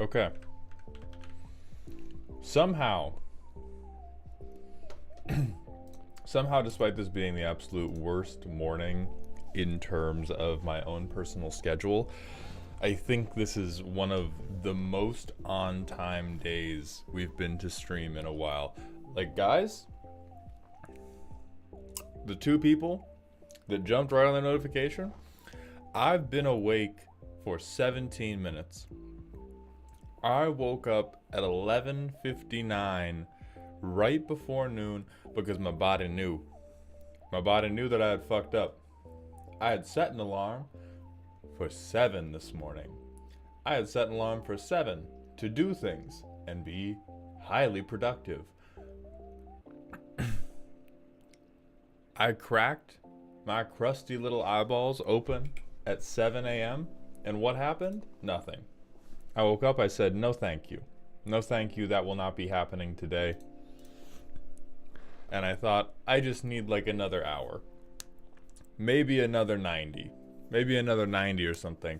Okay. Somehow, despite this being the absolute worst morning in terms of my own personal schedule, I think this is one of the most on-time days we've been to stream in a while. Like, guys, the two people that jumped right on the notification, I've been awake for 17 minutes. I woke up at 11:59 right before noon because my body knew. My body knew that I had fucked up. I had set an alarm for 7 this morning. I had set an alarm for 7 to do things and be highly productive. I cracked my crusty little eyeballs open at 7 a.m. and what happened? Nothing. I woke up, I said, no thank you. No thank you, that will not be happening today. And I thought, I just need like another hour. Maybe another 90. Maybe another 90 or something.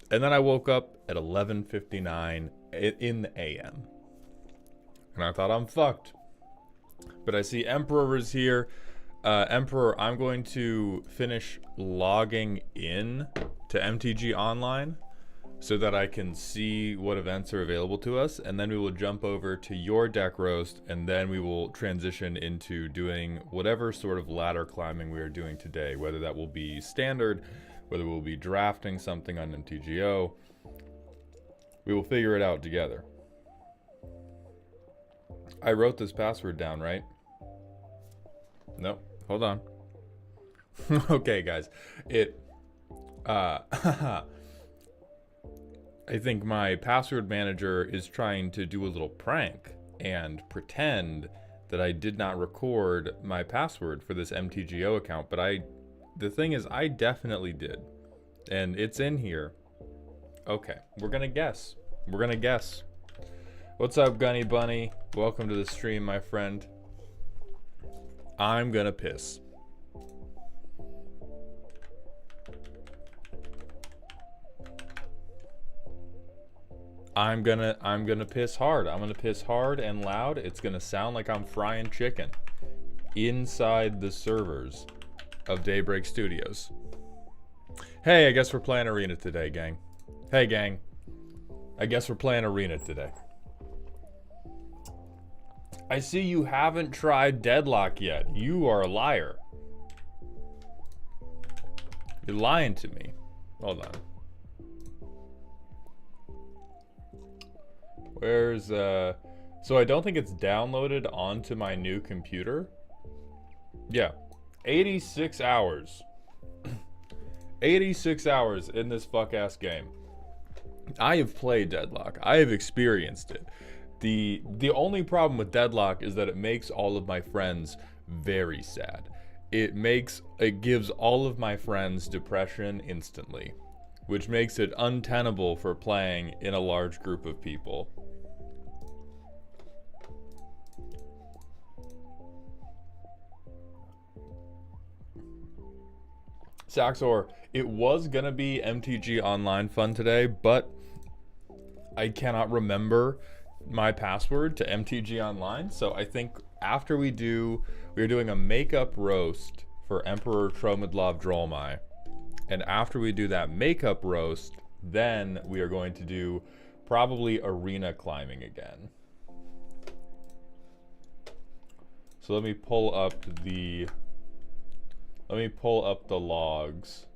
And then I woke up at 11:59 in the AM. And I thought, I'm fucked. But I see Emperor is here. Emperor, I'm going to finish logging in to MTG Online so that I can see what events are available to us, and then we will jump over to your deck roast, and then we will transition into doing whatever sort of ladder climbing we are doing today, whether that will be standard, whether we'll be drafting something on MTGO. We will figure it out together. I wrote this password down, right? Nope. Hold on. Okay, guys. I think my password manager is trying to do a little prank and pretend that I did not record my password for this MTGO account, but the thing is, I definitely did. And it's in here. Okay, we're gonna guess. We're gonna guess. What's up, Gunny Bunny? Welcome to the stream, my friend. I'm gonna piss. I'm gonna piss hard. I'm gonna piss hard and loud. It's gonna sound like I'm frying chicken inside the servers of Daybreak Studios. Hey, I guess we're playing Arena today, gang. Hey, gang. I guess we're playing Arena today. I see you haven't tried Deadlock yet. You are a liar. You're lying to me. Hold on. Where's, so I don't think it's downloaded onto my new computer. Yeah. 86 hours. 86 hours in this fuck-ass game. I have played Deadlock. I have experienced it. The only problem with Deadlock is that it makes all of my friends very sad. It gives all of my friends depression instantly, which makes it untenable for playing in a large group of people. Saxor, it was gonna be MTG Online fun today, but I cannot remember my password to MTG Online, so I think after we're doing a makeup roast for Emperor Tromidlov Drolmai, and after we do that makeup roast, then we are going to do probably arena climbing again. So let me pull up the logs.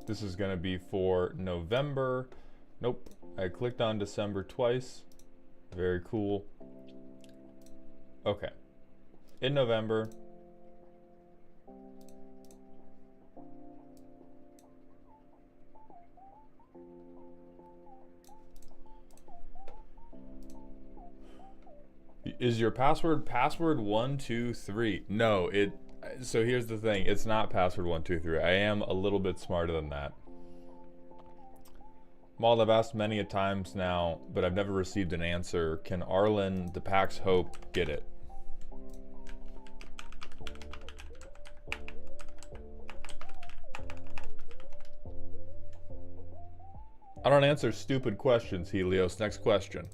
This is gonna be for November. Nope, I clicked on December twice. Very cool. Okay, in November. Is your password 123? No, so here's the thing, it's not password 123. I am a little bit smarter than that. Maul, I've asked many a times now, but I've never received an answer. Can Arlen, the Pax Hope, get it? I don't answer stupid questions, Helios. Next question.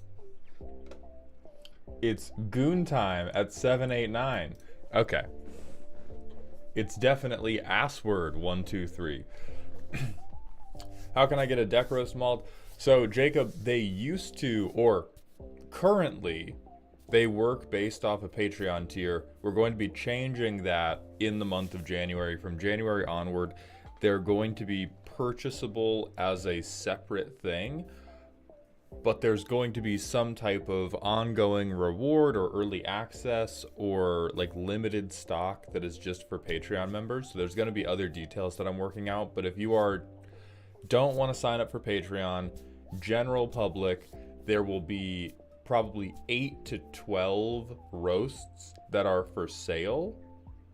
It's goon time at 789. Okay. It's definitely assword 123. How can I get a deck roast malt? So Jacob, they used to, or currently, they work based off a Patreon tier. We're going to be changing that in the month of January. From January onward, they're going to be purchasable as a separate thing, but there's going to be some type of ongoing reward or early access or like limited stock that is just for Patreon members. So there's going to be other details that I'm working out, but if you don't want to sign up for Patreon, general public, there will be probably 8 to 12 roasts that are for sale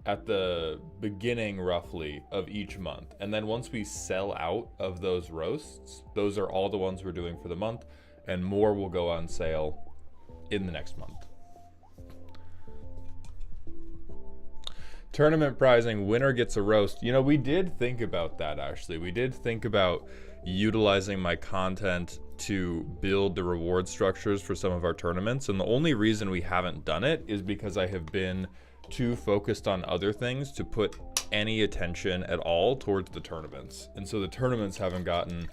at the beginning roughly of each month. And then once we sell out of those roasts, those are all the ones we're doing for the month, and more will go on sale in the next month. Tournament prizing, winner gets a roast. You know, we did think about that actually. We did think about utilizing my content to build the reward structures for some of our tournaments, and the only reason we haven't done it is because I have been too focused on other things to put any attention at all towards the tournaments. And so the tournaments haven't gotten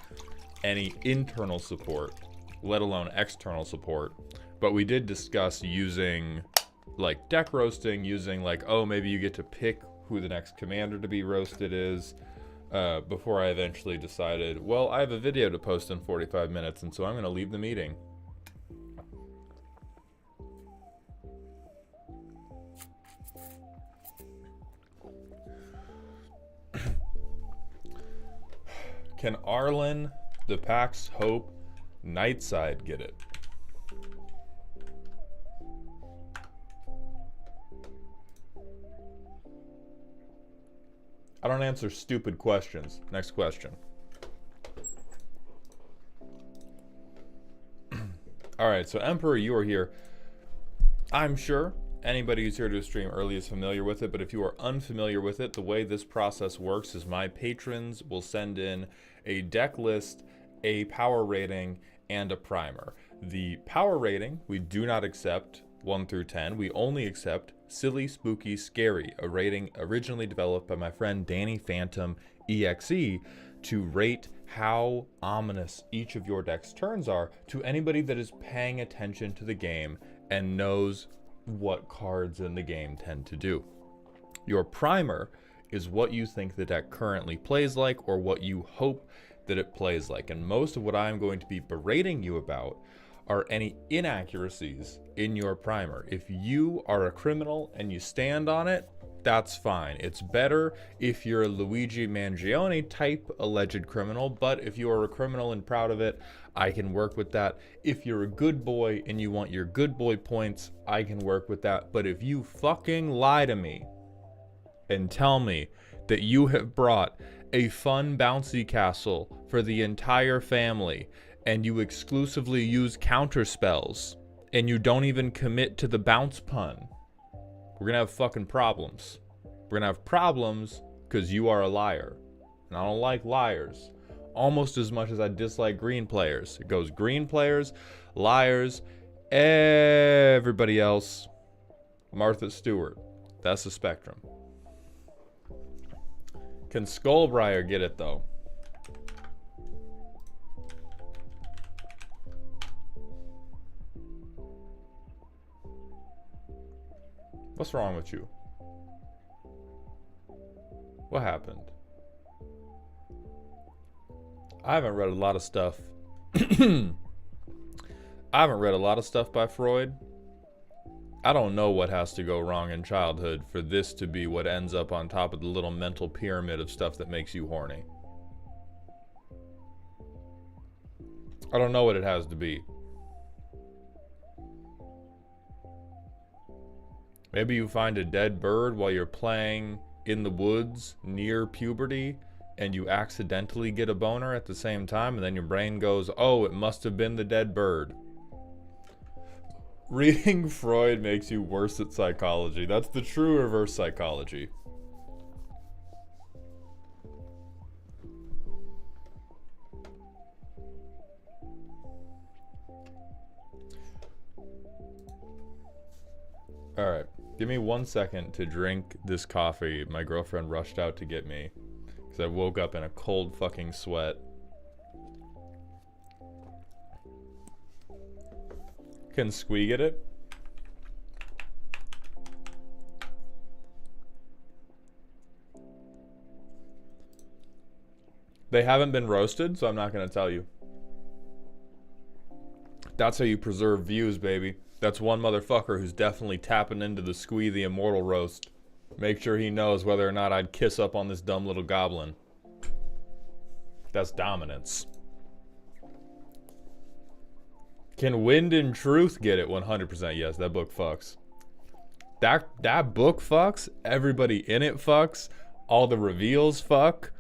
any internal support, let alone external support. But we did discuss using like deck roasting, using like, oh, maybe you get to pick who the next commander to be roasted is, before I eventually decided, well, I have a video to post in 45 minutes, and so I'm going to leave the meeting. Can Arlen, the PAX Hope, Nightside get it? I don't answer stupid questions. Next question. All right, so Emperor, you are here. I'm sure anybody who's here to stream early is familiar with it, but if you are unfamiliar with it, the way this process works is my patrons will send in a deck list, a power rating, and a primer. The power rating, we do not accept 1 through 10. We only accept Silly, Spooky, Scary, a rating originally developed by my friend Danny Phantom EXE to rate how ominous each of your deck's turns are to anybody that is paying attention to the game and knows what cards in the game tend to do. Your primer is what you think the deck currently plays like or what you hope that it plays like. And most of what I'm going to be berating you about are any inaccuracies in your primer. If you are a criminal and you stand on it, that's fine. It's better if you're a Luigi Mangione type alleged criminal, but if you are a criminal and proud of it, I can work with that. If you're a good boy and you want your good boy points, I can work with that. But if you fucking lie to me and tell me that you have brought a fun bouncy castle for the entire family and you exclusively use counter spells and you don't even commit to the bounce pun, we're gonna have fucking problems. We're gonna have problems because you are a liar. And I don't like liars almost as much as I dislike green players. It goes green players, liars, everybody else, Martha Stewart. That's the spectrum. Can Skullbriar get it though? What's wrong with you? What happened? I haven't read a lot of stuff. I haven't read a lot of stuff by Freud. I don't know what has to go wrong in childhood for this to be what ends up on top of the little mental pyramid of stuff that makes you horny. I don't know what it has to be. Maybe you find a dead bird while you're playing in the woods near puberty and you accidentally get a boner at the same time and then your brain goes, oh, it must have been the dead bird. Reading Freud makes you worse at psychology. That's the true reverse psychology. All right. Give me 1 second to drink this coffee my girlfriend rushed out to get me. Because I woke up in a cold fucking sweat. Can Squee get it? They haven't been roasted, so I'm not going to tell you. That's how you preserve views, baby. That's one motherfucker who's definitely tapping into the Squee the Immortal roast. Make sure he knows whether or not I'd kiss up on this dumb little goblin. That's dominance. Can Wind and Truth get it? 100% yes, that book fucks. That book fucks. Everybody in it fucks. All the reveals fuck.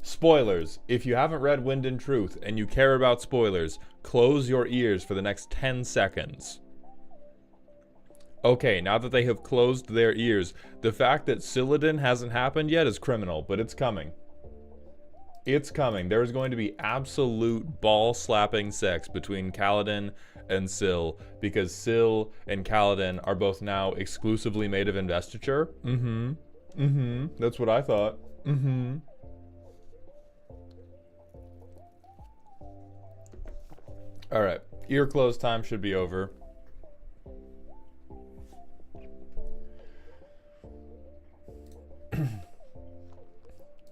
Spoilers. If you haven't read Wind and Truth and you care about spoilers, close your ears for the next 10 seconds. Okay, now that they have closed their ears, the fact that Silladin hasn't happened yet is criminal, but it's coming. It's coming. There's going to be absolute ball-slapping sex between Kaladin and Syl, because Syl and Kaladin are both now exclusively made of investiture. That's what I thought. Alright. Ear close time should be over.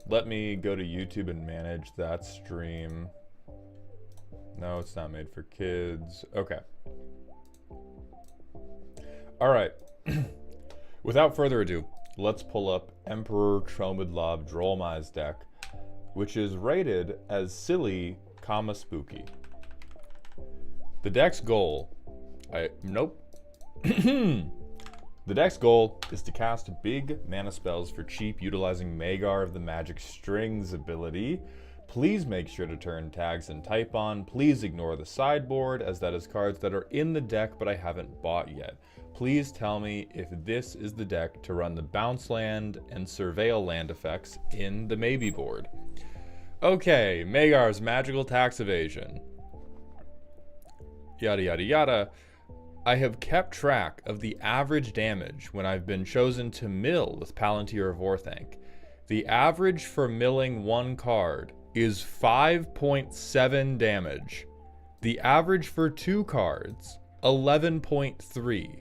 Let me go to YouTube and manage that stream. No, it's not made for kids. Okay. Alright. Without further ado, let's pull up Emperor Tromidlov Drolmai's deck, which is rated as silly, spooky. The deck's goal... Nope. The deck's goal is to cast big mana spells for cheap utilizing Magar of the Magic Strings ability. Please make sure to turn tags and type on. Please ignore the sideboard, as that is cards that are in the deck but I haven't bought yet. Please tell me if this is the deck to run the Bounce Land and Surveil Land effects in the Maybe board. Okay, Magar's Magical Tax Evasion. Yada yada yada. I have kept track of the average damage when I've been chosen to mill with Palantir of Orthanc. The average for milling one card is 5.7 damage. The average for 2 cards, 11.3.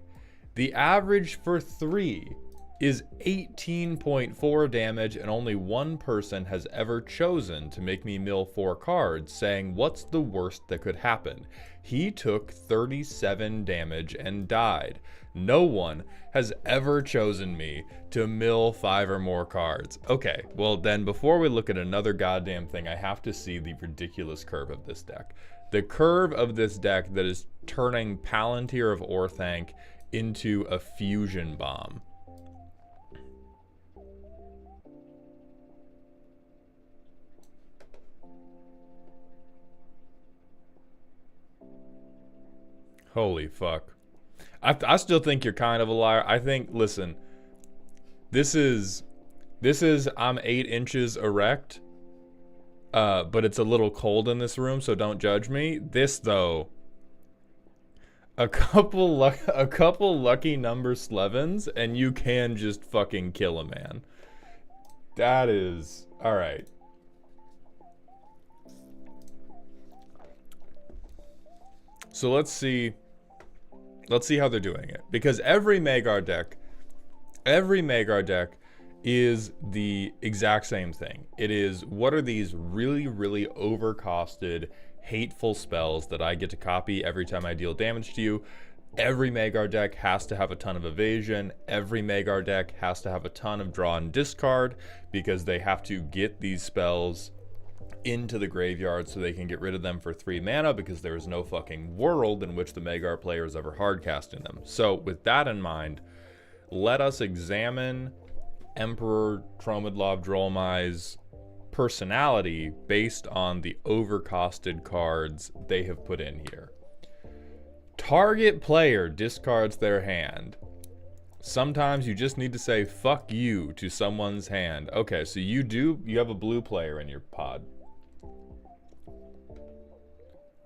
The average for 3 is 18.4 damage, and only one person has ever chosen to make me mill 4 cards, saying, what's the worst that could happen? He took 37 damage and died. No one has ever chosen me to mill 5 or more cards. Okay, well then before we look at another goddamn thing, I have to see the ridiculous curve of this deck. The curve of this deck that is turning Palantir of Orthanc into a fusion bomb. Holy fuck. I still think you're kind of a liar. I think, listen, this is I'm 8 inches erect, but it's a little cold in this room, so don't judge me. This though, a couple lucky number 11s and you can just fucking kill a man. That is all right. So let's see how they're doing it, because every Magar deck is the exact same thing. It is, what are these really, really overcosted, hateful spells that I get to copy every time I deal damage to you? Every Magar deck has to have a ton of evasion. Every Magar deck has to have a ton of draw and discard, because they have to get these spells into the graveyard so they can get rid of them for 3 mana, because there is no fucking world in which the Magar player is ever hardcasting them. So with that in mind, let us examine Emperor Tromidlov Drolmai's personality based on the overcosted cards they have put in here. Target player discards their hand. Sometimes you just need to say fuck you to someone's hand. Okay, so you have a blue player in your pod.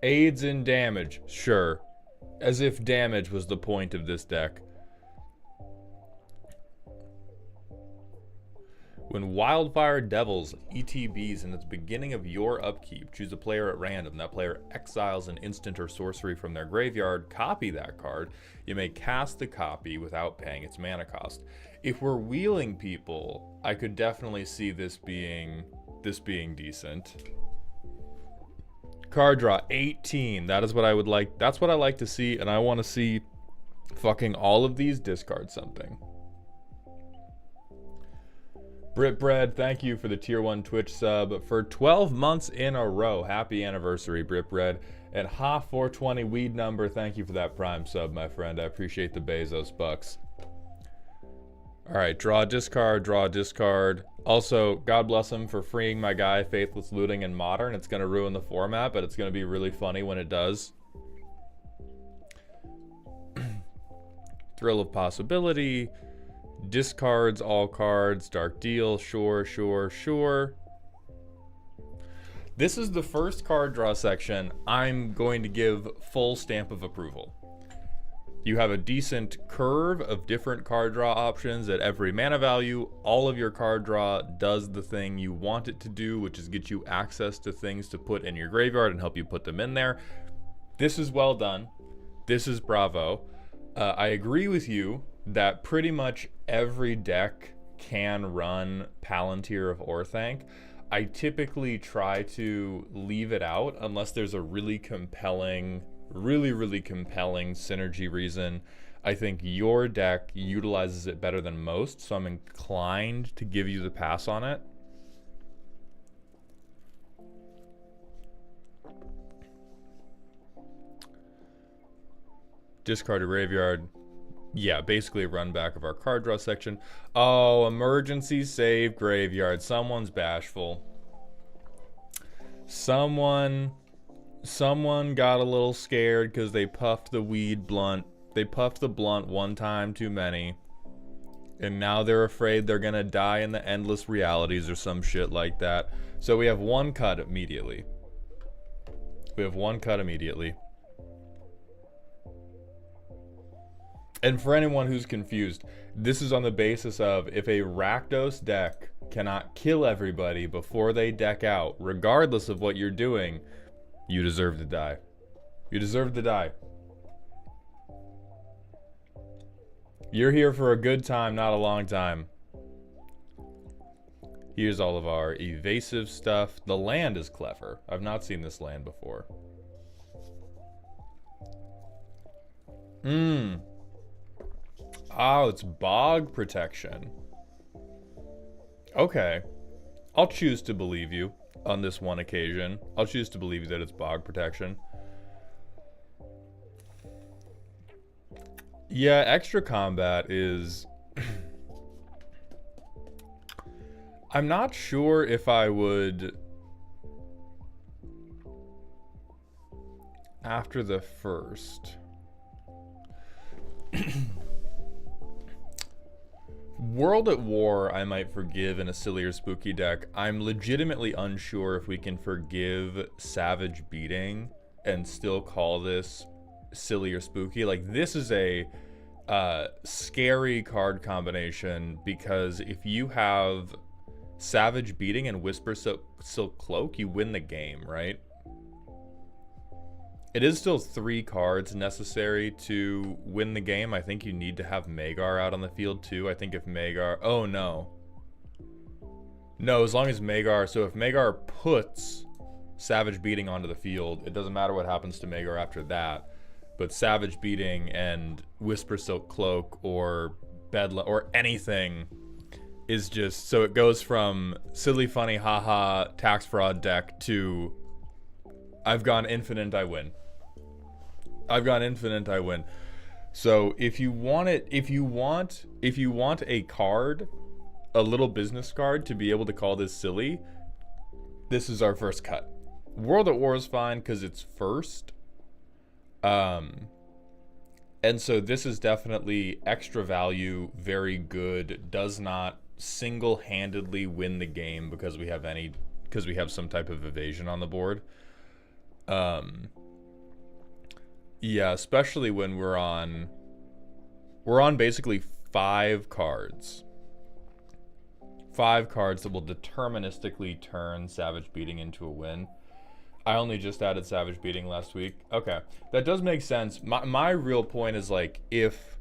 Aids in damage, sure. As if damage was the point of this deck. When Wildfire Devils ETBs in the beginning of your upkeep, choose a player at random. That player exiles an instant or sorcery from their graveyard. Copy that card. You may cast the copy without paying its mana cost. If we're wheeling people, I could definitely see this being decent. Card draw 18. That is what I would like. That's what I like to see, and I want to see fucking all of these discard something. Britbread, thank you for the tier 1 Twitch sub for 12 months in a row. Happy anniversary, Britbread. And Ha420 Weed Number, thank you for that prime sub, my friend. I appreciate the Bezos bucks. All right, draw, discard, draw, discard. Also, God bless him for freeing my guy, Faithless Looting in Modern. It's going to ruin the format, but it's going to be really funny when it does. Thrill of Possibility. Discards all cards. Dark Deal. Sure, sure, sure. This is the first card draw section I'm going to give full stamp of approval. You have a decent curve of different card draw options at every mana value. All of your card draw does the thing you want it to do, which is get you access to things to put in your graveyard and help you put them in there. This is well done. This is bravo. I agree with you that pretty much every deck can run Palantir of Orthanc. I typically try to leave it out unless there's a really compelling synergy reason. I think your deck utilizes it better than most, so I'm inclined to give you the pass on it. Discard a graveyard. Yeah, basically a run back of our card draw section. Oh, emergency save graveyard. Someone's bashful. Someone got a little scared because they puffed the weed blunt. They puffed the blunt one time too many. And now they're afraid they're gonna die in the endless realities or some shit like that. So we have one cut immediately. And for anyone who's confused, this is on the basis of if a Rakdos deck cannot kill everybody before they deck out, regardless of what you're doing, you deserve to die. You deserve to die. You're here for a good time, not a long time. Here's all of our evasive stuff. The land is clever. I've not seen this land before. Oh, it's bog protection. Okay. I'll choose to believe you on this one occasion. I'll choose to believe you that it's bog protection. Yeah, extra combat is... I'm not sure if I would... After the first... World at War I might forgive in a silly or spooky deck. I'm legitimately unsure if we can forgive Savage Beating and still call this silly or spooky. Like, this is a scary card combination because if you have Savage Beating and Whisper Silk Cloak, you win the game, right? It is still 3 cards necessary to win the game. I think you need to have Magar out on the field too. I think if Magar... Oh, no. No, as long as Magar... So if Magar puts Savage Beating onto the field, it doesn't matter what happens to Magar after that. But Savage Beating and Whisper Silk Cloak or Bedlam or anything is just... So it goes from silly, funny, haha, tax fraud deck to... I've gone infinite, I win. I've gone infinite, I win. So if you want it, if you want a card, a little business card to be able to call this silly, this is our first cut. World at War is fine because it's first. And so this is definitely extra value, very good, does not single-handedly win the game because we have some type of evasion on the board. Yeah, especially when we're on basically 5 cards. 5 cards that will deterministically turn Savage Beating into a win. I only just added Savage Beating last week. Okay, that does make sense. My real point is like if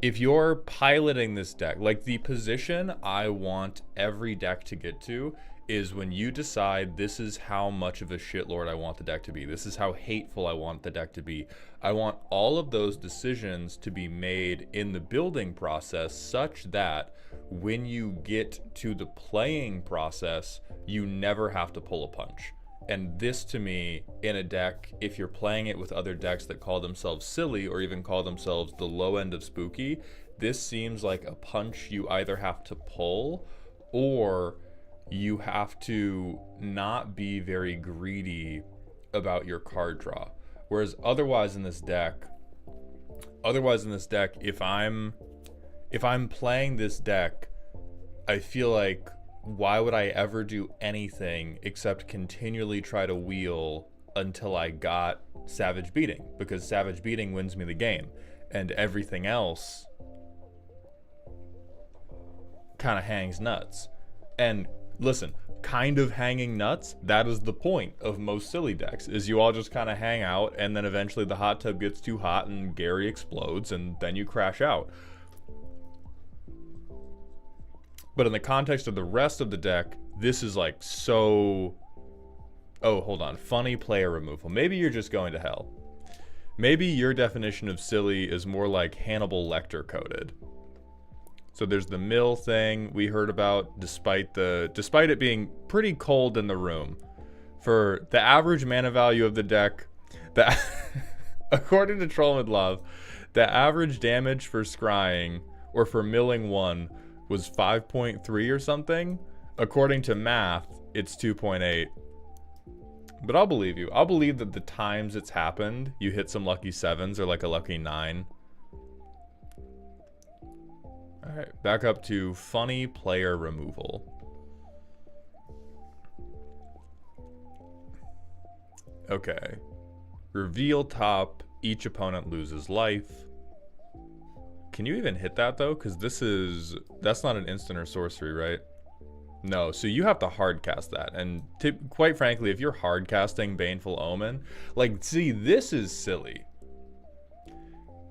you're piloting this deck, like the position I want every deck to get to is when you decide this is how much of a shitlord I want the deck to be. This is how hateful I want the deck to be. I want all of those decisions to be made in the building process such that when you get to the playing process, you never have to pull a punch. And this to me, in a deck, if you're playing it with other decks that call themselves silly or even call themselves the low end of spooky, this seems like a punch you either have to pull or you have to not be very greedy about your card draw. Whereas otherwise in this deck, if I'm playing this deck, I feel like why would I ever do anything except continually try to wheel until I got Savage Beating? Because Savage Beating wins me the game, and everything else kind of hangs nuts. And listen, kind of hanging nuts, that is the point of most silly decks, is you all just kind of hang out, and then eventually the hot tub gets too hot and Gary explodes, and then you crash out. But in the context of the rest of the deck, this is like so... Oh, hold on. Funny player removal. Maybe you're just going to hell. Maybe your definition of silly is more like Hannibal Lecter coded. So there's the mill thing we heard about, despite it being pretty cold in the room. For the average mana value of the deck, according to Troll with Love, the average damage for scrying or for milling 1 was 5.3 or something. According to math, it's 2.8. But I'll believe you. I'll believe that the times it's happened, you hit some lucky 7s or like a lucky 9. Alright, back up to funny player removal. Okay. Reveal top, each opponent loses life. Can you even hit that though? Because that's not an instant or sorcery, right? No, so you have to hard cast that. And quite frankly, if you're hard casting Baneful Omen, like, see, this is silly.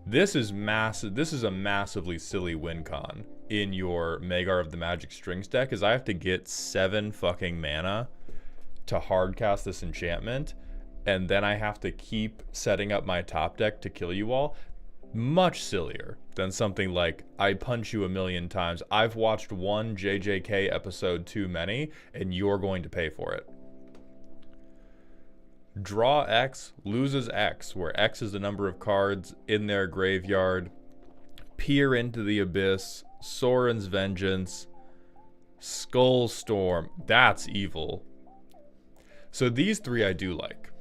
This is massive. This is a massively silly win con in your Magar of the Magic Strings deck, is I have to get 7 fucking mana to hard cast this enchantment, and then I have to keep setting up my top deck to kill you all. Much sillier than something like I punch you a million times. I've watched one JJK episode too many, and you're going to pay for it. Draw X, loses X, where X is the number of cards in their graveyard. Peer into the Abyss, Soren's Vengeance, Skull Storm. That's evil. So these 3 I do like.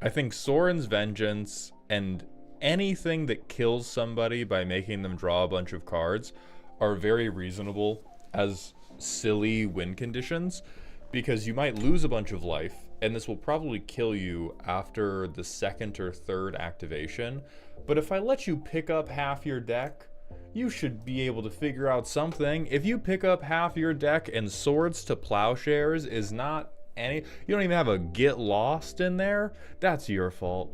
I think Soren's Vengeance and anything that kills somebody by making them draw a bunch of cards are very reasonable as silly win conditions, because you might lose a bunch of life, and this will probably kill you after the 2nd or 3rd activation. But if I let you pick up half your deck, you should be able to figure out something. If you pick up half your deck and Swords to Plowshares is not you don't even have a Get Lost in there, that's your fault.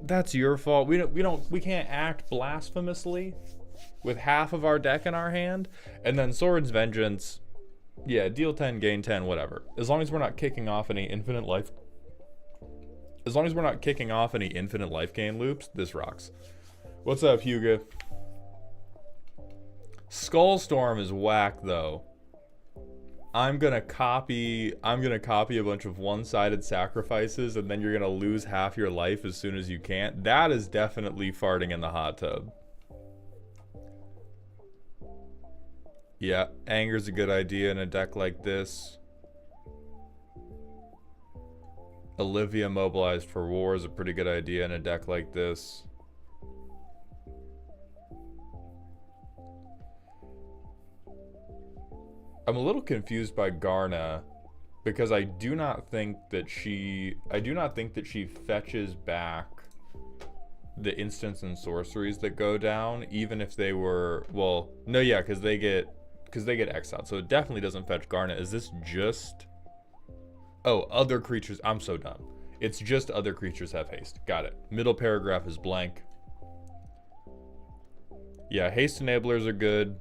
That's your fault. We can't act blasphemously with half of our deck in our hand. And then Sword's Vengeance, yeah, deal 10, gain 10, whatever. As long as we're not kicking off any infinite life gain loops, this rocks. What's up, Hugo? Skullstorm is whack though. I'm gonna copy a bunch of one-sided sacrifices, and then you're gonna lose half your life as soon as you can. That is definitely farting in the hot tub. Yeah, anger's a good idea in a deck like this. Olivia mobilized for war is a pretty good idea in a deck like this. I'm a little confused by Garna, because I do not think that she fetches back the instants and sorceries that go down, even if they were, well, no, yeah, because they get exiled, so it definitely doesn't fetch Garnet. Is this just, oh, other creatures? I'm so dumb. It's just other creatures have haste. Got it. Middle paragraph is blank. Yeah, haste enablers are good.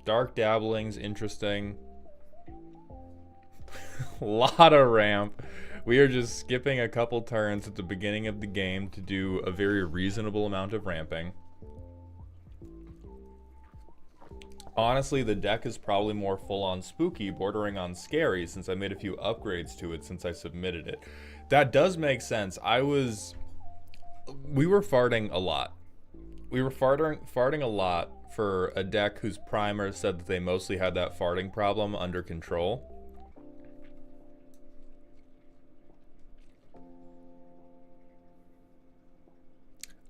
Dark Dabbling's interesting. A lot of ramp. We are just skipping a couple turns at the beginning of the game to do a very reasonable amount of ramping. Honestly, the deck is probably more full-on spooky, bordering on scary, since I made a few upgrades to it since I submitted it. That does make sense. We were farting a lot. We were farting a lot for a deck whose primer said that they mostly had that farting problem under control.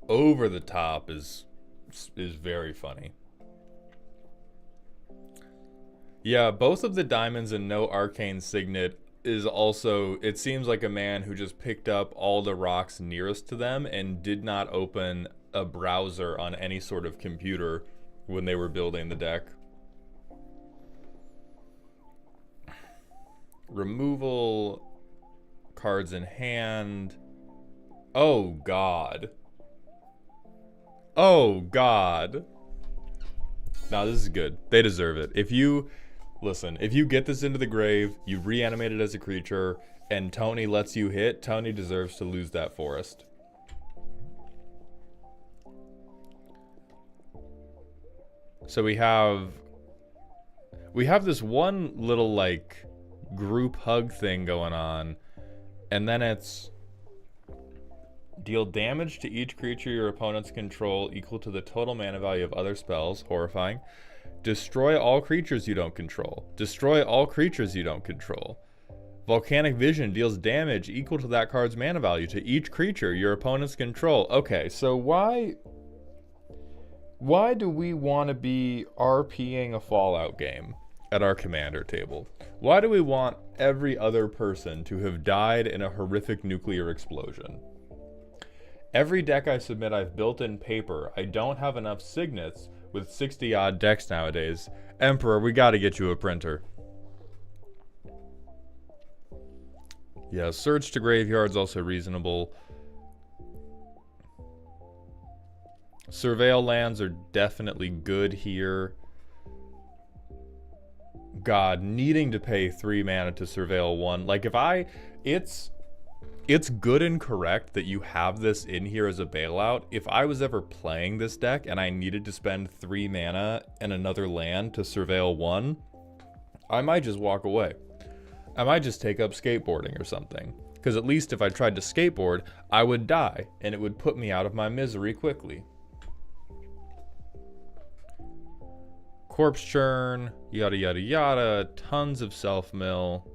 Over the top is very funny. Yeah, both of the diamonds and no arcane signet is also, it seems like a man who just picked up all the rocks nearest to them and did not open a browser on any sort of computer when they were building the deck. Removal, cards in hand. Oh God. Oh God. Nah, this is good. They deserve it. If you get this into the grave, you reanimate it as a creature, and Tony lets you hit, Tony deserves to lose that forest. So we have this one little like group hug thing going on, and then it's deal damage to each creature your opponents control equal to the total mana value of other spells. Horrifying. Destroy all creatures you don't control. Destroy all creatures you don't control. Volcanic Vision deals damage equal to that card's mana value to each creature your opponents control. Okay, so why do we want to be RPing a Fallout game at our commander table? Why do we want every other person to have died in a horrific nuclear explosion? Every deck I submit I've built in paper. I don't have enough signets with 60 odd decks nowadays. Emperor, we gotta get you a printer. Yeah, Search to Graveyard's also reasonable. Surveil lands are definitely good here. God, needing to pay 3 mana to Surveil 1. Like, it's good and correct that you have this in here as a bailout. If I was ever playing this deck and I needed to spend 3 mana and another land to Surveil 1, I might just walk away. I might just take up skateboarding or something. Because at least if I tried to skateboard, I would die, and it would put me out of my misery quickly. Corpse Churn, yada yada yada, tons of self-mill.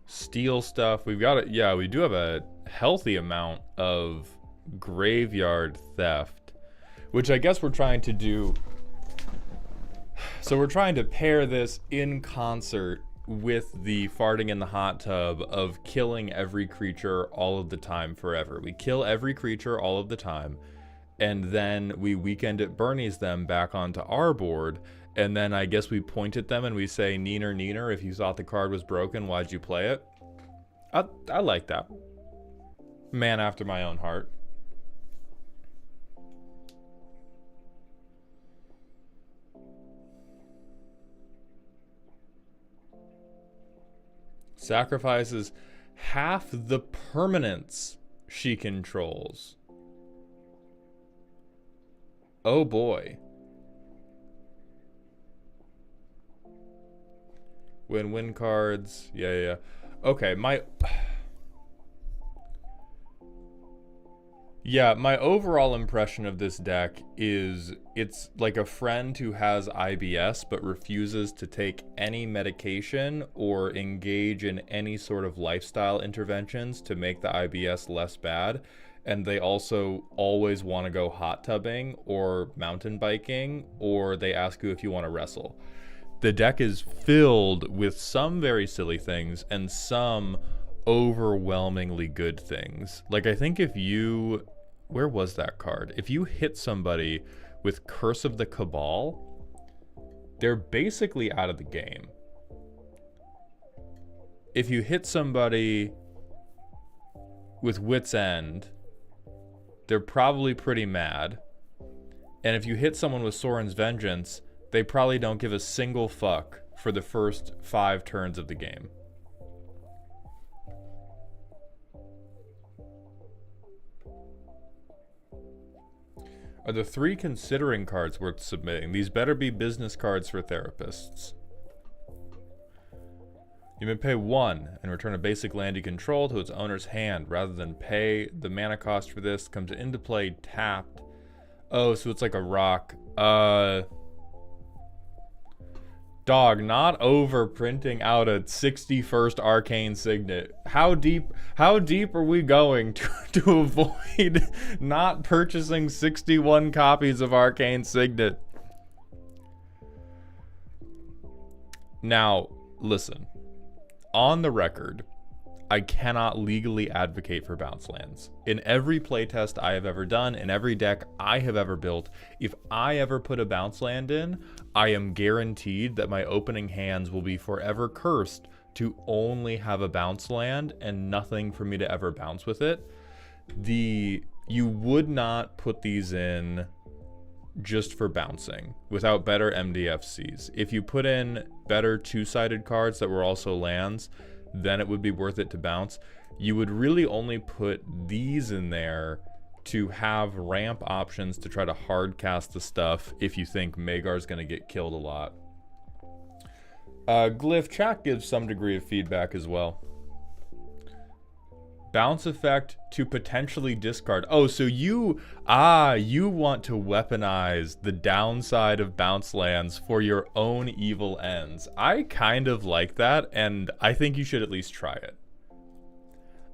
Steal stuff. We've got it. Yeah, we do have a healthy amount of graveyard theft, which I guess we're trying to do. So we're trying to pair this in concert with the farting in the hot tub of killing every creature all of the time forever. We kill every creature all of the time, and then we Weekend at Bernie's them back onto our board. And then I guess we point at them and we say, Neener, Neener, if you thought the card was broken, why'd you play it? I like that. Man after my own heart. Sacrifices half the permanents she controls. Oh boy. Win-win cards. Yeah. Okay, Yeah, my overall impression of this deck is it's like a friend who has IBS but refuses to take any medication or engage in any sort of lifestyle interventions to make the IBS less bad. And they also always want to go hot tubbing or mountain biking, or they ask you if you want to wrestle. The deck is filled with some very silly things and some overwhelmingly good things. Like, I think if you, where was that card? If you hit somebody with Curse of the Cabal, they're basically out of the game. If you hit somebody with Wit's End, they're probably pretty mad. And if you hit someone with Soren's Vengeance, they probably don't give a single fuck for the first 5 turns of the game. Are the 3 considering cards worth submitting? These better be business cards for therapists. You may pay 1 and return a basic land you control to its owner's hand rather than pay. The mana cost for this comes into play tapped. Oh, so it's like a rock. Dog, not over printing out a 61st Arcane Signet. How deep are we going to avoid not purchasing 61 copies of Arcane Signet? Now, listen. On the record, I cannot legally advocate for bounce lands. In every playtest I have ever done, in every deck I have ever built, if I ever put a bounce land in, I am guaranteed that my opening hands will be forever cursed to only have a bounce land and nothing for me to ever bounce with it. You would not put these in just for bouncing without better MDFCs. If you put in better 2-sided cards that were also lands, then it would be worth it to bounce. You would really only put these in there to have ramp options to try to hard cast the stuff if you think Magar's going to get killed a lot. Glyph chat gives some degree of feedback as well. Bounce effect to potentially discard. Oh, so you want to weaponize the downside of bounce lands for your own evil ends. I kind of like that, and I think you should at least try it.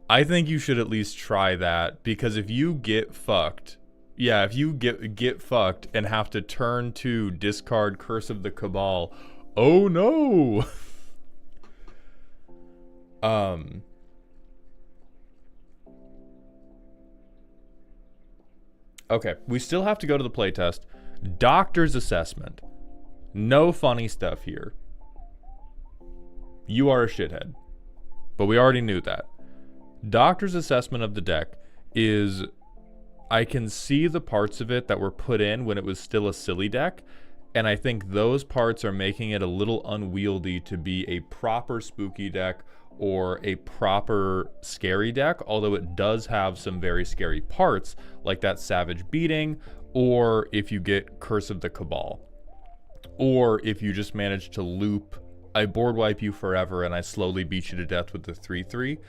I think you should at least try that, because if you get fucked, yeah, if you get fucked and have to turn to discard Curse of the Cabal, oh no. Okay, we still have to go to the playtest. Doctor's assessment. No funny stuff here. You are a shithead. But we already knew that. Doctor's assessment of the deck is, I can see the parts of it that were put in when it was still a silly deck, and I think those parts are making it a little unwieldy to be a proper spooky deck or a proper scary deck, although it does have some very scary parts, like that Savage Beating, or if you get Curse of the Cabal, or if you just manage to loop, I board wipe you forever and I slowly beat you to death with the 3/3.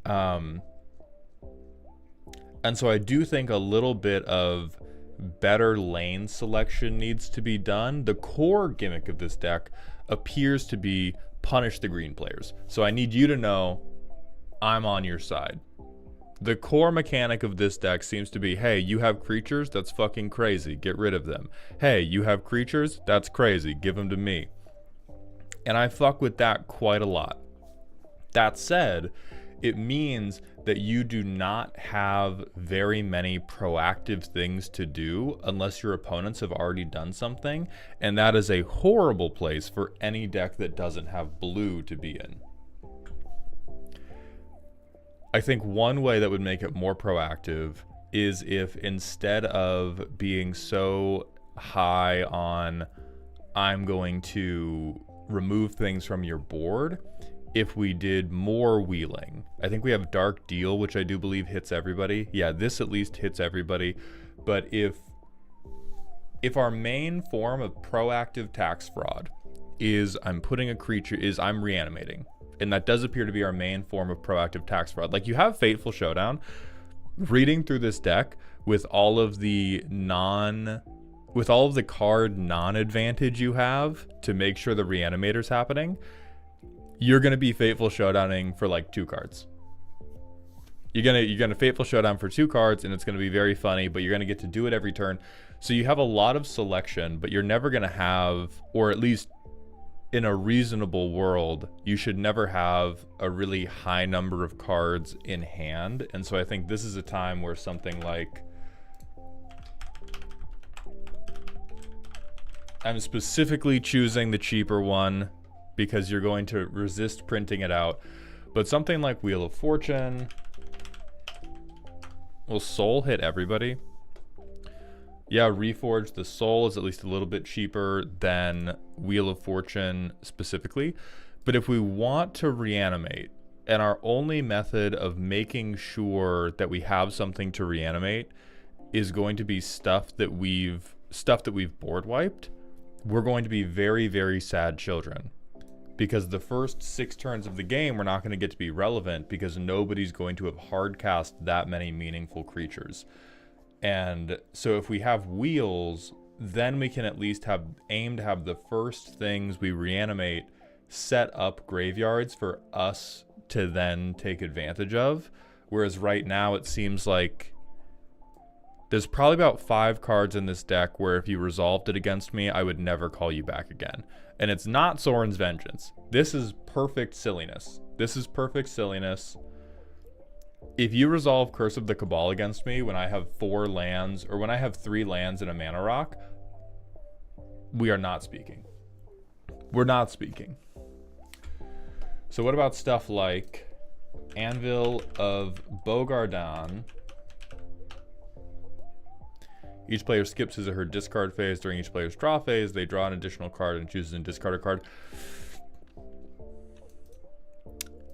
And so I do think a little bit of better lane selection needs to be done. The core gimmick of this deck appears to be punish the green players. So I need you to know I'm on your side. The core mechanic of this deck seems to be, hey, you have creatures? That's fucking crazy. Get rid of them. Hey, you have creatures? That's crazy. Give them to me. And I fuck with that quite a lot. That said, it means that you do not have very many proactive things to do unless your opponents have already done something, and that is a horrible place for any deck that doesn't have blue to be in. I think one way that would make it more proactive is if instead of being so high on I'm going to remove things from your board, if we did more wheeling. I think we have Dark Deal, which I do believe hits everybody. Yeah, this at least hits everybody. But if our main form of proactive tax fraud is I'm reanimating, and that does appear to be our main form of proactive tax fraud. Like, you have Fateful Showdown, reading through this deck with all of the card non-advantage you have to make sure the Reanimator's happening, you're gonna be Fateful Showdowning for like 2 cards. You're gonna Fateful Showdown for 2 cards, and it's gonna be very funny, but you're gonna get to do it every turn. So you have a lot of selection, but you're never gonna have, or at least in a reasonable world, you should never have a really high number of cards in hand. And so I think this is a time where something like, I'm specifically choosing the cheaper one because you're going to resist printing it out, but something like Wheel of Fortune. Will Soul hit everybody? Yeah, Reforge the Soul is at least a little bit cheaper than Wheel of Fortune specifically. But if we want to reanimate, and our only method of making sure that we have something to reanimate is going to be stuff that we've board wiped, we're going to be very, very sad children. Because the first 6 turns of the game, we're not going to get to be relevant because nobody's going to have hard cast that many meaningful creatures. And so if we have wheels, then we can at least aim to have the first things we reanimate set up graveyards for us to then take advantage of. Whereas right now it seems like there's probably about 5 cards in this deck where if you resolved it against me, I would never call you back again. And it's not Sorin's Vengeance. This is perfect silliness. This is perfect silliness. If you resolve Curse of the Cabal against me when I have 4 lands, or when I have 3 lands and a mana rock, we are not speaking. We're not speaking. So what about stuff like Anvil of Bogardon? Each player skips his or her discard phase. During each player's draw phase, they draw an additional card and chooses and discard a card.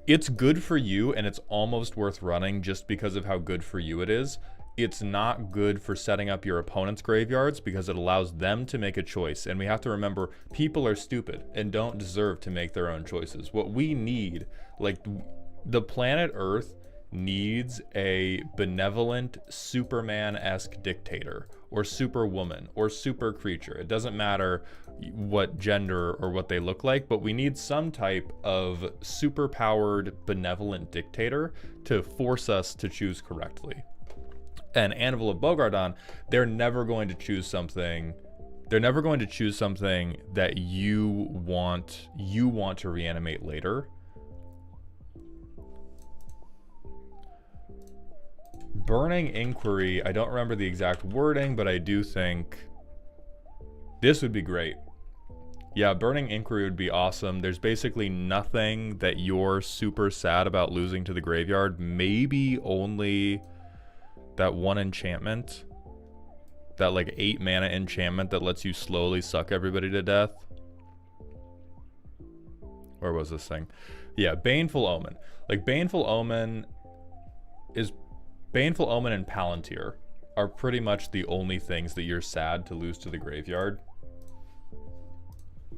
It's good for you, and it's almost worth running just because of how good for you it is. It's not good for setting up your opponent's graveyards because it allows them to make a choice. And we have to remember, people are stupid and don't deserve to make their own choices. What we need, like the planet Earth, needs a benevolent Superman-esque dictator or superwoman or super creature. It doesn't matter what gender or what they look like, but we need some type of superpowered benevolent dictator to force us to choose correctly. And Anvil of Bogardon, they're never going to choose something that you want to reanimate later. Burning Inquiry, I don't remember the exact wording, but I do think this would be great. Yeah, Burning Inquiry would be awesome. There's basically nothing that you're super sad about losing to the graveyard. Maybe only that one enchantment. That like 8 mana enchantment that lets you slowly suck everybody to death. Where was this thing? Yeah, Baneful Omen. Like Baneful Omen and Palantir are pretty much the only things that you're sad to lose to the graveyard.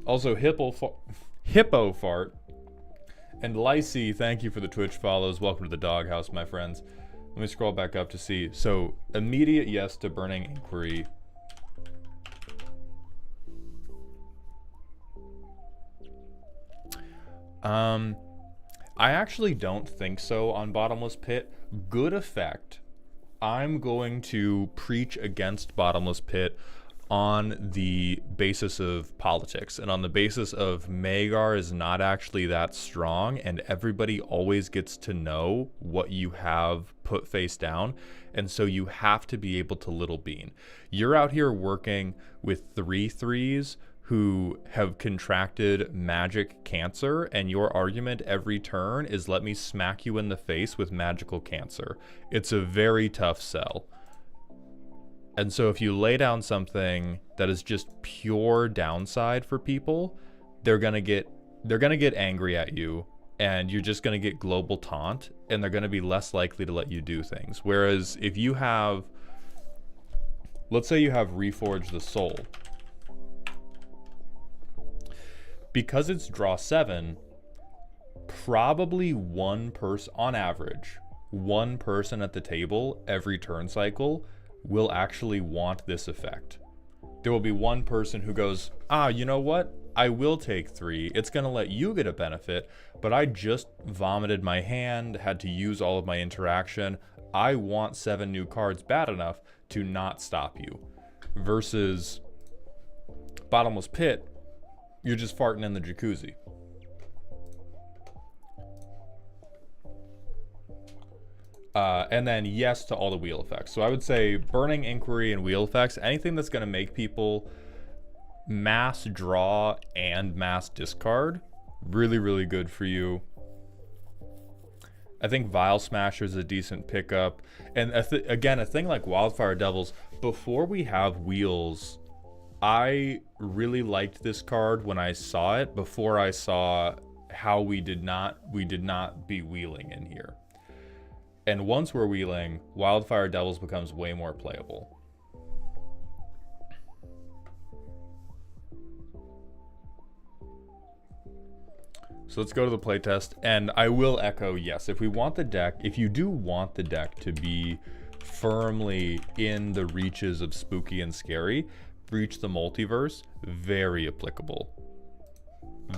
Also, Hippo Fart and Lycee, thank you for the Twitch follows. Welcome to the doghouse, my friends. Let me scroll back up to see. So, immediate yes to Burning Inquiry. I actually don't think so on Bottomless Pit. Good effect. I'm going to preach against Bottomless Pit on the basis of politics and on the basis of Magar is not actually that strong and everybody always gets to know what you have put face down, and so you have to be able to Little Bean. You're out here working with 3/3s who have contracted magic cancer, and your argument every turn is let me smack you in the face with magical cancer. It's a very tough sell. And so if you lay down something that is just pure downside for people, they're gonna get angry at you, and you're just gonna get global taunt, and they're gonna be less likely to let you do things. Whereas if you have, let's say you have Reforge the Soul, because it's draw 7, probably one person, on average, one person at the table every turn cycle will actually want this effect. There will be one person who goes, you know what? I will take 3. It's going to let you get a benefit, but I just vomited my hand, had to use all of my interaction. I want 7 new cards bad enough to not stop you. Versus Bottomless Pit, you're just farting in the jacuzzi. And then yes to all the wheel effects. So I would say Burning Inquiry and wheel effects, anything that's going to make people mass draw and mass discard, really, really good for you. I think Vile Smasher is a decent pickup. And again, a thing like Wildfire Devils, before we have wheels, I really liked this card when I saw it, before I saw how we did not be wheeling in here. And once we're wheeling, Wildfire Devils becomes way more playable. So let's go to the playtest, and I will echo, yes, if we want the deck, if you do want the deck to be firmly in the reaches of spooky and scary, Breach the Multiverse, very applicable.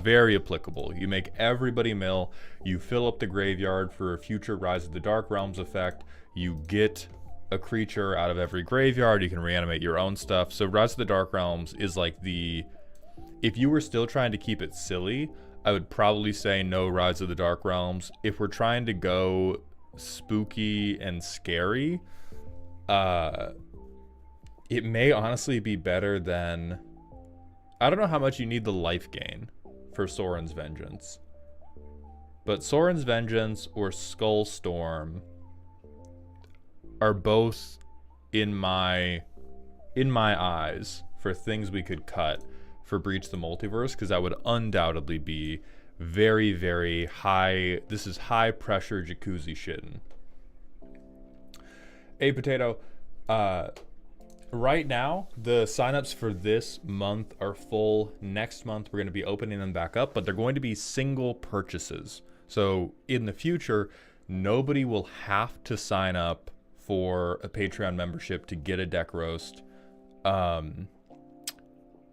Very applicable. You make everybody mill, you fill up the graveyard for a future Rise of the Dark Realms effect, you get a creature out of every graveyard, you can reanimate your own stuff. So Rise of the Dark Realms is like the, if you were still trying to keep it silly, I would probably say no Rise of the Dark Realms. If we're trying to go spooky and scary, it may honestly be better than, I don't know how much you need the life gain for Sorin's Vengeance, but Sorin's Vengeance or Skull Storm are both in my eyes for things we could cut for Breach the Multiverse, because that would undoubtedly be very, very high. This is high pressure jacuzzi shitting. Hey Potato, right now the signups for this month are full. Next month we're going to be opening them back up, but they're going to be single purchases. So in the future, nobody will have to sign up for a Patreon membership to get a deck roast.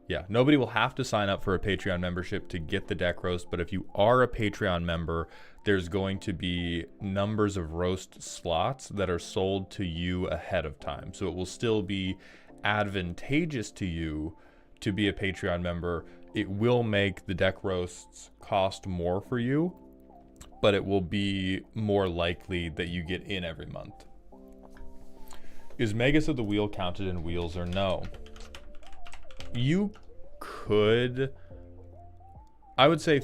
Yeah, nobody will have to sign up for a Patreon membership to get the deck roast, but if you are a Patreon member, there's going to be numbers of roast slots that are sold to you ahead of time. So it will still be advantageous to you to be a Patreon member. It will make the deck roasts cost more for you, but it will be more likely that you get in every month. Is Magus of the Wheel counted in wheels or no? You could, I would say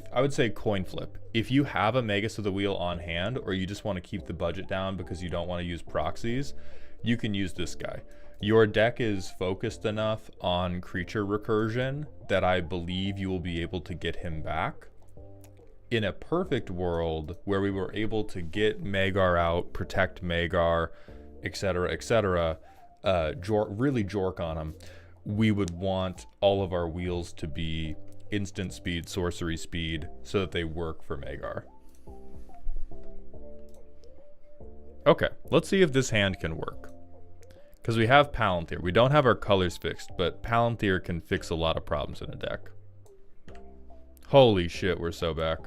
coin flip. If you have a Magus of the Wheel on hand, or you just want to keep the budget down because you don't want to use proxies, you can use this guy. Your deck is focused enough on creature recursion that I believe you will be able to get him back. In a perfect world where we were able to get Magar out, protect Magar, etc., etc., really jork on him, we would want all of our wheels to be instant speed, sorcery speed, so that they work for Magar. Okay, let's see if this hand can work. Because we have Palantir. We don't have our colors fixed, but Palantir can fix a lot of problems in a deck. Holy shit, we're so back.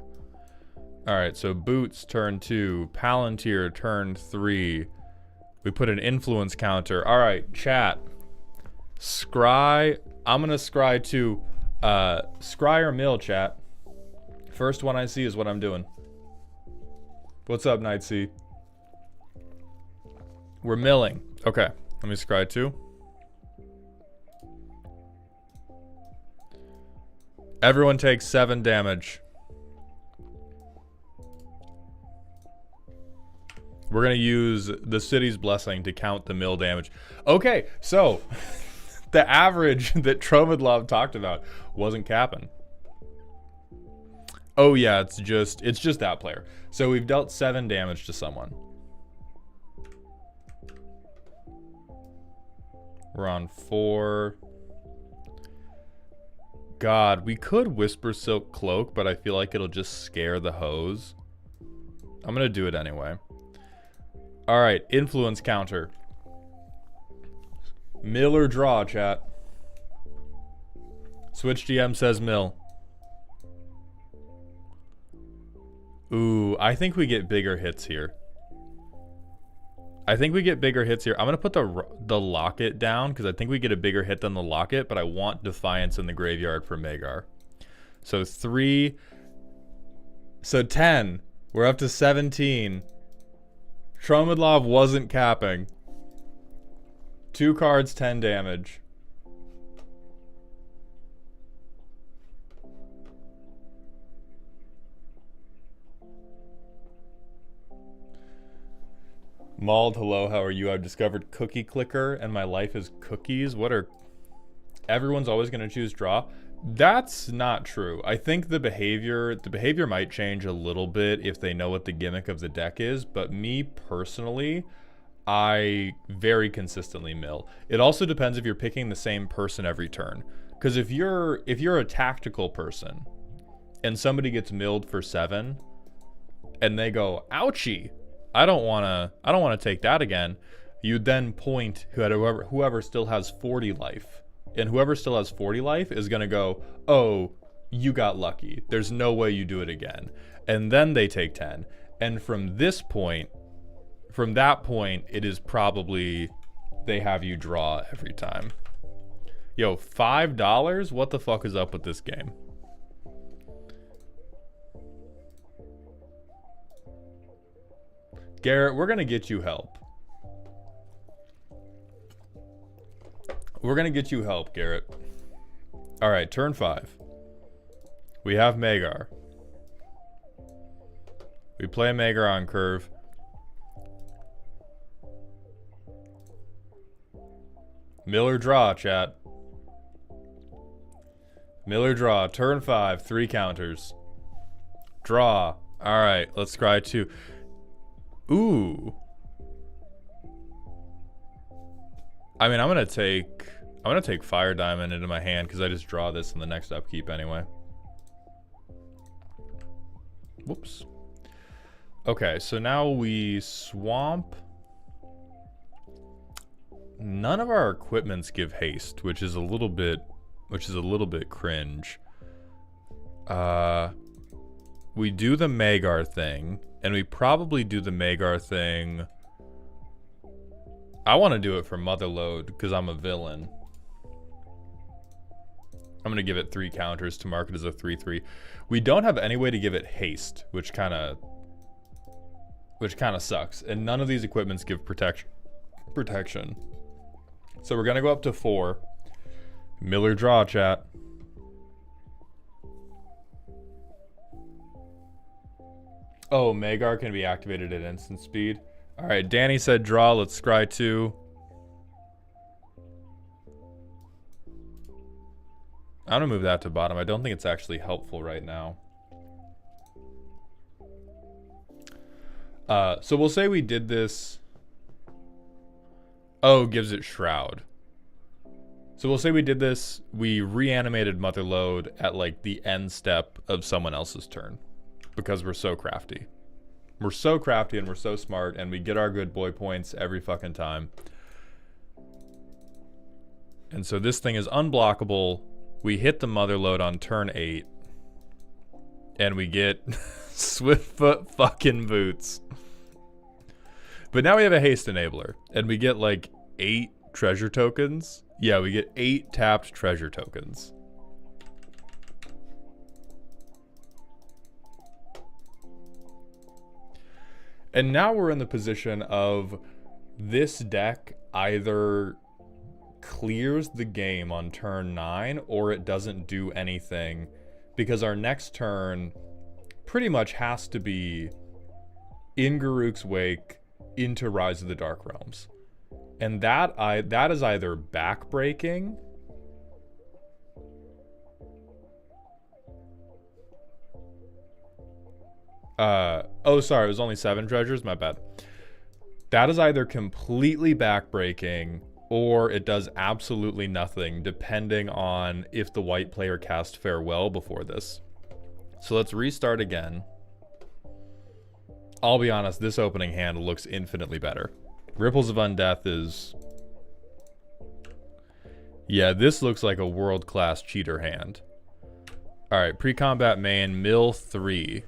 Alright, so Boots turn 2, Palantir turn 3. We put an influence counter. Alright, chat. Scry, I'm gonna scry to scry or mill, chat. First one I see is what I'm doing. What's up, Night C? We're milling. Okay, let me scry too. Everyone takes 7 damage. We're gonna use the City's Blessing to count the mill damage. Okay, so the average that Tromidlov talked about wasn't capping. Oh yeah, it's just that player. So we've dealt 7 damage to someone. We're on 4. God, we could Whisper Silk Cloak, but I feel like it'll just scare the hose. I'm gonna do it anyway. All right, influence counter. Mill or draw, chat. Switch GM says mill. Ooh, I think we get bigger hits here. I'm going to put the locket down because I think we get a bigger hit than the locket, but I want Defiance in the graveyard for Magar. So 3. So 10. We're up to 17. Tromidlov wasn't capping. 2 cards, 10 damage. Mauled, hello, how are you? I've discovered Cookie Clicker and my life is cookies. Everyone's always going to choose draw. That's not true. I think the behavior might change a little bit if they know what the gimmick of the deck is, but me personally, I very consistently mill. It also depends if you're picking the same person every turn. Because if you're a tactical person and somebody gets milled for 7 and they go, ouchie, I don't wanna take that again. You then point whoever still has 40 life. And whoever still has 40 life is gonna go, oh, you got lucky. There's no way you do it again. And then they take 10. And from that point, it is probably they have you draw every time. Yo, $5? What the fuck is up with this game? Garrett, we're gonna get you help. We're gonna get you help, Garrett. All right, turn 5. We have Magar. We play Magar on curve. Miller draw, chat. Miller draw, turn 5, 3 counters. Draw. All right, let's scry 2. Ooh. I mean, I'm gonna take Fire Diamond into my hand because I just draw this in the next upkeep anyway. Whoops. Okay, so now we swamp. None of our equipments give haste, which is a little bit cringe. We do the Magar thing, and we probably do the Magar thing. I want to do it for Motherload because I'm a villain. I'm going to give it 3 counters to mark it as a 3/3. We don't have any way to give it haste, which kind of sucks. And none of these equipments give protection. So we're going to go up to 4. Miller draw, chat. Oh, Magar can be activated at instant speed. All right, Danny said draw. Let's scry 2. I'm gonna move that to bottom. I don't think it's actually helpful right now. So we'll say we did this. Oh, gives it Shroud. So we'll say we did this. We reanimated Motherload at like the end step of someone else's turn because we're so crafty. We're so crafty and we're so smart and we get our good boy points every fucking time. And so this thing is unblockable. We hit the Motherload on turn 8. And we get Swiftfoot fucking boots. But now we have a haste enabler. And we get like 8 treasure tokens. Yeah, we get 8 tapped treasure tokens. And now we're in the position of this deck either clears the game on turn 9 or it doesn't do anything because our next turn pretty much has to be in Garruk's Wake into Rise of the Dark Realms. And that is either backbreaking oh sorry, it was only 7 treasures, my bad. That is either completely backbreaking or it does absolutely nothing depending on if the white player cast Farewell before this. So let's restart again. I'll be honest, this opening hand looks infinitely better. Ripples of Undeath is... Yeah, this looks like a world-class cheater hand. Alright, pre-combat main, mill 3.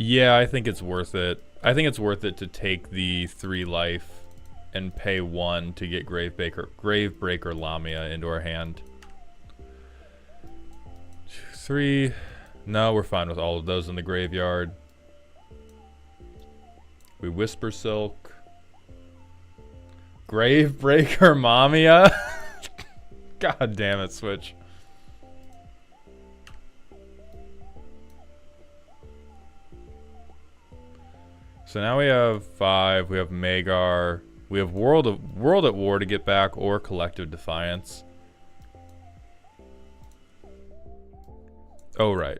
Yeah, I think it's worth it. I think it's worth it to take the 3 life and pay 1 to get Gravebreaker Lamia into our hand. 3. No, we're fine with all of those in the graveyard. We Whisper Silk. Gravebreaker Lamia. God damn it, Switch. So now we have 5. We have Magar. We have World at War to get back, or Collective Defiance. Oh, right.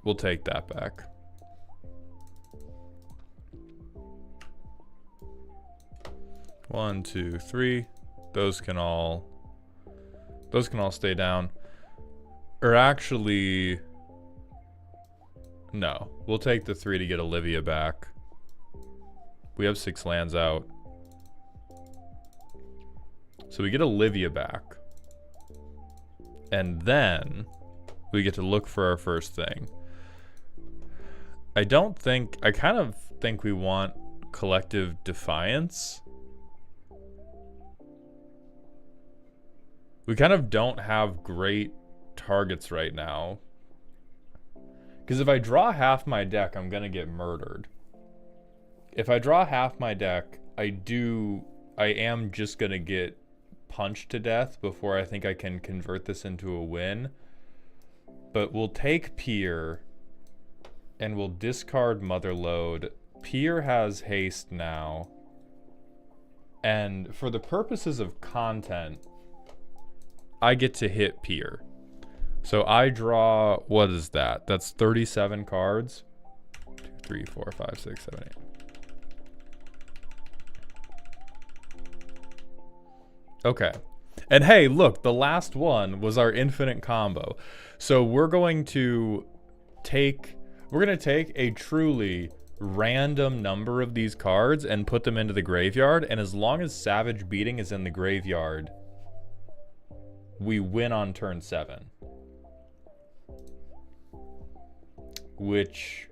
We'll take that back. One, two, three. Those can all stay down. Or actually, no. We'll take the 3 to get Olivia back. We have 6 lands out. So we get Olivia back. And then we get to look for our first thing. I kind of think we want Collective Defiance. We kind of don't have great targets right now. Because if I draw half my deck, I'm going to get murdered. If I draw half my deck, I am just going to get punched to death before I think I can convert this into a win. But we'll take Pier, and we'll discard Motherlode. Pier has haste now. And for the purposes of content, I get to hit Pier. So I draw, what is that? That's 37 cards. 2, 3, 4, 5, 6, 7, 8. Okay. And hey, look, the last one was our infinite combo. So we're going to take a truly random number of these cards and put them into the graveyard, and as long as Savage Beating is in the graveyard, we win on turn 7. Which,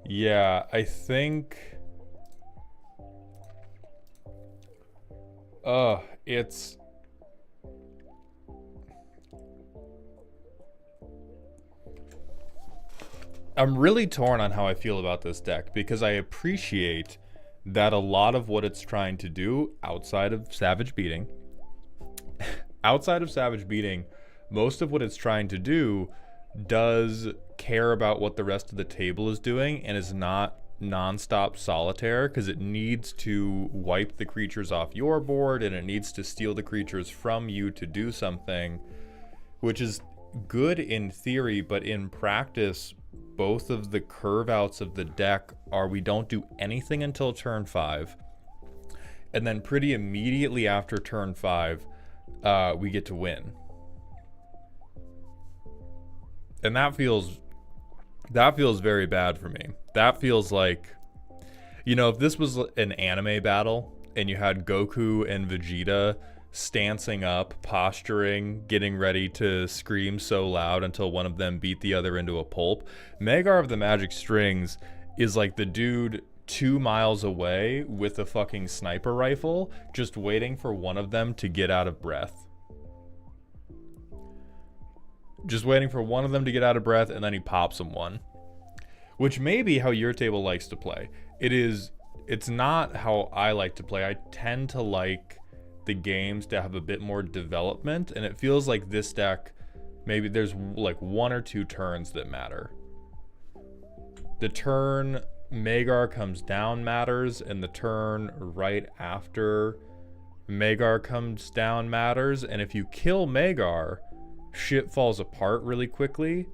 yeah, I think, it's, I'm really torn on how I feel about this deck, because I appreciate that a lot of what it's trying to do outside of Savage Beating, most of what it's trying to do does care about what the rest of the table is doing and is not non-stop solitaire, because it needs to wipe the creatures off your board and it needs to steal the creatures from you to do something, which is good in theory, but in practice, both of the curve outs of the deck are we don't do anything until turn 5, and then pretty immediately after turn 5, we get to win. And that feels very bad for me. That feels like, you know, if this was an anime battle and you had Goku and Vegeta stancing up, posturing, getting ready to scream so loud until one of them beat the other into a pulp, Magar of the Magic Strings is like the dude 2 miles away with a fucking sniper rifle, just waiting for one of them to get out of breath. Just waiting for one of them to get out of breath, and then he pops them one. Which may be how your table likes to play. It's not how I like to play. I tend to like the games to have a bit more development, and it feels like this deck, maybe there's like 1 or 2 turns that matter. The turn Magar comes down matters, and the turn right after Magar comes down matters, and if you kill Magar, shit falls apart really quickly,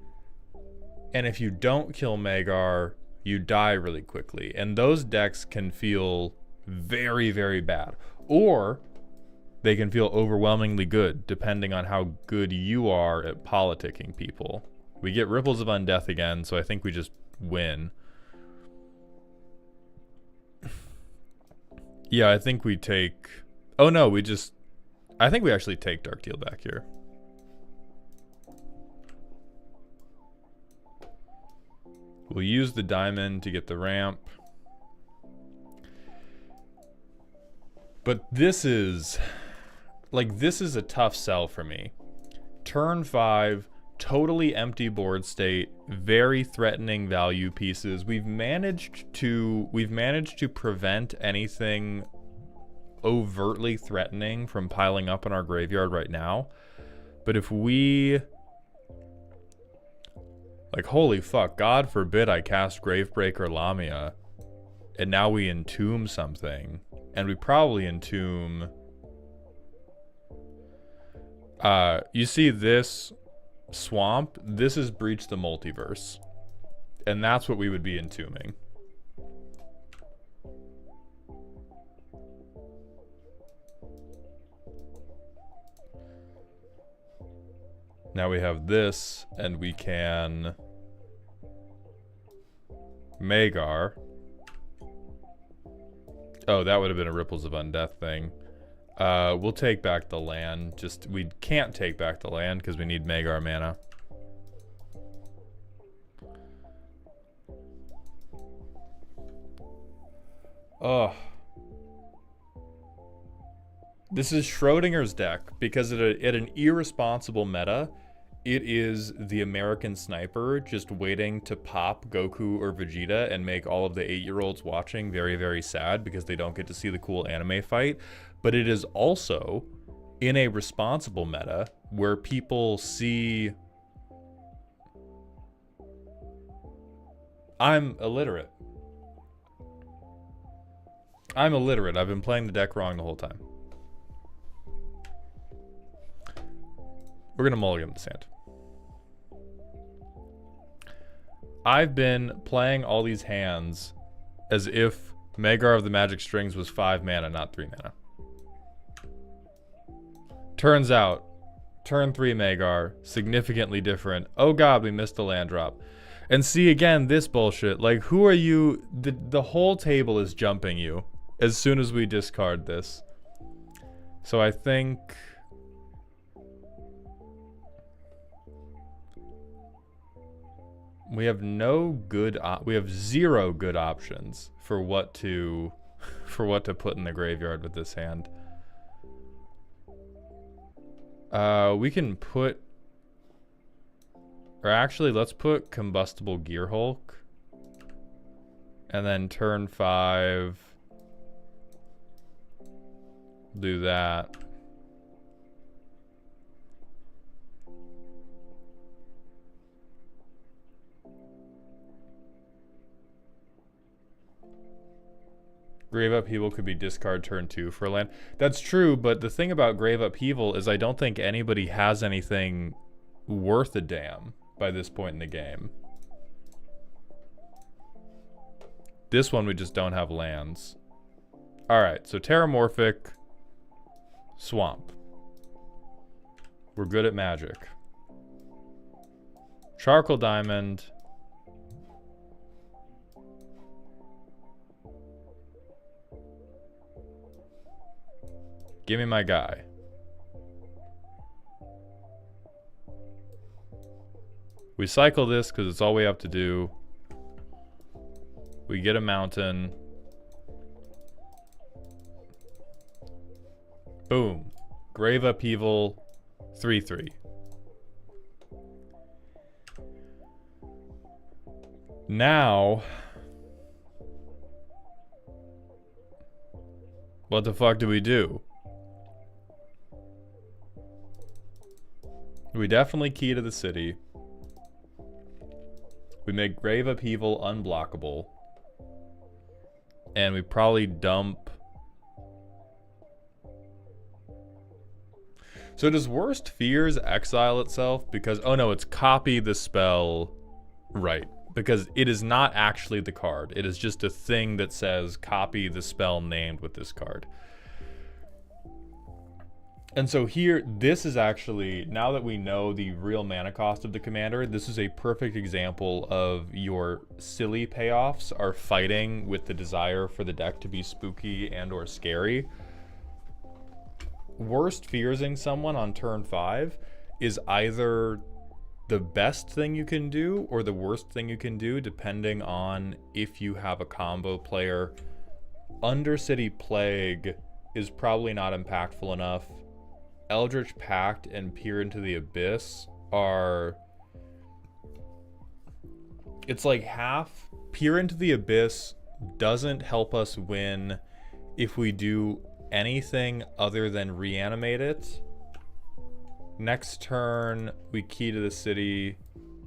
and if you don't kill Magar, you die really quickly, and those decks can feel very, very bad. Or they can feel overwhelmingly good, depending on how good you are at politicking people. We get Ripples of Undeath again, so I think we just win. Yeah, I think we take... Oh no, we just... I think we actually take Dark Deal back here. We'll use the diamond to get the ramp. But this is... Like, this is a tough sell for me. Turn 5, totally empty board state, very threatening value pieces. We've managed to prevent anything overtly threatening from piling up in our graveyard right now. But if we... Like, holy fuck, God forbid I cast Gravebreaker Lamia, and now we entomb something. And we probably entomb... you see this swamp? This is Breach the Multiverse. And that's what we would be entombing. Now we have this, and we can... Magar. Oh, that would have been a Ripples of Undeath thing. We'll take back the land. Just, we can't take back the land because we need Magar mana. Ugh. This is Schrodinger's deck because at an irresponsible meta, it is the American Sniper just waiting to pop Goku or Vegeta and make all of the 8-year-olds watching very, very sad because they don't get to see the cool anime fight. But it is also in a responsible meta where people see... I'm illiterate. I'm illiterate. I've been playing the deck wrong the whole time. We're going to mulligan the sand. I've been playing all these hands as if Magar of the Magic Strings was 5 mana, not 3 mana. Turns out, turn 3 Magar, significantly different. Oh god, we missed the land drop. And see again, this bullshit. Like, who are you? The whole table is jumping you as soon as we discard this. So I think... we have we have 0 good options for what to put in the graveyard with this hand. We can put, or actually let's put Combustible Gear Hulk. And then turn 5, do that. Grave Upheaval could be discard turn 2 for a land. That's true, but the thing about Grave Upheaval is I don't think anybody has anything worth a damn by this point in the game. This one we just don't have lands. Alright, so Terramorphic, Swamp. We're good at magic. Charcoal Diamond. Give me my guy. We cycle this because it's all we have to do. We get a mountain. Boom. Grave Upheaval, 3/3. Now, what the fuck do we do? We definitely key to the city. We make Grave Upheaval unblockable. And we probably dump... So does Worst Fears exile itself? Because, oh no, it's copy the spell. Right. Because it is not actually the card. It is just a thing that says copy the spell named with this card. And so here, this is actually, now that we know the real mana cost of the commander, this is a perfect example of your silly payoffs are fighting with the desire for the deck to be spooky and or scary. Worst fearsing someone on turn 5 is either the best thing you can do or the worst thing you can do, depending on if you have a combo player. Undercity Plague is probably not impactful enough. Eldritch Pact and Peer into the Abyss are... It's like half. Peer into the Abyss doesn't help us win if we do anything other than reanimate it. Next turn, we key to the city.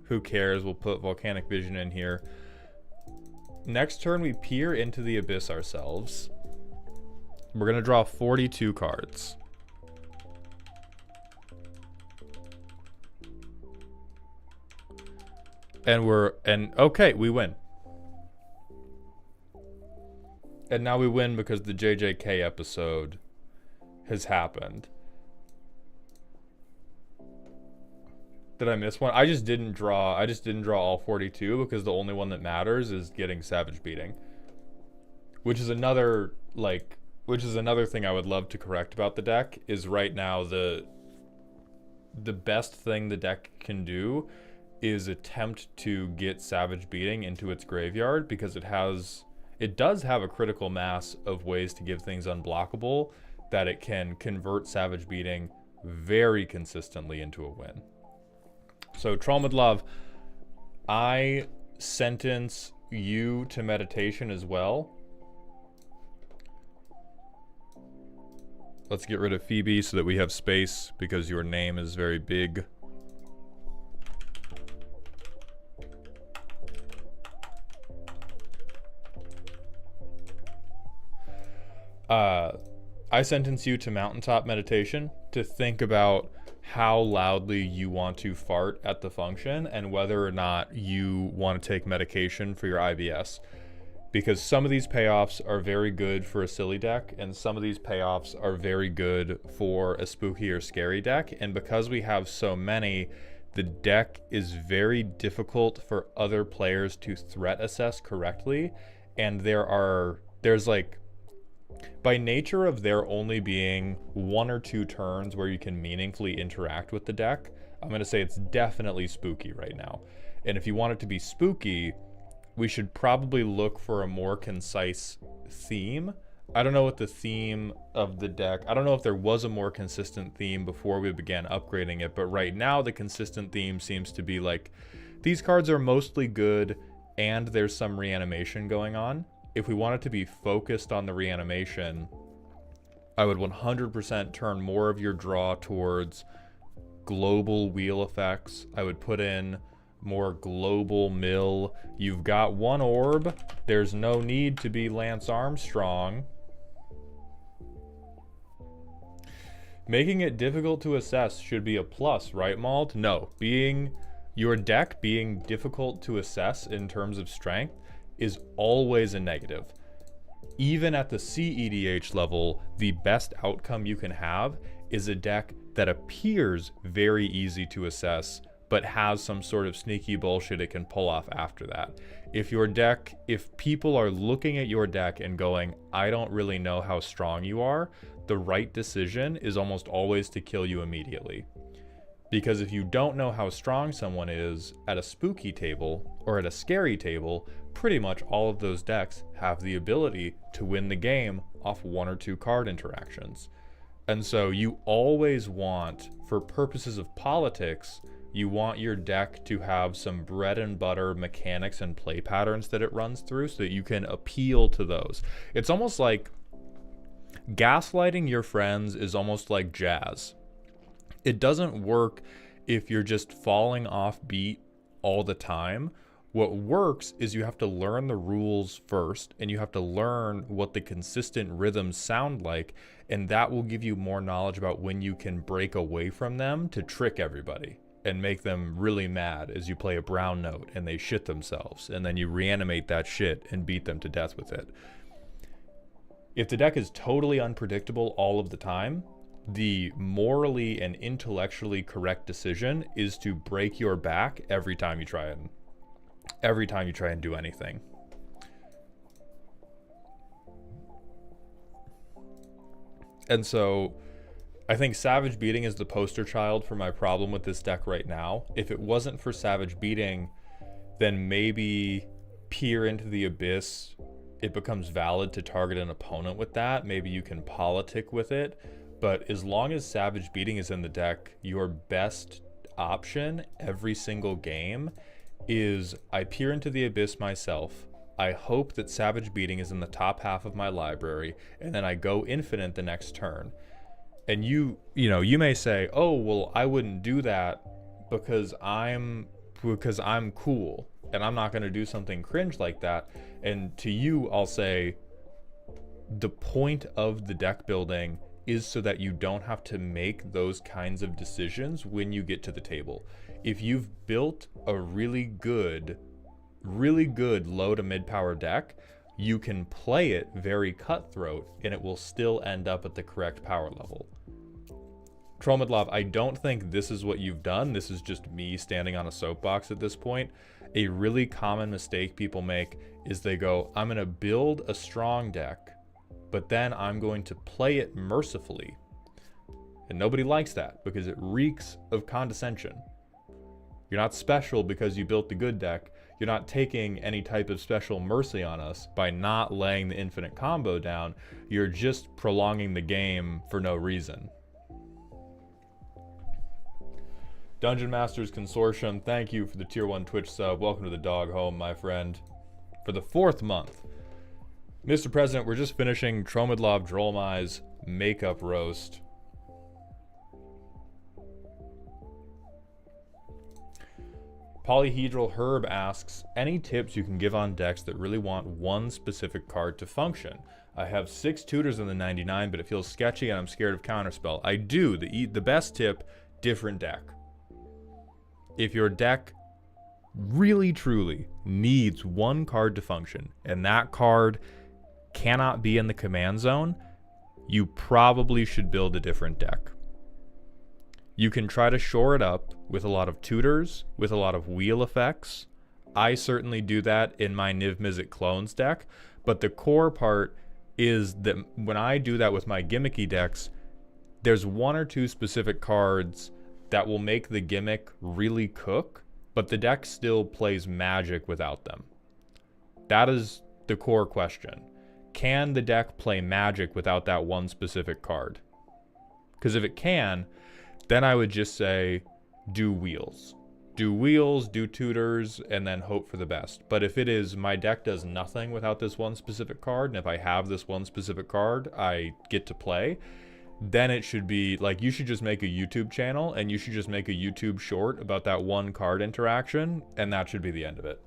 Who cares? We'll put Volcanic Vision in here. Next turn, we Peer into the Abyss ourselves. We're going to draw 42 cards. Okay, we win. And now we win because the JJK episode has happened. Did I miss one? I just didn't draw all 42 because the only one that matters is getting Savage Beating. Which is another thing I would love to correct about the deck, is right now the best thing the deck can do is attempt to get Savage Beating into its graveyard, because it does have a critical mass of ways to give things unblockable that it can convert Savage Beating very consistently into a win. So Trollmudlov, I sentence you to meditation as well. Let's get rid of Phoebe so that we have space, because your name is very big. I sentence you to mountaintop meditation to think about how loudly you want to fart at the function and whether or not you want to take medication for your IBS. Because some of these payoffs are very good for a silly deck, and some of these payoffs are very good for a spooky or scary deck. And because we have so many, the deck is very difficult for other players to threat assess correctly. And there's like, by nature of there only being 1 or 2 turns where you can meaningfully interact with the deck, I'm going to say it's definitely spooky right now. And if you want it to be spooky, we should probably look for a more concise theme. I don't know what the theme of the deck, I don't know if there was a more consistent theme before we began upgrading it, but right now the consistent theme seems to be like, these cards are mostly good and there's some reanimation going on. If we want it to be focused on the reanimation, I would 100% turn more of your draw towards global wheel effects. I would put in more global mill. You've got 1 orb. There's no need to be Lance Armstrong. Making it difficult to assess should be a plus, right, Mald? No. Your deck being difficult to assess in terms of strength is always a negative. Even at the CEDH level, the best outcome you can have is a deck that appears very easy to assess, but has some sort of sneaky bullshit it can pull off after that. If people are looking at your deck and going, I don't really know how strong you are, the right decision is almost always to kill you immediately. Because if you don't know how strong someone is at a spooky table or at a scary table, pretty much all of those decks have the ability to win the game off 1 or 2 card interactions. And so you always want, for purposes of politics, you want your deck to have some bread and butter mechanics and play patterns that it runs through so that you can appeal to those. It's almost like gaslighting your friends is almost like jazz. It doesn't work if you're just falling off beat all the time. What works is you have to learn the rules first, and you have to learn what the consistent rhythms sound like, and that will give you more knowledge about when you can break away from them to trick everybody and make them really mad as you play a brown note and they shit themselves, and then you reanimate that shit and beat them to death with it. If the deck is totally unpredictable all of the time, the morally and intellectually correct decision is to break your back every time you try and do anything. And so I think Savage Beating is the poster child for my problem with this deck right now. If it wasn't for Savage Beating, then maybe Peer into the Abyss, it becomes valid to target an opponent with that. Maybe you can politic with it. But as long as Savage Beating is in the deck, your best option every single game is I Peer into the Abyss myself. I hope that Savage Beating is in the top half of my library, and then I go infinite the next turn. And you may say, oh, well, I wouldn't do that because I'm cool, and I'm not going to do something cringe like that. And to you, I'll say, the point of the deck building is so that you don't have to make those kinds of decisions when you get to the table. If you've built a really good low to mid power deck, you can play it very cutthroat and it will still end up at the correct power level. Tromidlov, I don't think this is what you've done. This is just me standing on a soapbox at this point. A really common mistake people make is they go, I'm going to build a strong deck, but then I'm going to play it mercifully. And nobody likes that because it reeks of condescension. You're not special because you built the good deck. You're not taking any type of special mercy on us by not laying the infinite combo down. You're just prolonging the game for no reason. Dungeon Masters Consortium, thank you for the tier 1 Twitch sub. Welcome to the dog home, my friend. For the 4th month. Mr. President, we're just finishing Tromidlov Drolmai's makeup roast. Polyhedral Herb asks, any tips you can give on decks that really want one specific card to function? I have 6 tutors in the 99, but it feels sketchy and I'm scared of Counterspell. I do. The best tip, different deck. If your deck really truly needs one card to function, and that card cannot be in the command zone, you probably should build a different deck. You can try to shore it up with a lot of tutors, with a lot of wheel effects. I certainly do that in my Niv Mizzet Clones deck, but the core part is that when I do that with my gimmicky decks, there's 1 or 2 specific cards that will make the gimmick really cook, but the deck still plays Magic without them. That is the core question. Can the deck play Magic without that one specific card? Because if it can, then I would just say, do wheels. Do wheels, do tutors, and then hope for the best. But if it is, my deck does nothing without this one specific card, and if I have this one specific card, I get to play, then it should be, like, you should just make a YouTube channel, and you should just make a YouTube short about that one card interaction, and that should be the end of it.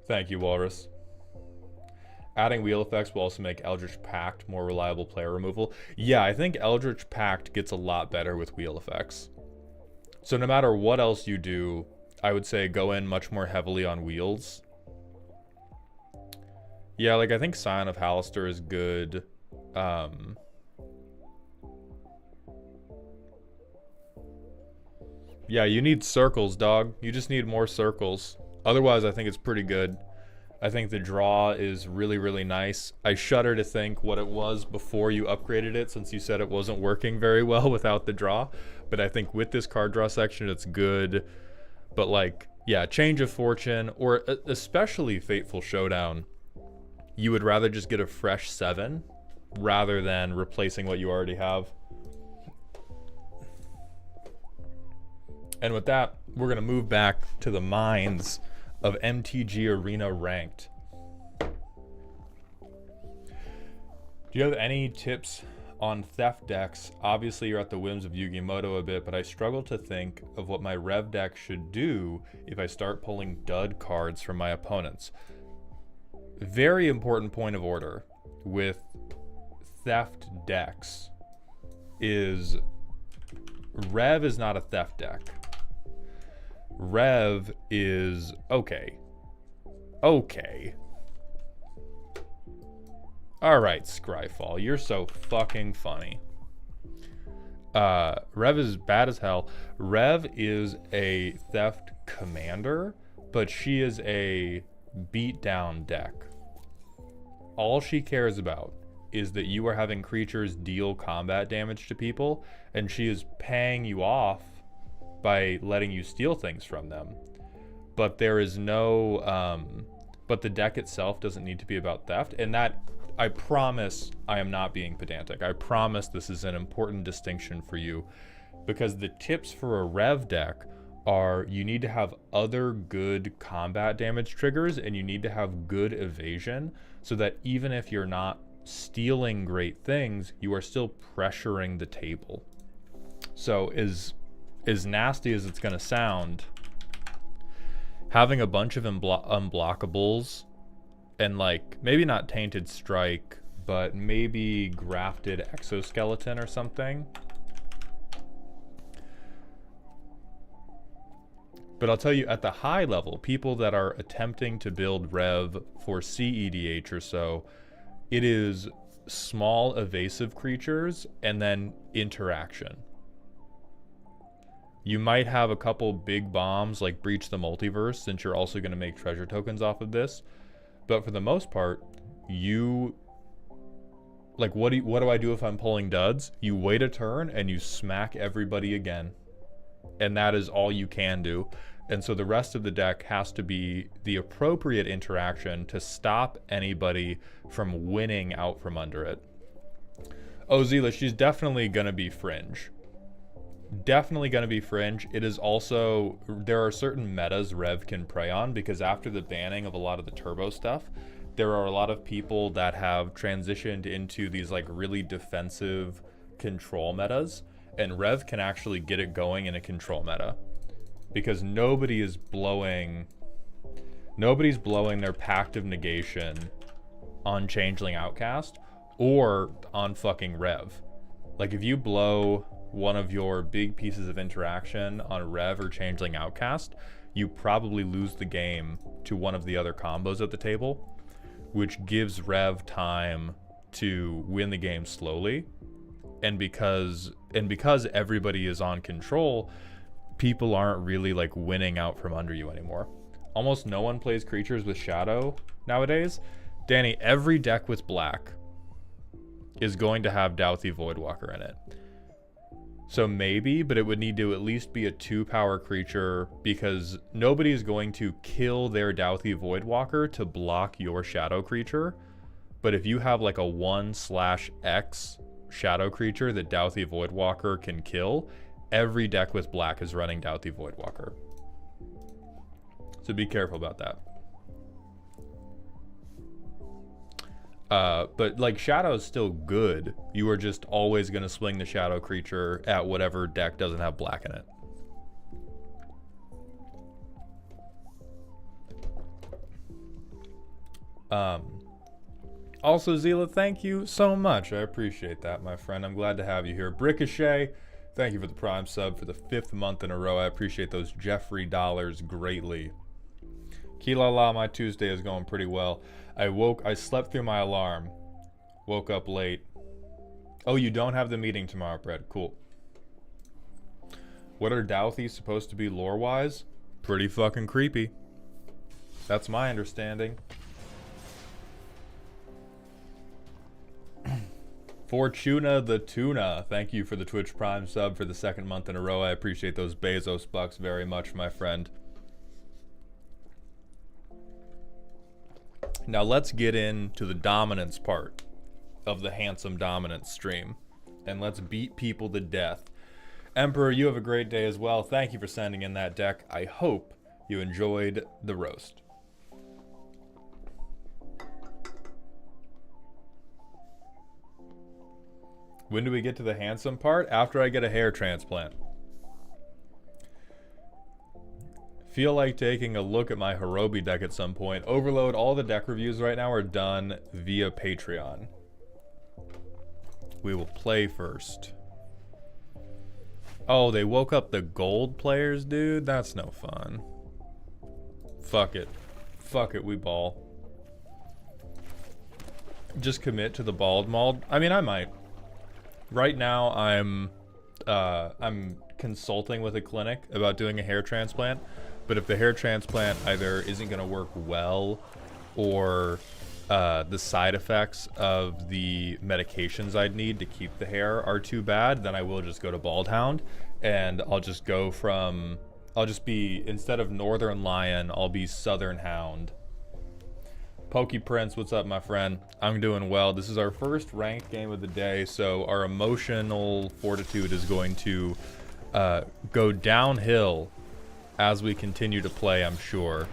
Thank you, Walrus. Adding wheel effects will also make Eldritch Pact more reliable player removal. Yeah, I think Eldritch Pact gets a lot better with wheel effects. So no matter what else you do, I would say go in much more heavily on wheels. Yeah, like I think Scion of Halaster is good. Yeah, you need circles, dog. You just need more circles. Otherwise, I think it's pretty good. I think the draw is really, really nice. I shudder to think what it was before you upgraded it, since you said it wasn't working very well without the draw. But I think with this card draw section, it's good. But like, yeah, Change of Fortune, or especially Fateful Showdown, you would rather just get a fresh 7 rather than replacing what you already have. And with that, we're going to move back to the minds of MTG Arena Ranked. Do you have any tips on theft decks? Obviously, you're at the whims of Yugimoto a bit, but I struggle to think of what my Rev deck should do if I start pulling dud cards from my opponents. Very important point of order with theft decks is Rev is not a theft deck. Rev is okay. Alright, Scryfall, you're so fucking funny. Rev is bad as hell. Rev is a theft commander, but she is a beatdown deck. All she cares about is that you are having creatures deal combat damage to people, and she is paying you off by letting you steal things from them. But there is no, but the deck itself doesn't need to be about theft, and that, I promise I am not being pedantic. I promise this is an important distinction for you, because the tips for a Rev deck are you need to have other good combat damage triggers, and you need to have good evasion, so that even if you're not stealing great things, you are still pressuring the table. So as nasty as it's going to sound, having a bunch of unblockables and like maybe not Tainted Strike, but maybe Grafted Exoskeleton or something. But I'll tell you, at the high level, people that are attempting to build Rev for CEDH or so, it is small evasive creatures and then interaction. You might have a couple big bombs like Breach the Multiverse, since you're also going to make treasure tokens off of this. But for the most part, you... Like, what do I do if I'm pulling duds? You wait a turn and you smack everybody again. And that is all you can do. And so the rest of the deck has to be the appropriate interaction to stop anybody from winning out from under it. Oh, Zila, she's definitely going to be fringe. Definitely going to be fringe. It is also, there are certain metas Rev can prey on, because after the banning of a lot of the turbo stuff, there are a lot of people that have transitioned into these like really defensive control metas, and Rev can actually get it going in a control meta, because nobody's blowing their Pact of Negation on Changeling Outcast or on fucking Rev. Like, if you blow one of your big pieces of interaction on Rev or Changeling Outcast, you probably lose the game to one of the other combos at the table, which gives Rev time to win the game slowly. And because everybody is on control, people aren't really like winning out from under you anymore. Almost no one plays creatures with Shadow nowadays. Danny, every deck with black is going to have Douthie Voidwalker in it. So maybe, but it would need to at least be a 2-power creature, because nobody is going to kill their Douthie Voidwalker to block your Shadow creature. But if you have like a 1/X Shadow creature that Douthie Voidwalker can kill, every deck with black is running Douthie Voidwalker. So be careful about that. But like, Shadow is still good. You are just always going to swing the Shadow creature at whatever deck doesn't have black in it. Also, Zila, thank you so much. I appreciate that, my friend. I'm glad to have you here. Ricochet, thank you for the Prime sub for the 5th month in a row. I appreciate those Jeffrey dollars greatly. Kilala, my Tuesday is going pretty well. I slept through my alarm. Woke up late. Oh, you don't have the meeting tomorrow, Brett. Cool. What are Douthie supposed to be lore-wise? Pretty fucking creepy. That's my understanding. Fortuna the Tuna, thank you for the Twitch Prime sub for the 2nd month in a row. I appreciate those Bezos bucks very much, my friend. Now let's get into the dominance part of the handsome dominance stream, and let's beat people to death. Emperor, you have a great day as well. Thank you for sending in that deck. I hope you enjoyed the roast. When do we get to the handsome part? After I get a hair transplant. Feel like taking a look at my Hirobi deck at some point. Overload, all the deck reviews right now are done via Patreon. We will play first. Oh, they woke up the gold players, dude? That's no fun. Fuck it. Fuck it, we ball. just commit to the bald mold. I mean, I might. Right now, I'm consulting with a clinic about doing a hair transplant, but if the hair transplant either isn't going to work well or the side effects of the medications I'd need to keep the hair are too bad, then I will just go to Bald Hound, and I'll just be, instead of Northern Lion, I'll be Southern Hound. Pokey Prince, what's up, my friend? I'm doing well. This is our first ranked game of the day, so our emotional fortitude is going to go downhill as we continue to play, I'm sure.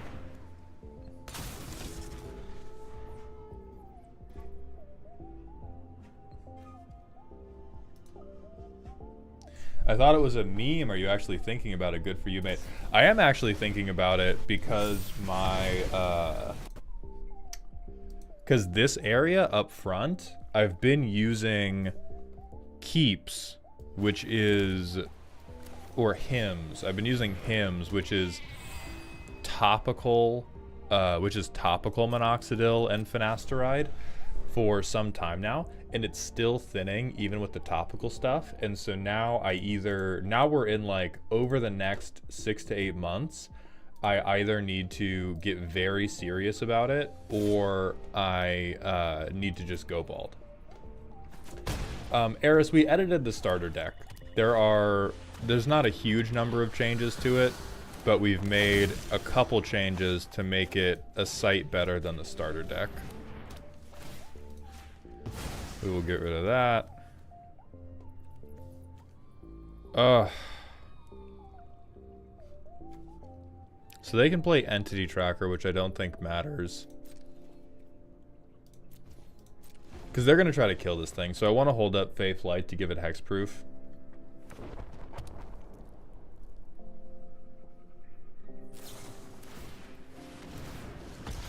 I thought it was a meme. Are you actually thinking about it? Good for you, mate. I am actually thinking about it because because this area up front, I've been using keeps, which is, or hymns. I've been using hymns, which is topical minoxidil and finasteride for some time now, and it's still thinning even with the topical stuff. And so now now we're in like over the next 6 to 8 months, I either need to get very serious about it or I need to just go bald. Eris, we edited the starter deck. There's not a huge number of changes to it, but we've made a couple changes to make it a sight better than the starter deck. We will get rid of that. So they can play Entity Tracker, which I don't think matters. Because they're going to try to kill this thing. So I want to hold up Faith Light to give it hexproof.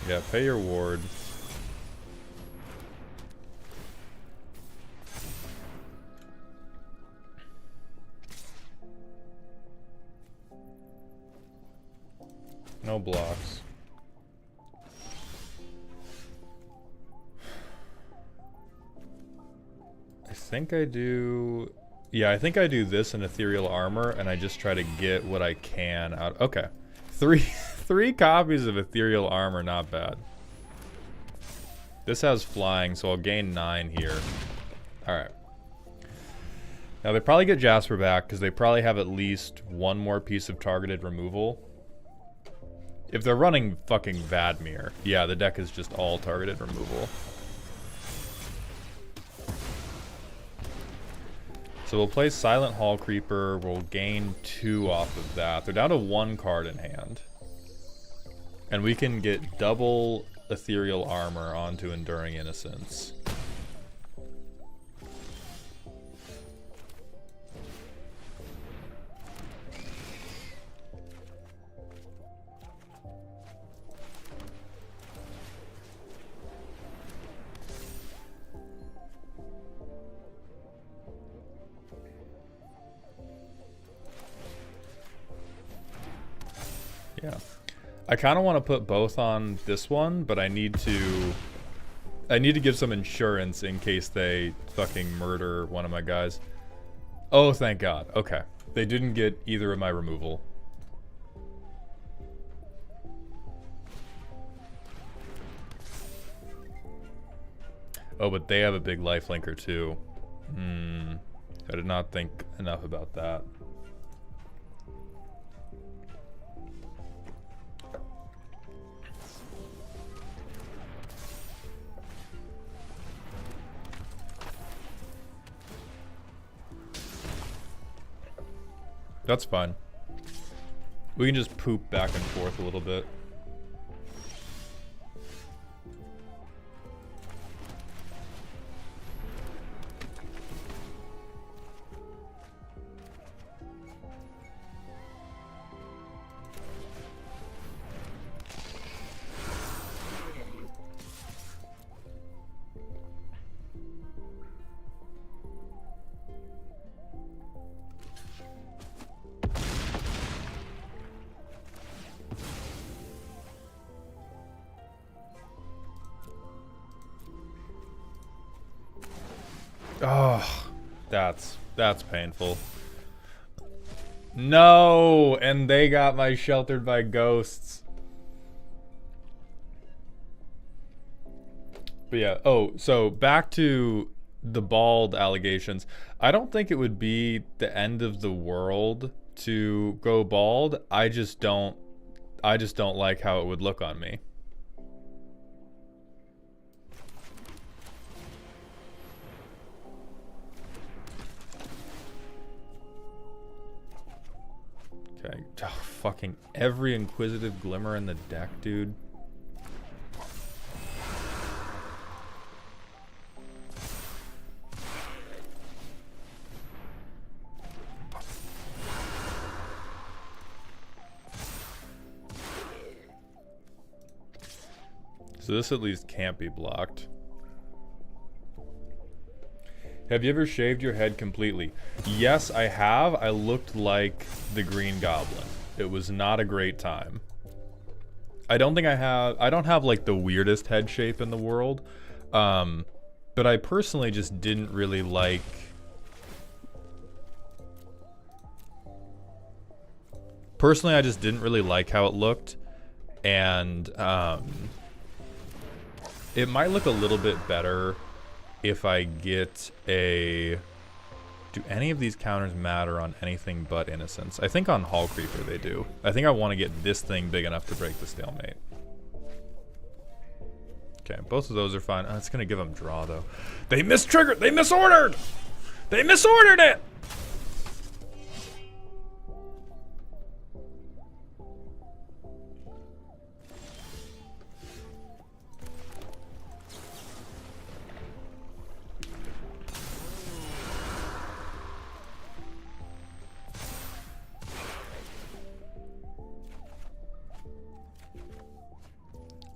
Yeah, pay your ward. No blocks. I think I do... Yeah, I think I do this in Ethereal Armor, and I just try to get what I can out... Okay. Three copies of Ethereal Armor, not bad. This has flying, so I'll gain 9 here. Alright. Now, they probably get Jasper back, because they probably have at least one more piece of targeted removal. If they're running fucking Vadmir, yeah, the deck is just all targeted removal. So we'll play Silent Hall Creeper, we'll gain 2 off of that. They're down to 1 card in hand. And we can get double Ethereal Armor onto Enduring Innocence. Yeah. I kind of want to put both on this one, but I need to give some insurance in case they fucking murder one of my guys. Oh, thank God. Okay. They didn't get either of my removal. Oh, but they have a big lifelinker too. I did not think enough about that. That's fine. We can just poop back and forth a little bit. Oh, that's painful. No, and they got my Sheltered by Ghosts. But yeah, oh, so back to the bald allegations. I don't think it would be the end of the world to go bald. I just don't like how it would look on me. Okay. Oh, fucking every Inquisitive Glimmer in the deck, dude. So this at least can't be blocked. Have you ever shaved your head completely? Yes, I have. I looked like the Green Goblin. It was not a great time. I don't have like the weirdest head shape in the world. But I personally just didn't really like... Personally, I just didn't really like how it looked. And, it might look a little bit better if I get a... Do any of these counters matter on anything but Innocence? I think on Hall Creeper they do. I think I want to get this thing big enough to break the stalemate. Okay, both of those are fine. Oh, it's going to give them draw, though. They mistriggered! They misordered! They misordered it!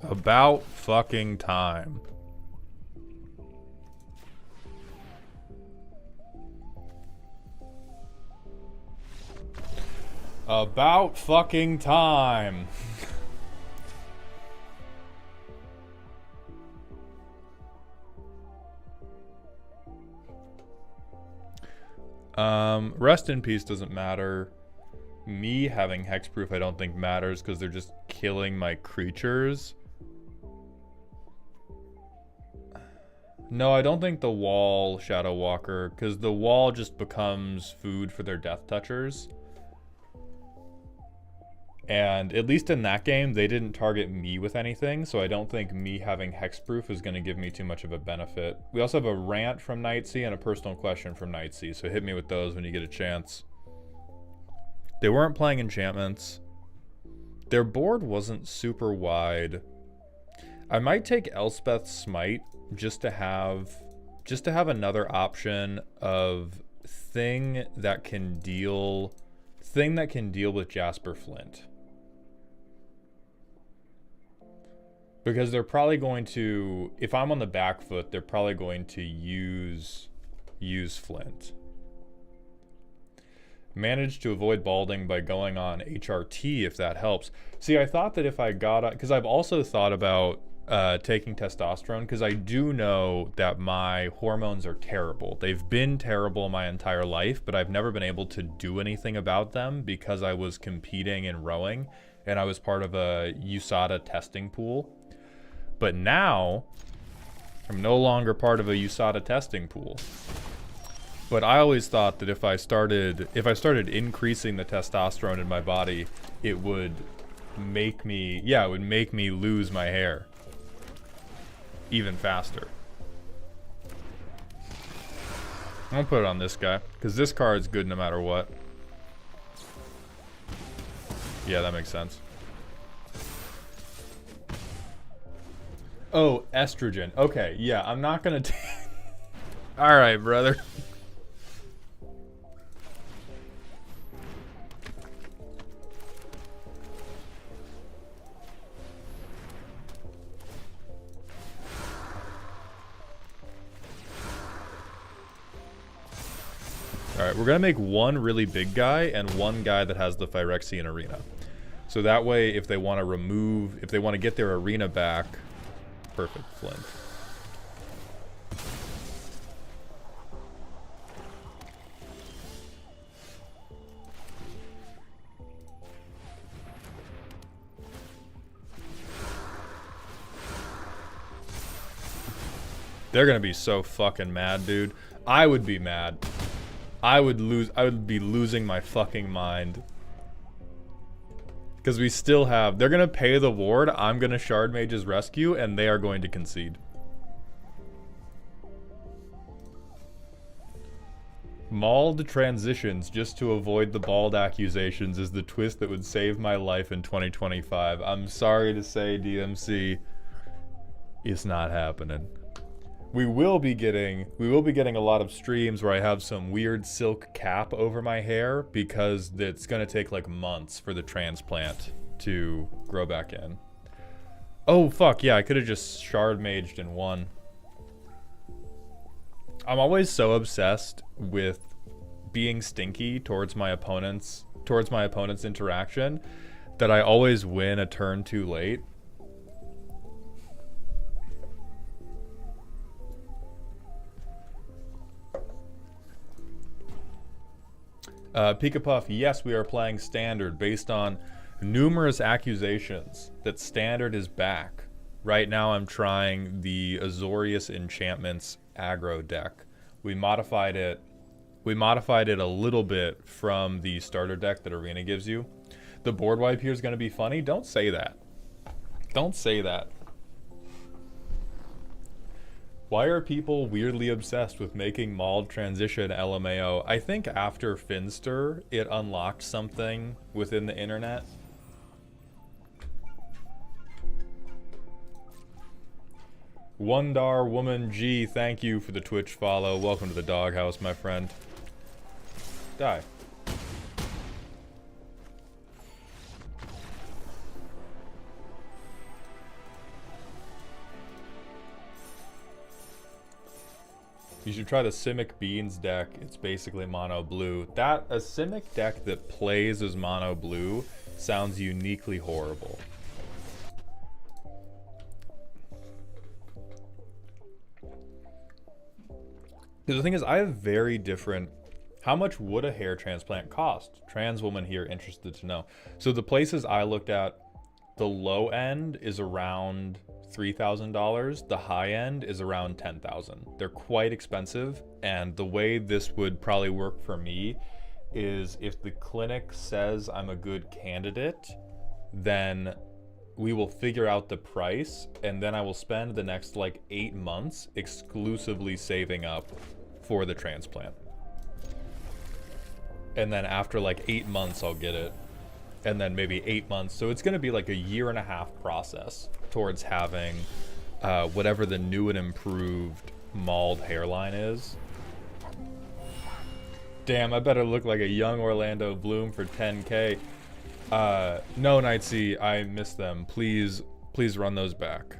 About fucking time. About fucking time. Rest in Peace doesn't matter. Me having hexproof I don't think matters because they're just killing my creatures. No, I don't think the wall Shadow Walker, because the wall just becomes food for their Death Touchers. And at least in that game, they didn't target me with anything, so I don't think me having hexproof is going to give me too much of a benefit. We also have a rant from Nightsea and a personal question from Nightsea, so hit me with those when you get a chance. They weren't playing enchantments. Their board wasn't super wide. I might take Elspeth's Smite just to have another option of thing that can deal with Jasper Flint. Because they're probably going to, if I'm on the back foot, they're probably going to use Flint. Managed to avoid balding by going on HRT if that helps. See, I thought that if I got, because I've also thought about taking testosterone, because I do know that my hormones are terrible. They've been terrible my entire life, but I've never been able to do anything about them because I was competing in rowing and I was part of a USADA testing pool. But now I'm no longer part of a USADA testing pool. But I always thought that if I started increasing the testosterone in my body, it would make me, it would make me lose my hair even faster. I'm gonna put it on this guy, because this card's good no matter what. Yeah, that makes sense. Oh, estrogen. Okay, yeah, I'm not gonna Alright, brother. Alright, we're gonna make one really big guy and one guy that has the Phyrexian Arena. So that way, if they want to get their arena back, perfect, Flint. They're gonna be so fucking mad, dude. I would be mad. I would be losing my fucking mind. Because we still have... They're gonna pay the ward, I'm gonna Shard Mage's Rescue, and they are going to concede. Mauled transitions just to avoid the bald accusations is the twist that would save my life in 2025. I'm sorry to say, DMC, it's not happening. We will be getting a lot of streams where I have some weird silk cap over my hair because it's gonna take like months for the transplant to grow back in. Oh fuck, yeah, I could have just Shard Maged and won. I'm always so obsessed with being stinky towards my opponent's interaction that I always win a turn too late. Pika Puff, yes, we are playing Standard based on numerous accusations that Standard is back. Right now I'm trying the Azorius Enchantments aggro deck. We modified it a little bit from the starter deck that Arena gives you. The board wipe here is going to be funny. Don't say that. Don't say that. Why are people weirdly obsessed with making Mauled transition LMAO? I think after Finster, it unlocked something within the internet. Wondar Woman G, thank you for the Twitch follow. Welcome to the doghouse, my friend. Die. You should try the Simic Beans deck. It's basically mono blue. A Simic deck that plays as mono blue sounds uniquely horrible. The thing is, I have very different... How much would a hair transplant cost? Trans woman here interested to know. So the places I looked at, the low end is around $3,000. The high end is around $10,000. They're quite expensive. And the way this would probably work for me is if the clinic says I'm a good candidate, then we will figure out the price. And then I will spend the next like 8 months exclusively saving up for the transplant. And then after like 8 months, I'll get it. And then maybe 8 months. So it's going to be like a 1.5-year process towards having whatever the new and improved mauled hairline is. Damn, I better look like a young Orlando Bloom for 10K. No, Nightsea, I missed them. Please run those back.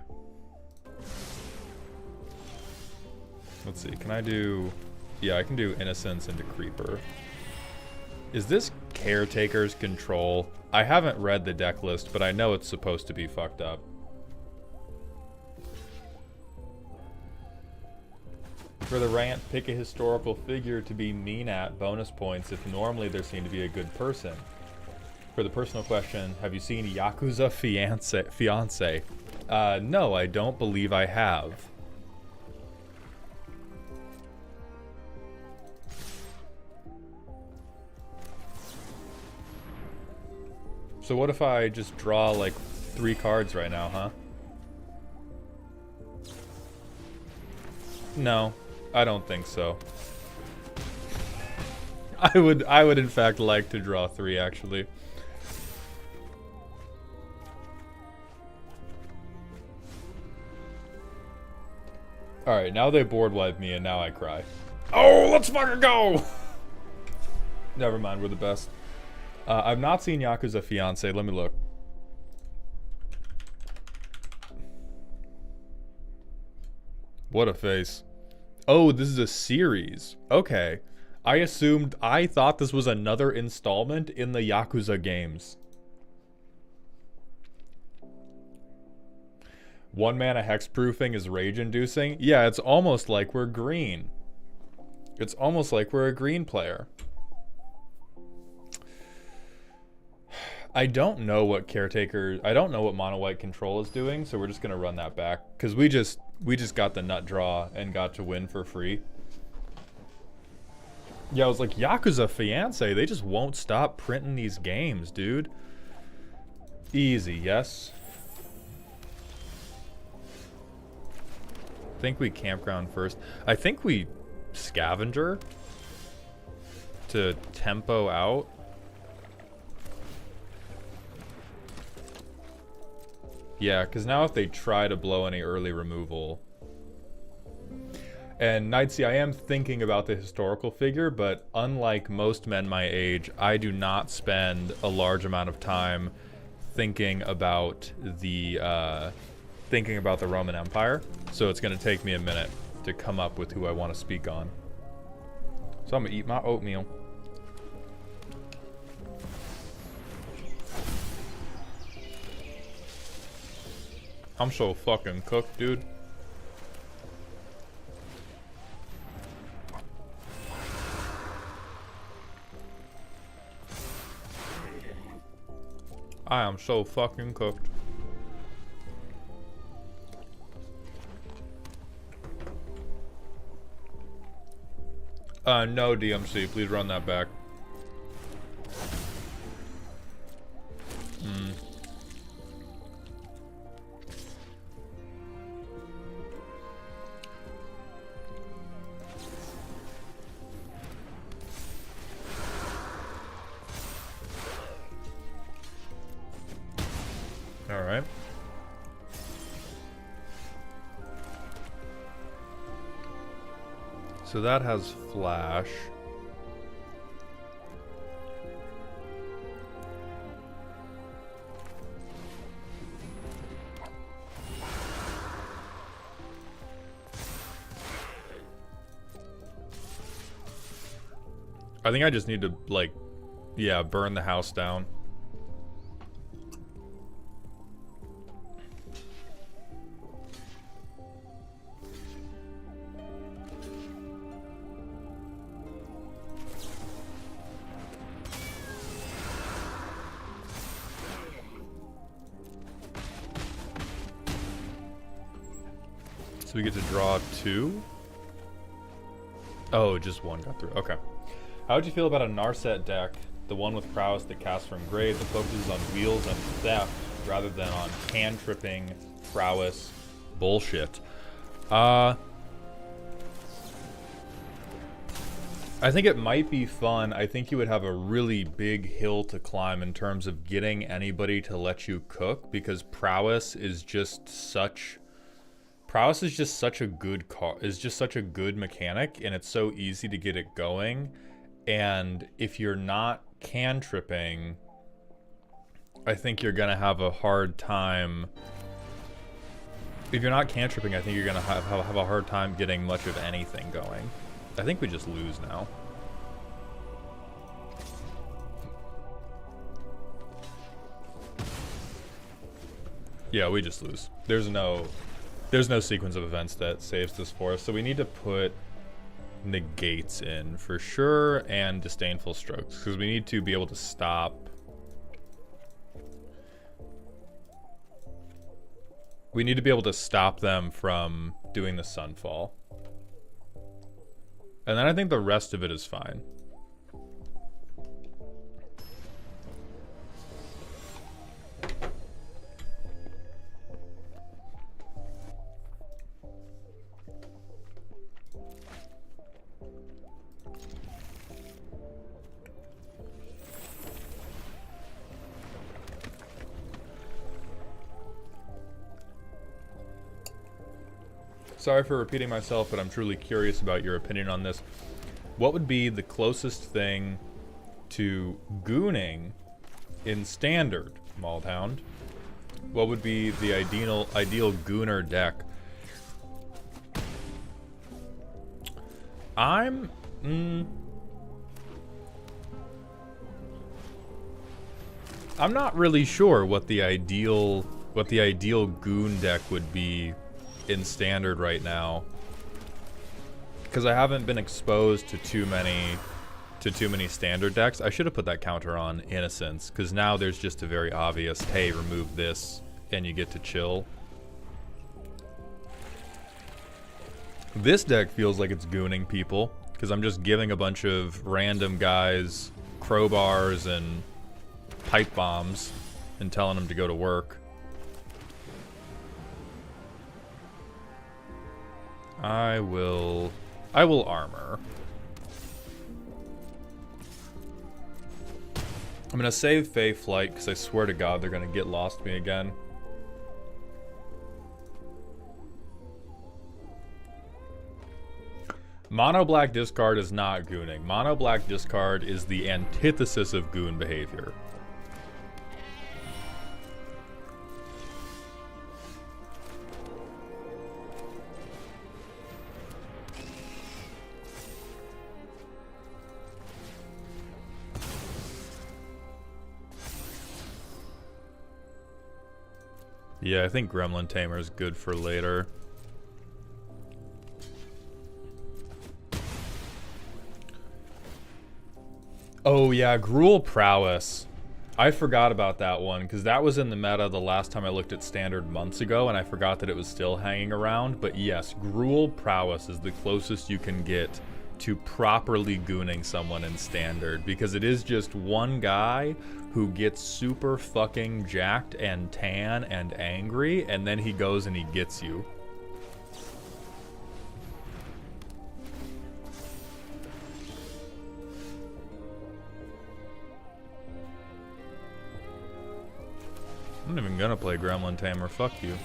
Let's see, can I do... Yeah, I can do Innocence into Creeper. Is this Caretaker's Control? I haven't read the deck list, but I know it's supposed to be fucked up. For the rant, pick a historical figure to be mean at, bonus points if normally there seemed to be a good person. For the personal question, have you seen Yakuza Fiance? No, I don't believe I have. So what if I just draw like 3 cards right now, huh? No, I don't think so. I would in fact like to draw 3 actually. Alright, now they board wipe me and now I cry. Oh, let's fucking go! Never mind, we're the best. I've not seen Yakuza Fiance. Let me look. What a face. Oh, this is a series. Okay. I thought this was another installment in the Yakuza games. 1-mana hexproofing is rage-inducing. Yeah, it's almost like we're green. It's almost like we're a green player. I don't know what Caretaker... I don't know what Mono White Control is doing, so we're just going to run that back. Because we We just got the nut draw and got to win for free. Yeah, I was like, Yakuza Fiancé, they just won't stop printing these games, dude. Easy, yes. I think we campground first. I think we scavenger to tempo out. Yeah, because now if they try to blow any early removal... And Knightsy, I am thinking about the historical figure, but unlike most men my age, I do not spend a large amount of time thinking about the Roman Empire. So it's going to take me a minute to come up with who I want to speak on. So I'm going to eat my oatmeal. I'm so fucking cooked, dude. I am so fucking cooked. No DMC, please run that back. Alright. So that has flash. I think I just need to, like, yeah, burn the house down. So we get to draw 2? Oh, just 1 got through. Okay. How would you feel about a Narset deck? The one with prowess that casts from grave that focuses on wheels and theft rather than on hand-tripping prowess bullshit. I think it might be fun. I think you would have a really big hill to climb in terms of getting anybody to let you cook, because prowess is just such a good such a good mechanic, and it's so easy to get it going. And if you're not can tripping, I think you're gonna have a hard time. If you're not can tripping, I think you're gonna have a hard time getting much of anything going. I think we just lose now. Yeah, we just lose. There's no sequence of events that saves this for us, so we need to put negates in for sure, and disdainful strokes, because we need to be able to stop. We need to be able to stop them from doing the sunfall. And then I think the rest of it is fine. Sorry for repeating myself, but I'm truly curious about your opinion on this. What would be the closest thing to gooning in standard, Mauled Hound? What would be the ideal gooner deck? I'm not really sure what the ideal goon deck would be in standard right now, because I haven't been exposed to too many standard decks. I should have put that counter on Innocence, because now there's just a very obvious, hey, remove this and you get to chill. This deck feels like it's gooning people, because I'm just giving a bunch of random guys crowbars and pipe bombs and telling them to go to work. I will armor. I'm gonna save Fae Flight because I swear to God they're gonna get lost me again. Mono black discard is not gooning. Mono black discard is the antithesis of goon behavior. Yeah, I think Gremlin Tamer is good for later. Oh yeah, Gruul Prowess. I forgot about that one, because that was in the meta the last time I looked at Standard months ago, and I forgot that it was still hanging around. But yes, Gruul Prowess is the closest you can get to properly gooning someone in Standard, because it is just one guy who gets super fucking jacked and tan and angry, and then he goes and he gets you. I'm not even gonna play Gremlin Tamer, fuck you.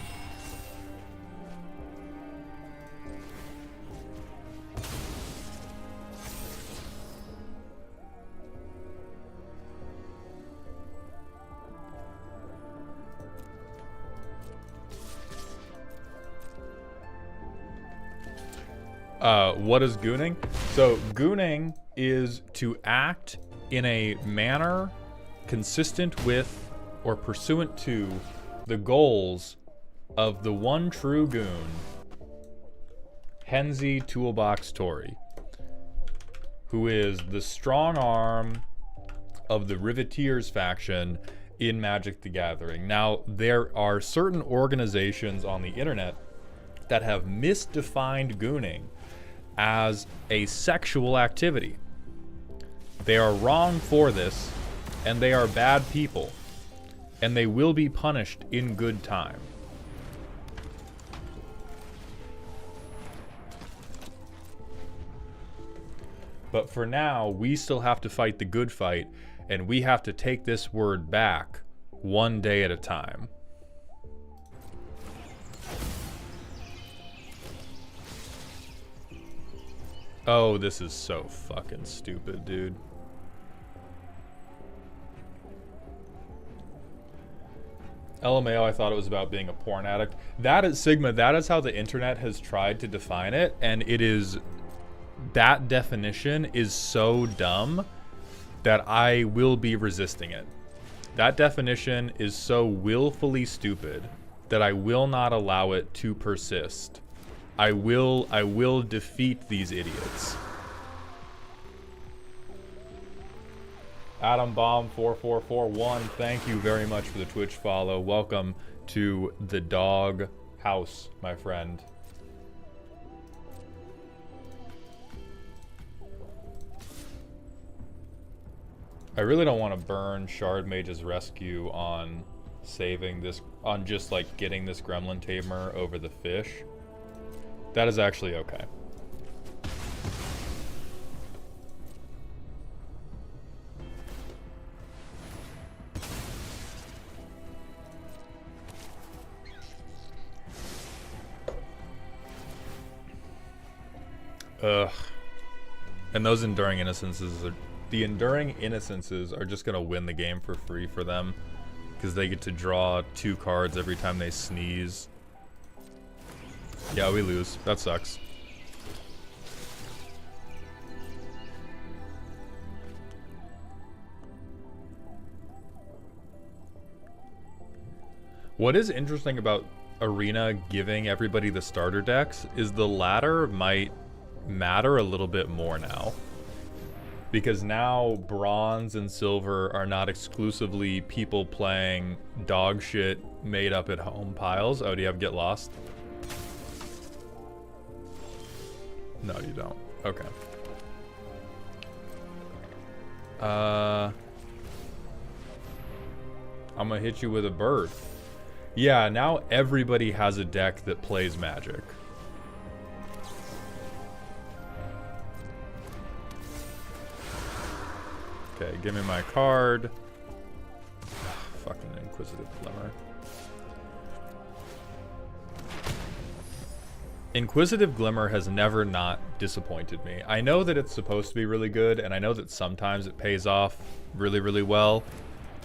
What is gooning? So gooning is to act in a manner consistent with or pursuant to the goals of the one true goon, Henzi Toolbox Tori, who is the strong arm of the Riveteers faction in Magic the Gathering. Now, there are certain organizations on the internet that have misdefined gooning as a sexual activity. They are wrong for this, and they are bad people, and they will be punished in good time. But for now, we still have to fight the good fight, and we have to take this word back one day at a time. Oh, this is so fucking stupid, dude. LMAO, I thought it was about being a porn addict. That is, Sigma, that is how the internet has tried to define it, and it is, that definition is so dumb that I will be resisting it. That definition is so willfully stupid that I will not allow it to persist. I will defeat these idiots. Adam Bomb 4441, thank you very much for the Twitch follow. Welcome to the dog house, my friend. I really don't want to burn Shard Mage's Rescue on saving this, on just like getting this Gremlin Tamer over the fish. That is actually okay. Ugh. And those Enduring Innocences are... The Enduring Innocences are just gonna win the game for free for them, because they get to draw 2 cards every time they sneeze. Yeah, we lose. That sucks. What is interesting about Arena giving everybody the starter decks is the ladder might matter a little bit more now. Because now bronze and silver are not exclusively people playing dog shit made up at home piles. Oh, do you have Get Lost? No, you don't. Okay. I'm gonna hit you with a bird. Yeah, now everybody has a deck that plays Magic. Okay, give me my card. Fucking Inquisitive Glimmer. Inquisitive Glimmer has never not disappointed me. I know that it's supposed to be really good, and I know that sometimes it pays off really, really well.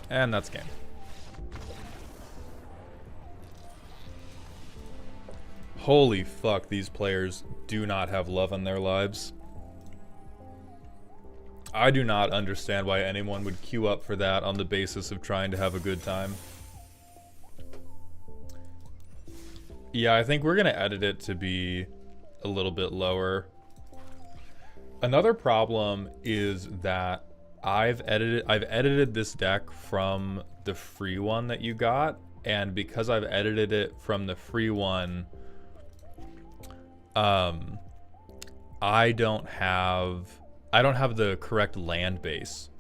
And that's game. Holy fuck, these players do not have love in their lives. I do not understand why anyone would queue up for that on the basis of trying to have a good time. Yeah, I think we're gonna edit it to be a little bit lower. Another problem is that I've edited this deck from the free one that you got, and because I've edited it from the free one, I don't have the correct land base.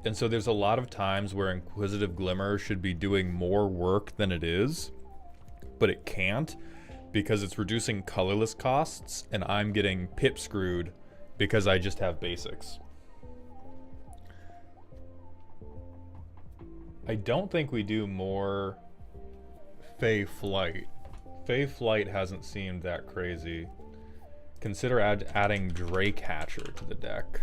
And so there's a lot of times where Inquisitive Glimmer should be doing more work than it is, but it can't because it's reducing colorless costs, and I'm getting pip screwed because I just have basics. I don't think we do more Fey Flight. Fey Flight hasn't seemed that crazy. Consider adding Drake Hatcher to the deck.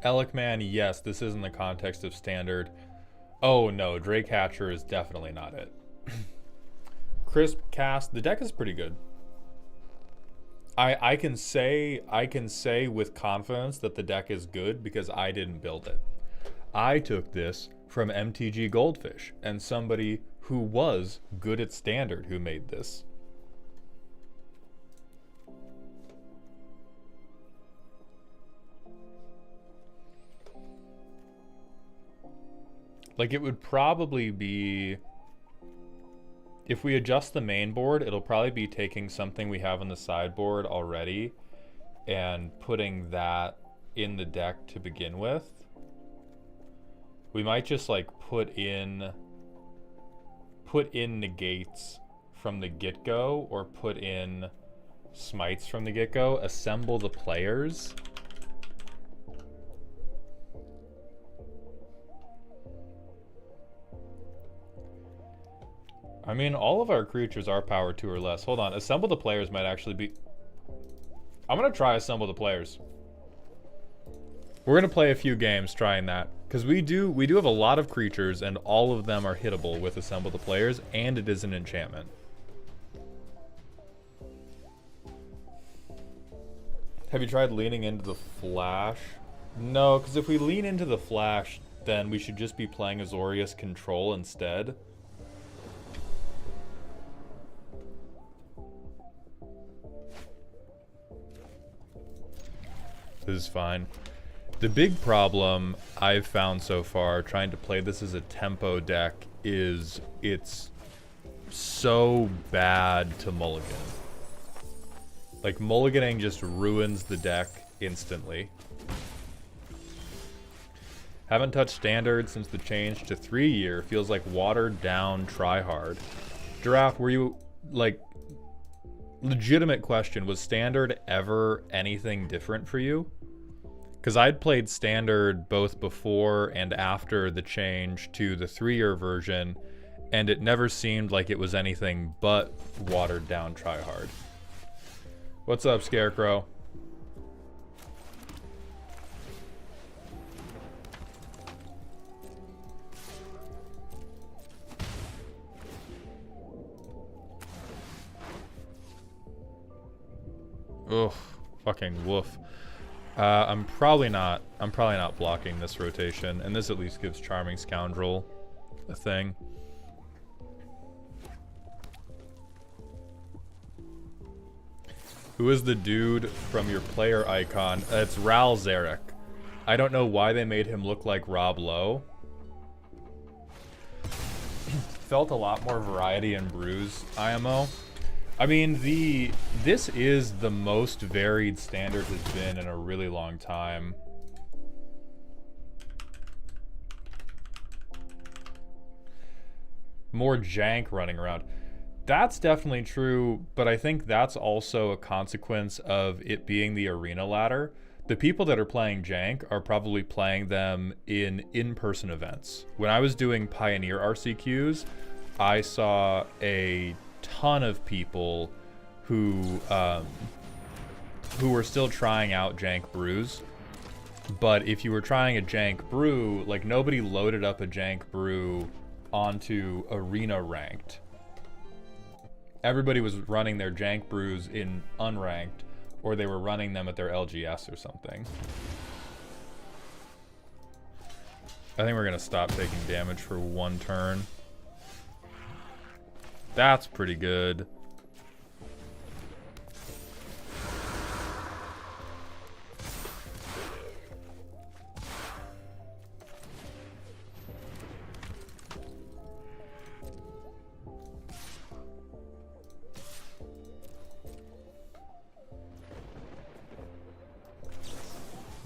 Elikman, yes, this is in the context of standard. Oh no, Drake Hatcher is definitely not it. Crisp Cast, the deck is pretty good. I can say with confidence that the deck is good because I didn't build it. I took this from MTG Goldfish and somebody who was good at standard who made this. Like, it would probably be, if we adjust the main board, it'll probably be taking something we have on the sideboard already and putting that in the deck to begin with. We might just like put in negates from the get-go, or put in smites from the get-go, assemble the players. I mean, all of our creatures are power 2 or less. Hold on, assemble the players might actually be... I'm gonna try assemble the players. We're gonna play a few games trying that, because we do have a lot of creatures, and all of them are hittable with assemble the players, and it is an enchantment. Have you tried leaning into the Flash? No, because if we lean into the Flash, then we should just be playing Azorius Control instead. This is fine. The big problem I've found so far trying to play this as a tempo deck is it's so bad to mulligan. Like, mulliganing just ruins the deck instantly. Haven't touched standard since the change to 3-year. Feels like watered down tryhard. Giraffe, were you, like, legitimate question, was standard ever anything different for you? Because I'd played standard both before and after the change to the 3-year version, and it never seemed like it was anything but watered down tryhard. What's up, Scarecrow? Ugh, fucking woof. I'm probably not blocking this rotation, and this at least gives Charming Scoundrel a thing. Who is the dude from your player icon? It's Ral Zarek. I don't know why they made him look like Rob Lowe. Felt a lot more variety in Brews IMO. I mean, this is the most varied standard has been in a really long time. More jank running around. That's definitely true, but I think that's also a consequence of it being the arena ladder. The people that are playing jank are probably playing them in in-person events. When I was doing Pioneer RCQs, I saw a ton of people who were still trying out jank brews. But if you were trying a jank brew, like nobody loaded up a jank brew onto arena ranked. Everybody was running their jank brews in unranked, or they were running them at their LGS or something. I think we're gonna stop taking damage for one turn. That's pretty good.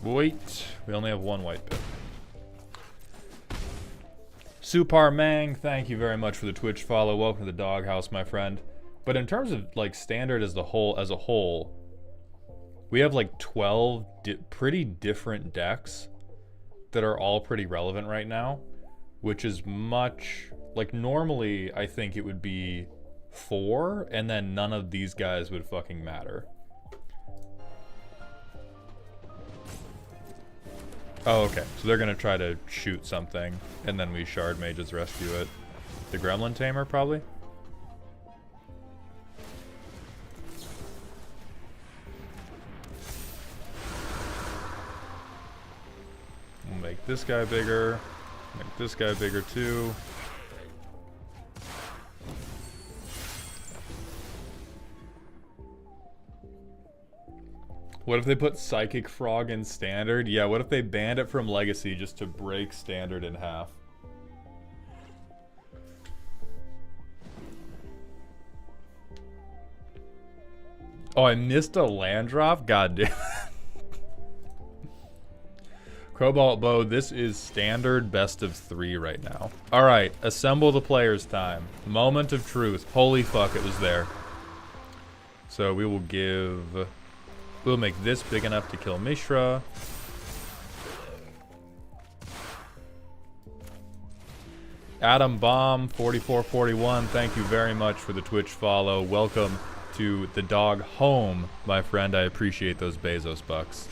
Wait, we only have one white bit. Supar Mang, thank you very much for the Twitch follow. Welcome to the doghouse, my friend. But in terms of like standard as a whole, we have like 12 pretty different decks that are all pretty relevant right now, which is much like normally I think it would be 4 and then none of these guys would fucking matter. Oh, okay. So they're gonna try to shoot something, and then we Shard Mages rescue it. The Gremlin Tamer, probably? We'll make this guy bigger. Make this guy bigger, too. What if they put Psychic Frog in Standard? Yeah, what if they banned it from Legacy just to break Standard in half? Oh, I missed a land drop? God damn. Cobalt Bow, this is Standard best of 3 right now. Alright, assemble the players' time. Moment of truth. Holy fuck, it was there. So we will give... We'll make this big enough to kill Mishra. Adam Bomb 4441, thank you very much for the Twitch follow. Welcome to the dog home, my friend. I appreciate those Bezos bucks.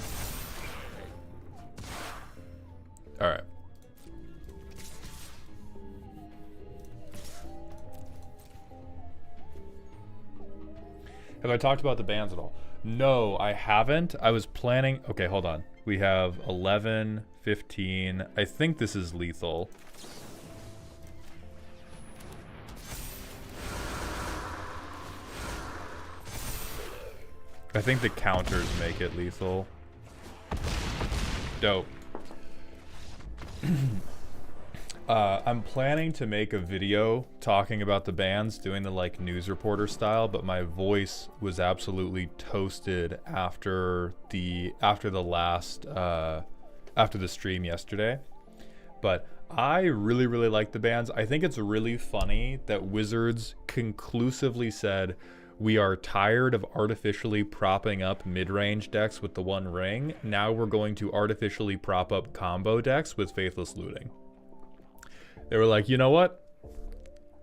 All right. Have I talked about the bans at all? No, I haven't. I was planning... Okay, hold on. We have 11, 15. I think this is lethal. I think the counters make it lethal. Dope. I'm planning to make a video talking about the bans, doing the like news reporter style, but my voice was absolutely toasted after the stream yesterday. But I really like the bans. I think it's really funny that Wizards conclusively said we are tired of artificially propping up mid-range decks with the One Ring. Now we're going to artificially prop up combo decks with Faithless Looting. They were like, you know what?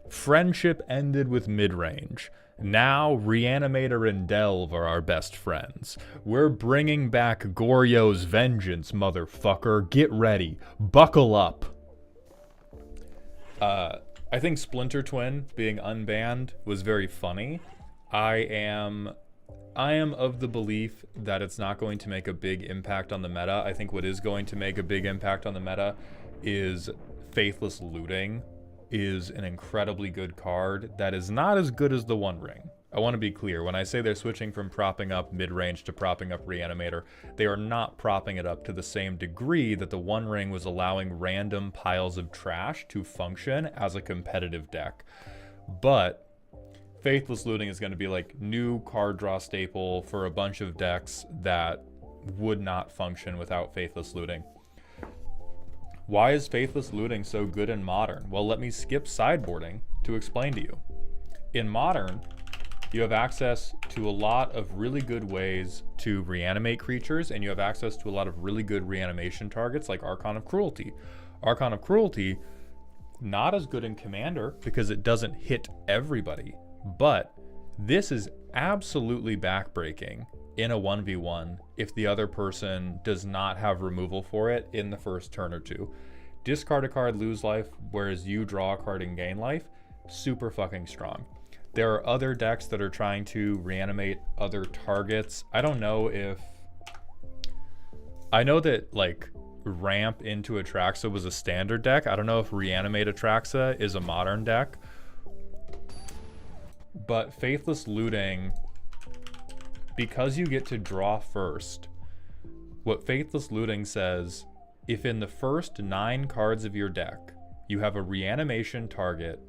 Friendship ended with mid-range. Now Reanimator and Delve are our best friends. We're bringing back Goryo's Vengeance, motherfucker. Get ready. Buckle up. I think Splinter Twin being unbanned was very funny. I am of the belief that it's not going to make a big impact on the meta. I think what is going to make a big impact on the meta is Faithless Looting is an incredibly good card that is not as good as the One Ring. I want to be clear. When I say they're switching from propping up mid-range to propping up Reanimator, they are not propping it up to the same degree that the One Ring was allowing random piles of trash to function as a competitive deck. But Faithless Looting is going to be like new card draw staple for a bunch of decks that would not function without Faithless Looting. Why is Faithless Looting so good in Modern? Well, let me skip sideboarding to explain to you. In Modern, you have access to a lot of really good ways to reanimate creatures, and you have access to a lot of really good reanimation targets like Archon of Cruelty. Archon of Cruelty, not as good in Commander because it doesn't hit everybody, but this is absolutely backbreaking in a 1v1 if the other person does not have removal for it in the first turn or two. Discard a card, lose life, whereas you draw a card and gain life. Super fucking strong. There are other decks that are trying to reanimate other targets. I don't know if... I know that, like, Ramp into Atraxa was a standard deck. I don't know if Reanimate Atraxa is a modern deck. But Faithless Looting, because you get to draw first, what Faithless Looting says, if in the first 9 cards of your deck, you have a reanimation target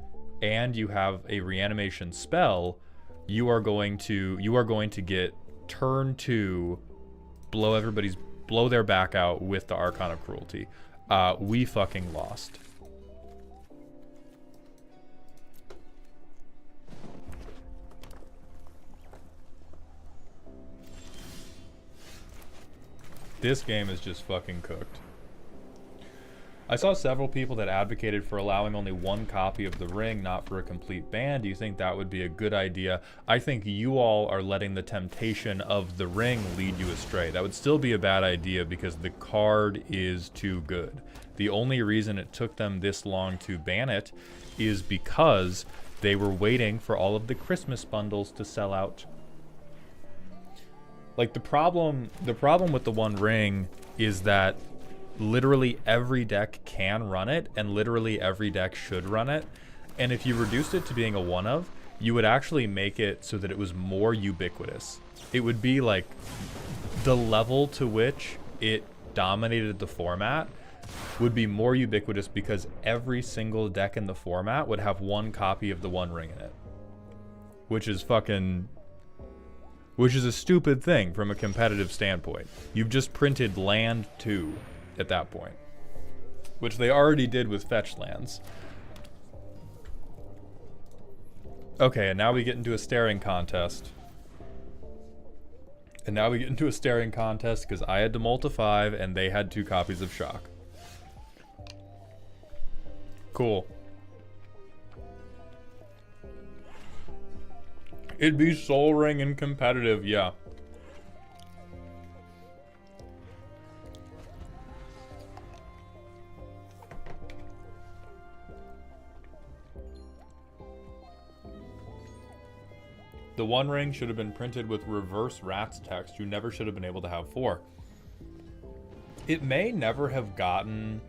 and you have a reanimation spell, you are going to get turn 2, blow their back out with the Archon of Cruelty. We fucking lost. This game is just fucking cooked. I saw several people that advocated for allowing only 1 copy of the ring, not for a complete ban. Do you think that would be a good idea? I think you all are letting the temptation of the ring lead you astray. That would still be a bad idea because the card is too good. The only reason it took them this long to ban it is because they were waiting for all of the Christmas bundles to sell out. Like, the problem with the One Ring is that literally every deck can run it, and literally every deck should run it. And if you reduced it to being a one of, you would actually make it so that it was more ubiquitous. It would be like the level to which it dominated the format would be more ubiquitous because every single deck in the format would have 1 copy of the One Ring in it. Which is a stupid thing from a competitive standpoint. You've just printed land 2 at that point, which they already did with fetch lands. Okay, and now we get into a staring contest. Because I had to multi 5 and they had 2 copies of Shock. Cool. It'd be Soul Ring and competitive, yeah. The One Ring should have been printed with reverse rats text. You never should have been able to have 4. It may never have gotten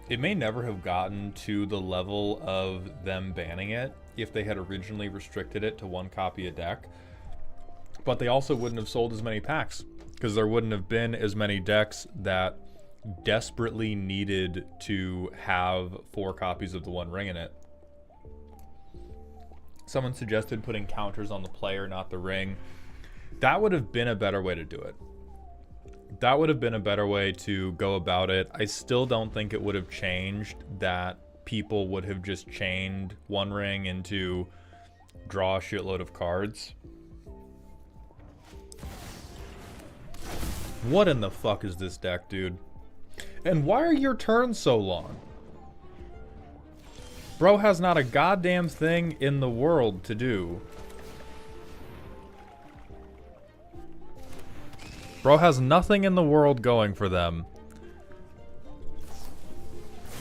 to the level of them banning it if they had originally restricted it to 1 copy a deck. But they also wouldn't have sold as many packs because there wouldn't have been as many decks that desperately needed to have 4 copies of the One Ring in it. Someone suggested putting counters on the player, not the ring. That would have been a better way to do it. That would have been a better way to go about it. I still don't think it would have changed that people would have just chained One Ring into draw a shitload of cards. What in the fuck is this deck, dude? And why are your turns so long? Bro has not a goddamn thing in the world to do. Bro has nothing in the world going for them.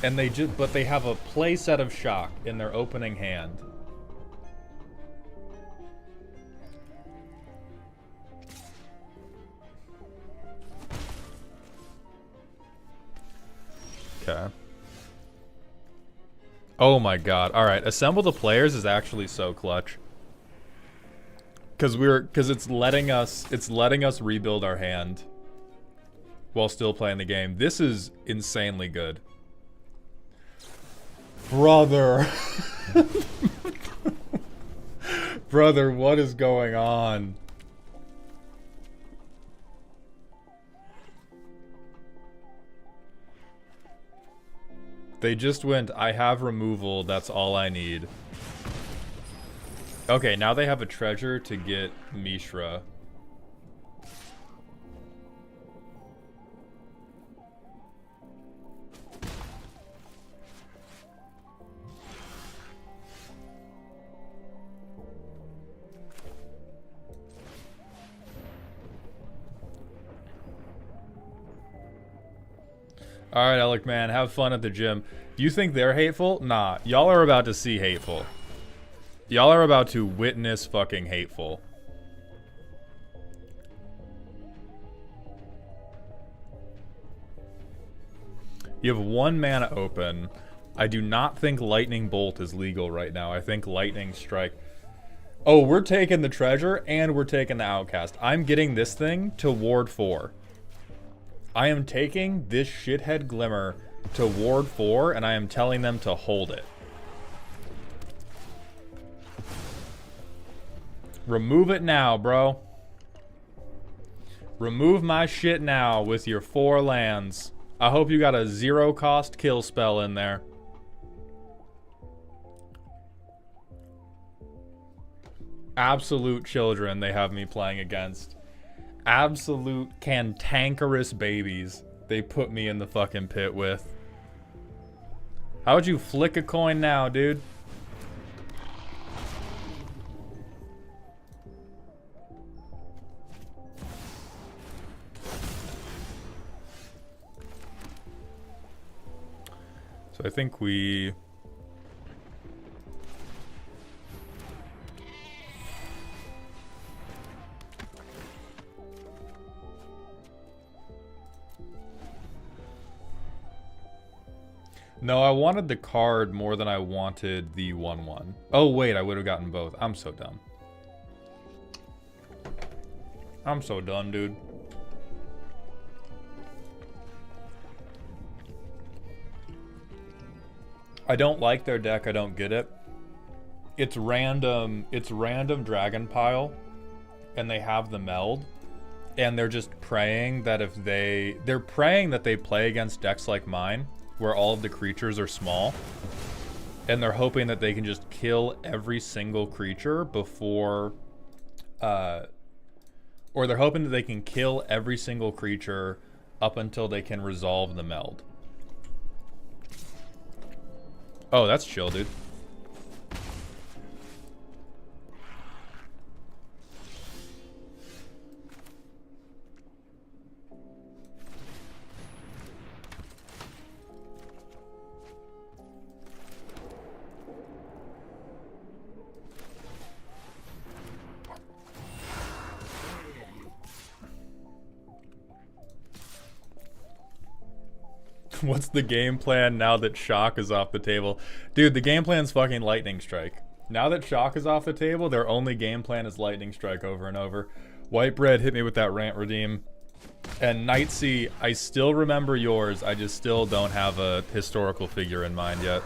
And but they have a play set of Shock in their opening hand. Okay. Oh my god. Alright, Assemble the Players is actually so clutch. Cause it's letting us rebuild our hand while still playing the game. This is insanely good. Brother. Brother, what is going on? They just went, I have removal, that's all I need. Okay, now they have a treasure to get Mishra. Alright, Alec, man, have fun at the gym. You think they're hateful? Nah, y'all are about to see hateful. Y'all are about to witness fucking hateful. You have 1 mana open. I do not think Lightning Bolt is legal right now. I think Lightning Strike... Oh, we're taking the treasure and we're taking the Outcast. I'm getting this thing to Ward 4. I am taking this shithead Glimmer to Ward 4 and I am telling them to hold it. Remove it now, bro. Remove my shit now with your 4 lands. I hope you got a 0-cost kill spell in there. Absolute children they have me playing against. Absolute cantankerous babies they put me in the fucking pit with. How would you flick a coin now, dude? So I think we... No, I wanted the card more than I wanted the 1/1. Oh wait, I would have gotten both. I'm so dumb. I'm so dumb, dude. I don't like their deck, I don't get it. It's random Dragon Pile, and they have the meld, and they're just praying that if they're praying that they play against decks like mine, where all of the creatures are small, and they're hoping that they can just kill every single creature before, or they're hoping that they can kill every single creature up until they can resolve the meld. Oh, that's chill, dude. What's the game plan now that Shock is off the table? Dude, the game plan's fucking Lightning Strike. Now that Shock is off the table, their only game plan is Lightning Strike over and over. White Bread hit me with that rant redeem. And Nightsea, I still remember yours. I just still don't have a historical figure in mind yet.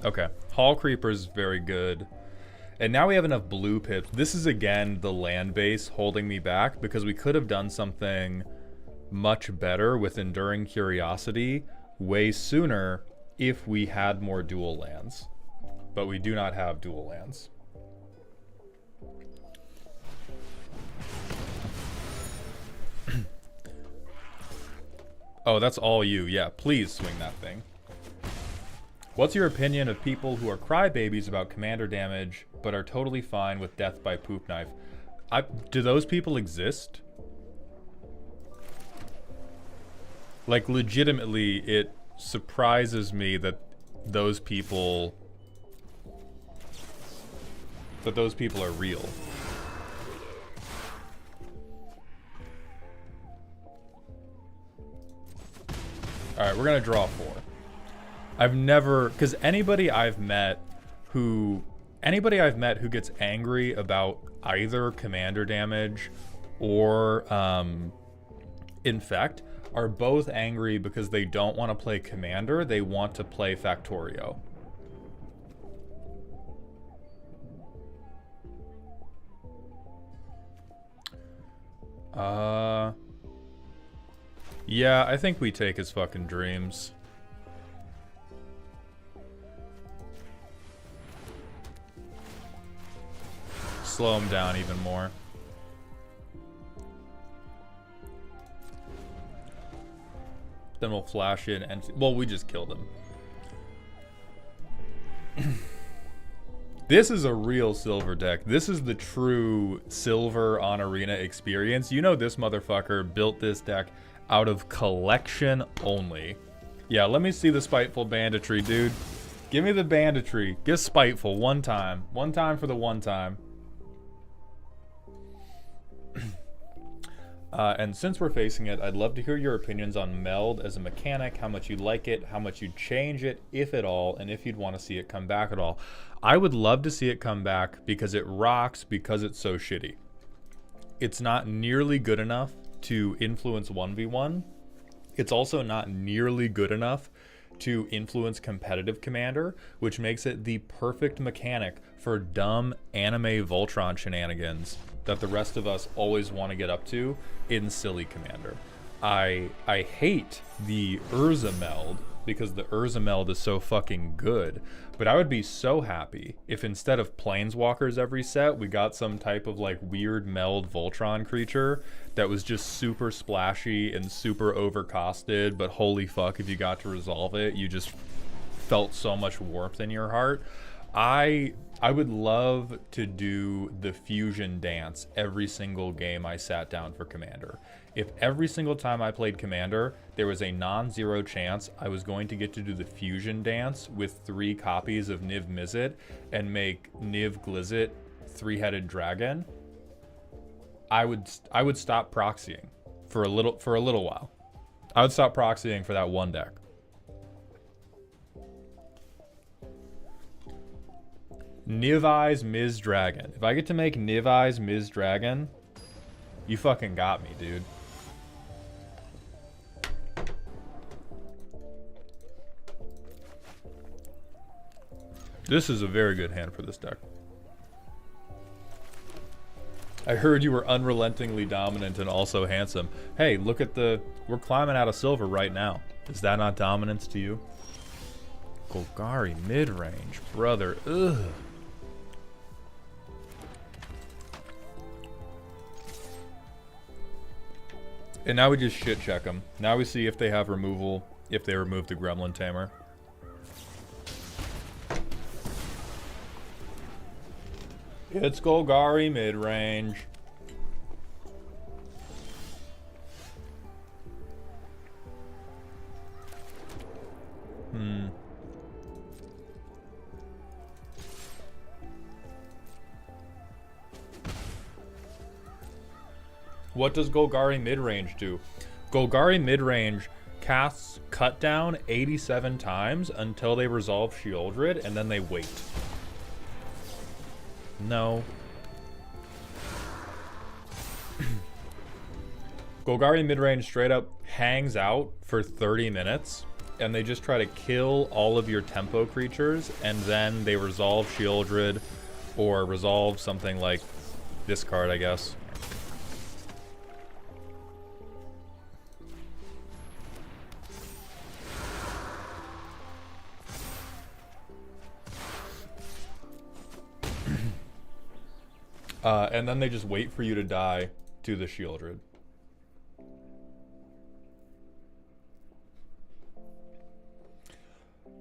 Okay. Hall Creeper's very good. And now we have enough blue pips. This is again the land base holding me back because we could have done something much better with Enduring Curiosity way sooner if we had more dual lands. But we do not have dual lands. Oh, that's all you. Yeah, please swing that thing. What's your opinion of people who are crybabies about commander damage but are totally fine with death by poop knife? Do those people exist? Like, legitimately, it surprises me that those people are real. Alright, we're gonna draw 4. I've never, because anybody I've met who gets angry about either commander damage or infect are both angry because they don't want to play commander, they want to play Factorio. Yeah, I think we take his fucking dreams. Slow him down even more. Then we'll flash in and... Well, we just killed him. This is a real silver deck. This is the true silver on arena experience. You know this motherfucker built this deck out of collection only. Yeah, let me see the Spiteful Banditry, dude. Give me the Banditry. Get Spiteful one time. One time for the one time. And since we're facing it, I'd love to hear your opinions on Meld as a mechanic, how much you like it, how much you'd change it, if at all, and if you'd want to see it come back at all. I would love to see it come back because it rocks, because it's so shitty. It's not nearly good enough to influence 1v1. It's also not nearly good enough to influence competitive commander, which makes it the perfect mechanic for dumb anime Voltron shenanigans that the rest of us always want to get up to in silly commander. I hate the Urza meld because the Urza meld is so fucking good, but I would be so happy if instead of planeswalkers every set, we got some type of like weird meld Voltron creature that was just super splashy and super overcosted, but holy fuck, if you got to resolve it, you just felt so much warmth in your heart. I would love to do the fusion dance every single game I sat down for Commander. If every single time I played Commander, there was a non-zero chance I was going to get to do the fusion dance with 3 copies of Niv Mizzet and make Niv Glizzet 3-headed dragon, I would stop proxying for a little while. I would stop proxying for that one deck. Niv Eyes Miz Dragon. If I get to make Niv Eyes Miz Dragon, you fucking got me, dude. This is a very good hand for this deck. I heard you were unrelentingly dominant and also handsome. Hey, look at the... We're climbing out of silver right now. Is that not dominance to you? Golgari mid-range, brother. Ugh. And now we just shit check them. Now we see if they have removal, if they remove the Gremlin Tamer. It's Golgari mid-range. What does Golgari midrange do? Golgari midrange casts Cut Down 87 times until they resolve Sheoldred, and then they wait. No. Golgari midrange straight up hangs out for 30 minutes, and they just try to kill all of your tempo creatures, and then they resolve Sheoldred, or resolve something like this card, I guess. And then they just wait for you to die to the Sheoldred.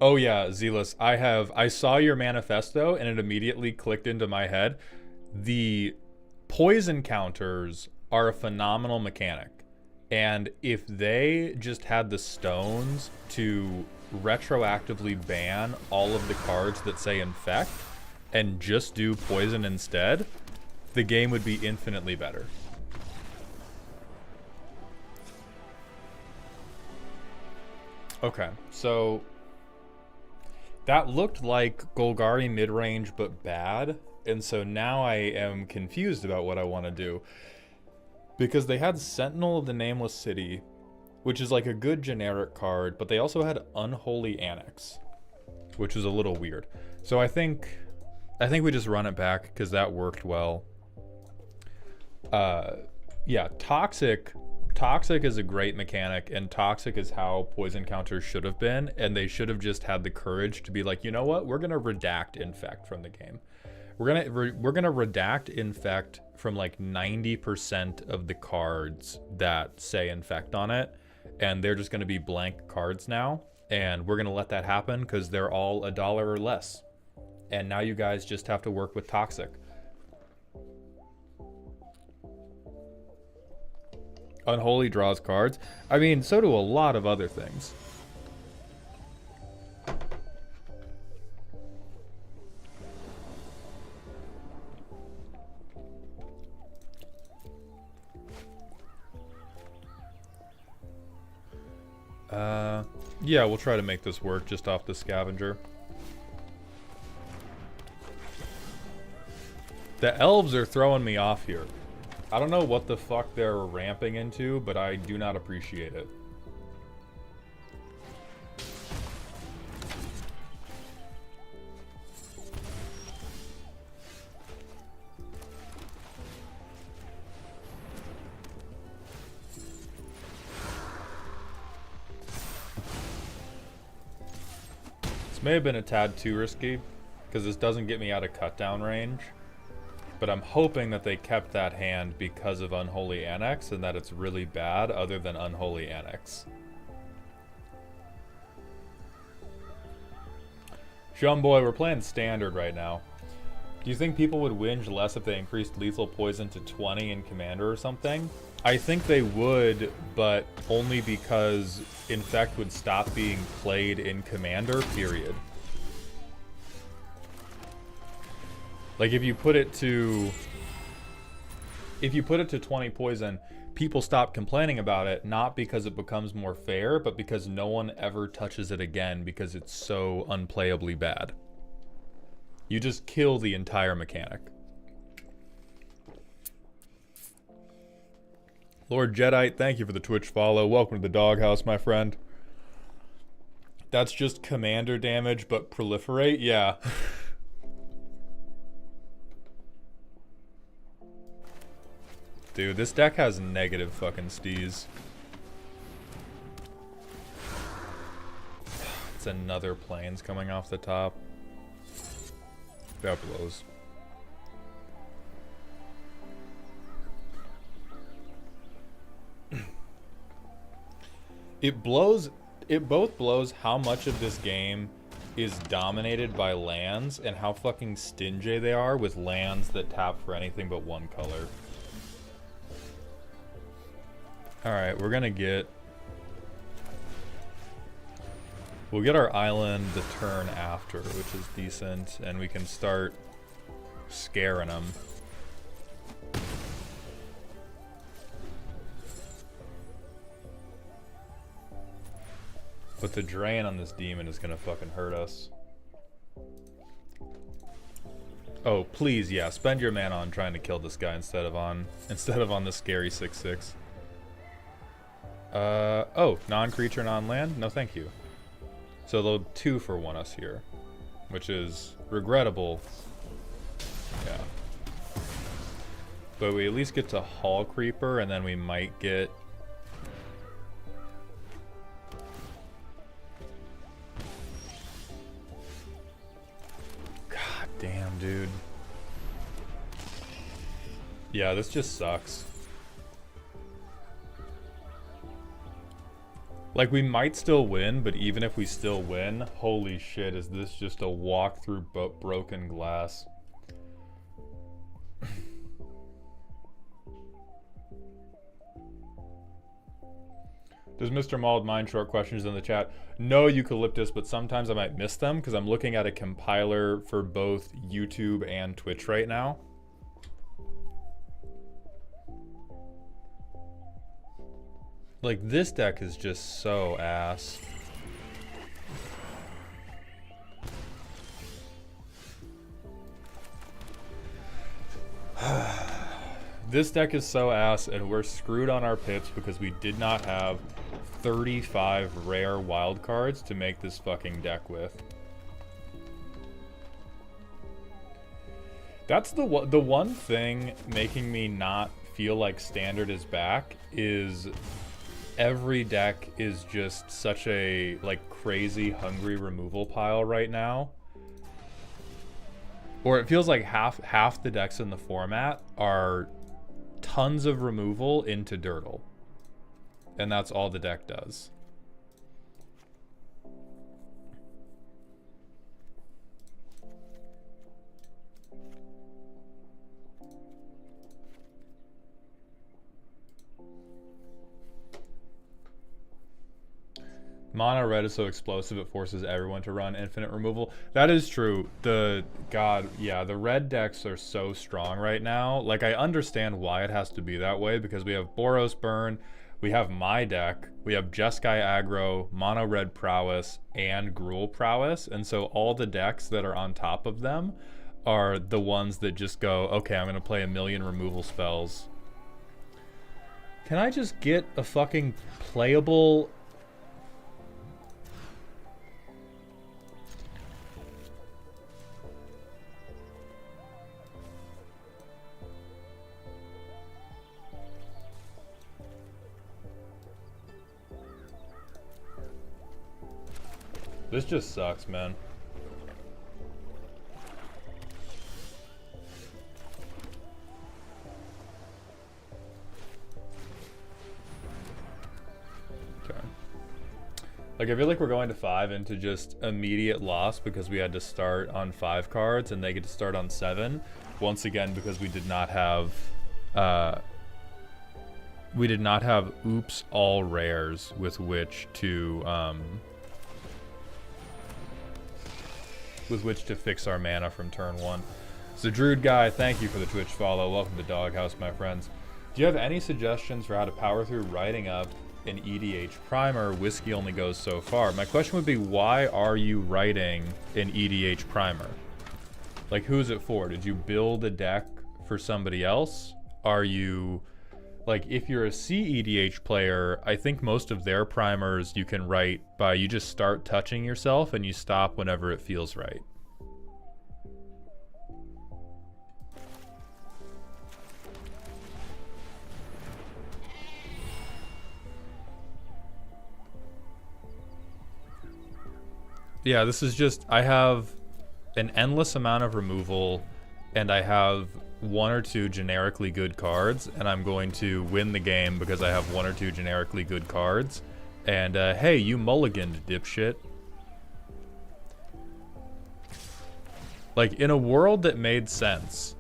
Oh yeah, Zealous, I saw your manifesto and it immediately clicked into my head. The poison counters are a phenomenal mechanic. And if they just had the stones to retroactively ban all of the cards that say infect and just do poison instead, the game would be infinitely better. Okay, so that looked like Golgari mid-range but bad, and so now I am confused about what I want to do. Because they had Sentinel of the Nameless City, which is like a good generic card, but they also had Unholy Annex, which is a little weird. So I think we just run it back because that worked well. Yeah, Toxic. Toxic is a great mechanic, and Toxic is how poison counters should have been, and they should have just had the courage to be like, you know what? We're gonna redact Infect from the game. We're gonna redact Infect from like 90% of the cards that say Infect on it, and they're just gonna be blank cards now, and we're gonna let that happen because they're all $1 or less. And now you guys just have to work with Toxic. Unholy draws cards. I mean, so do a lot of other things. Yeah, we'll try to make this work just off the scavenger. The elves are throwing me off here. I don't know what the fuck they're ramping into, but I do not appreciate it. This may have been a tad too risky, because this doesn't get me out of cut down range. But I'm hoping that they kept that hand because of Unholy Annex and that it's really bad other than Unholy Annex. Shumboy, we're playing standard right now. Do you think people would whinge less if they increased lethal poison to 20 in Commander or something? I think they would, but only because Infect would stop being played in Commander, period. Like if you put it to 20 poison, people stop complaining about it, not because it becomes more fair, but because no one ever touches it again because it's so unplayably bad. You just kill the entire mechanic. Lord Jedi, thank you for the Twitch follow. Welcome to the doghouse, my friend. That's just commander damage, but proliferate? Yeah. Dude, this deck has negative fucking stees. It's another planes coming off the top. That blows. It both blows how much of this game is dominated by lands and how fucking stingy they are with lands that tap for anything but one color. Alright, we're gonna get... We'll get our island the turn after, which is decent, and we can start scaring them. But the drain on this demon is gonna fucking hurt us. Oh, please, yeah, spend your mana on trying to kill this guy instead of on the scary 6/6. Oh, non-creature, non-land? No, thank you. So they'll 2-for-1 us here, which is regrettable. Yeah. But we at least get to Hall Creeper, and then we might get... God damn, dude. Yeah, this just sucks. Like, we might still win, but even if we still win, holy shit, is this just a walk through broken glass. Does Mr. Mauled mind short questions in the chat? No, Eucalyptus, but sometimes I might miss them because I'm looking at a compiler for both YouTube and Twitch right now. Like, this deck is just so ass. This deck is so ass, and we're screwed on our pits because we did not have 35 rare wild cards to make this fucking deck with. That's the one thing making me not feel like Standard is back is every deck is just such a like crazy hungry removal pile right now. Or it feels like half the decks in the format are tons of removal into Dirtle. And that's all the deck does. Mono red is so explosive it forces everyone to run infinite removal. That is true. The red decks are so strong right now. Like, I understand why it has to be that way, because we have Boros Burn, we have my deck, we have Jeskai aggro, mono red prowess, and Gruul prowess, and so all the decks that are on top of them are the ones that just go, okay, I'm gonna play a million removal spells. Can I just get a fucking playable... This just sucks, man. Okay. Like, I feel like we're going to 5 into just immediate loss because we had to start on 5 cards and they get to start on 7. Once again, because we did not have oops all rares with which to fix our mana from turn 1. So Druid Guy, thank you for the Twitch follow. Welcome to Doghouse, my friends. Do you have any suggestions for how to power through writing up an EDH primer? Whiskey only goes so far. My question would be, why are you writing an EDH primer? Like, who's it for? Did you build a deck for somebody else? Are you... Like, if you're a CEDH player, I think most of their primers you can write by you just start touching yourself and you stop whenever it feels right. Yeah, this is just, I have an endless amount of removal and I have 1 or 2 generically good cards, and I'm going to win the game because I have 1 or 2 generically good cards. And hey, you mulliganed, dipshit. Like, in a world that made sense,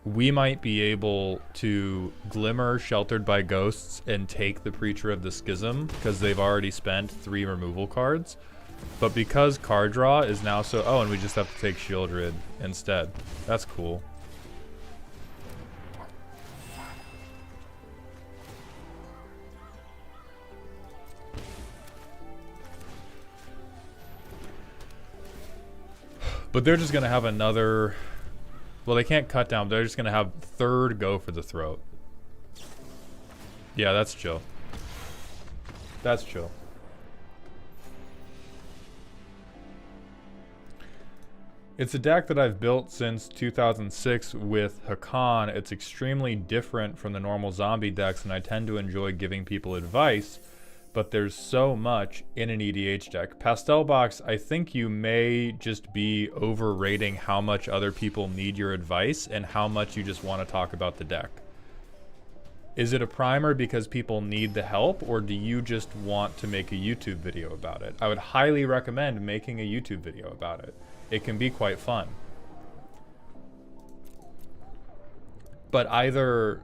we might be able to Glimmer Sheltered by Ghosts and take the Preacher of the Schism because they've already spent 3 removal cards. But because card draw is now so... Oh, and we just have to take Shieldred instead. That's cool. But they're just going to have another... Well, they can't cut down. They're just going to have 3rd go for the throat. Yeah, that's chill. That's chill. It's a deck that I've built since 2006 with Hakan. It's extremely different from the normal zombie decks, and I tend to enjoy giving people advice, but there's so much in an EDH deck. Pastel Box, I think you may just be overrating how much other people need your advice and how much you just want to talk about the deck. Is it a primer because people need the help, or do you just want to make a YouTube video about it? I would highly recommend making a YouTube video about it. It can be quite fun. But either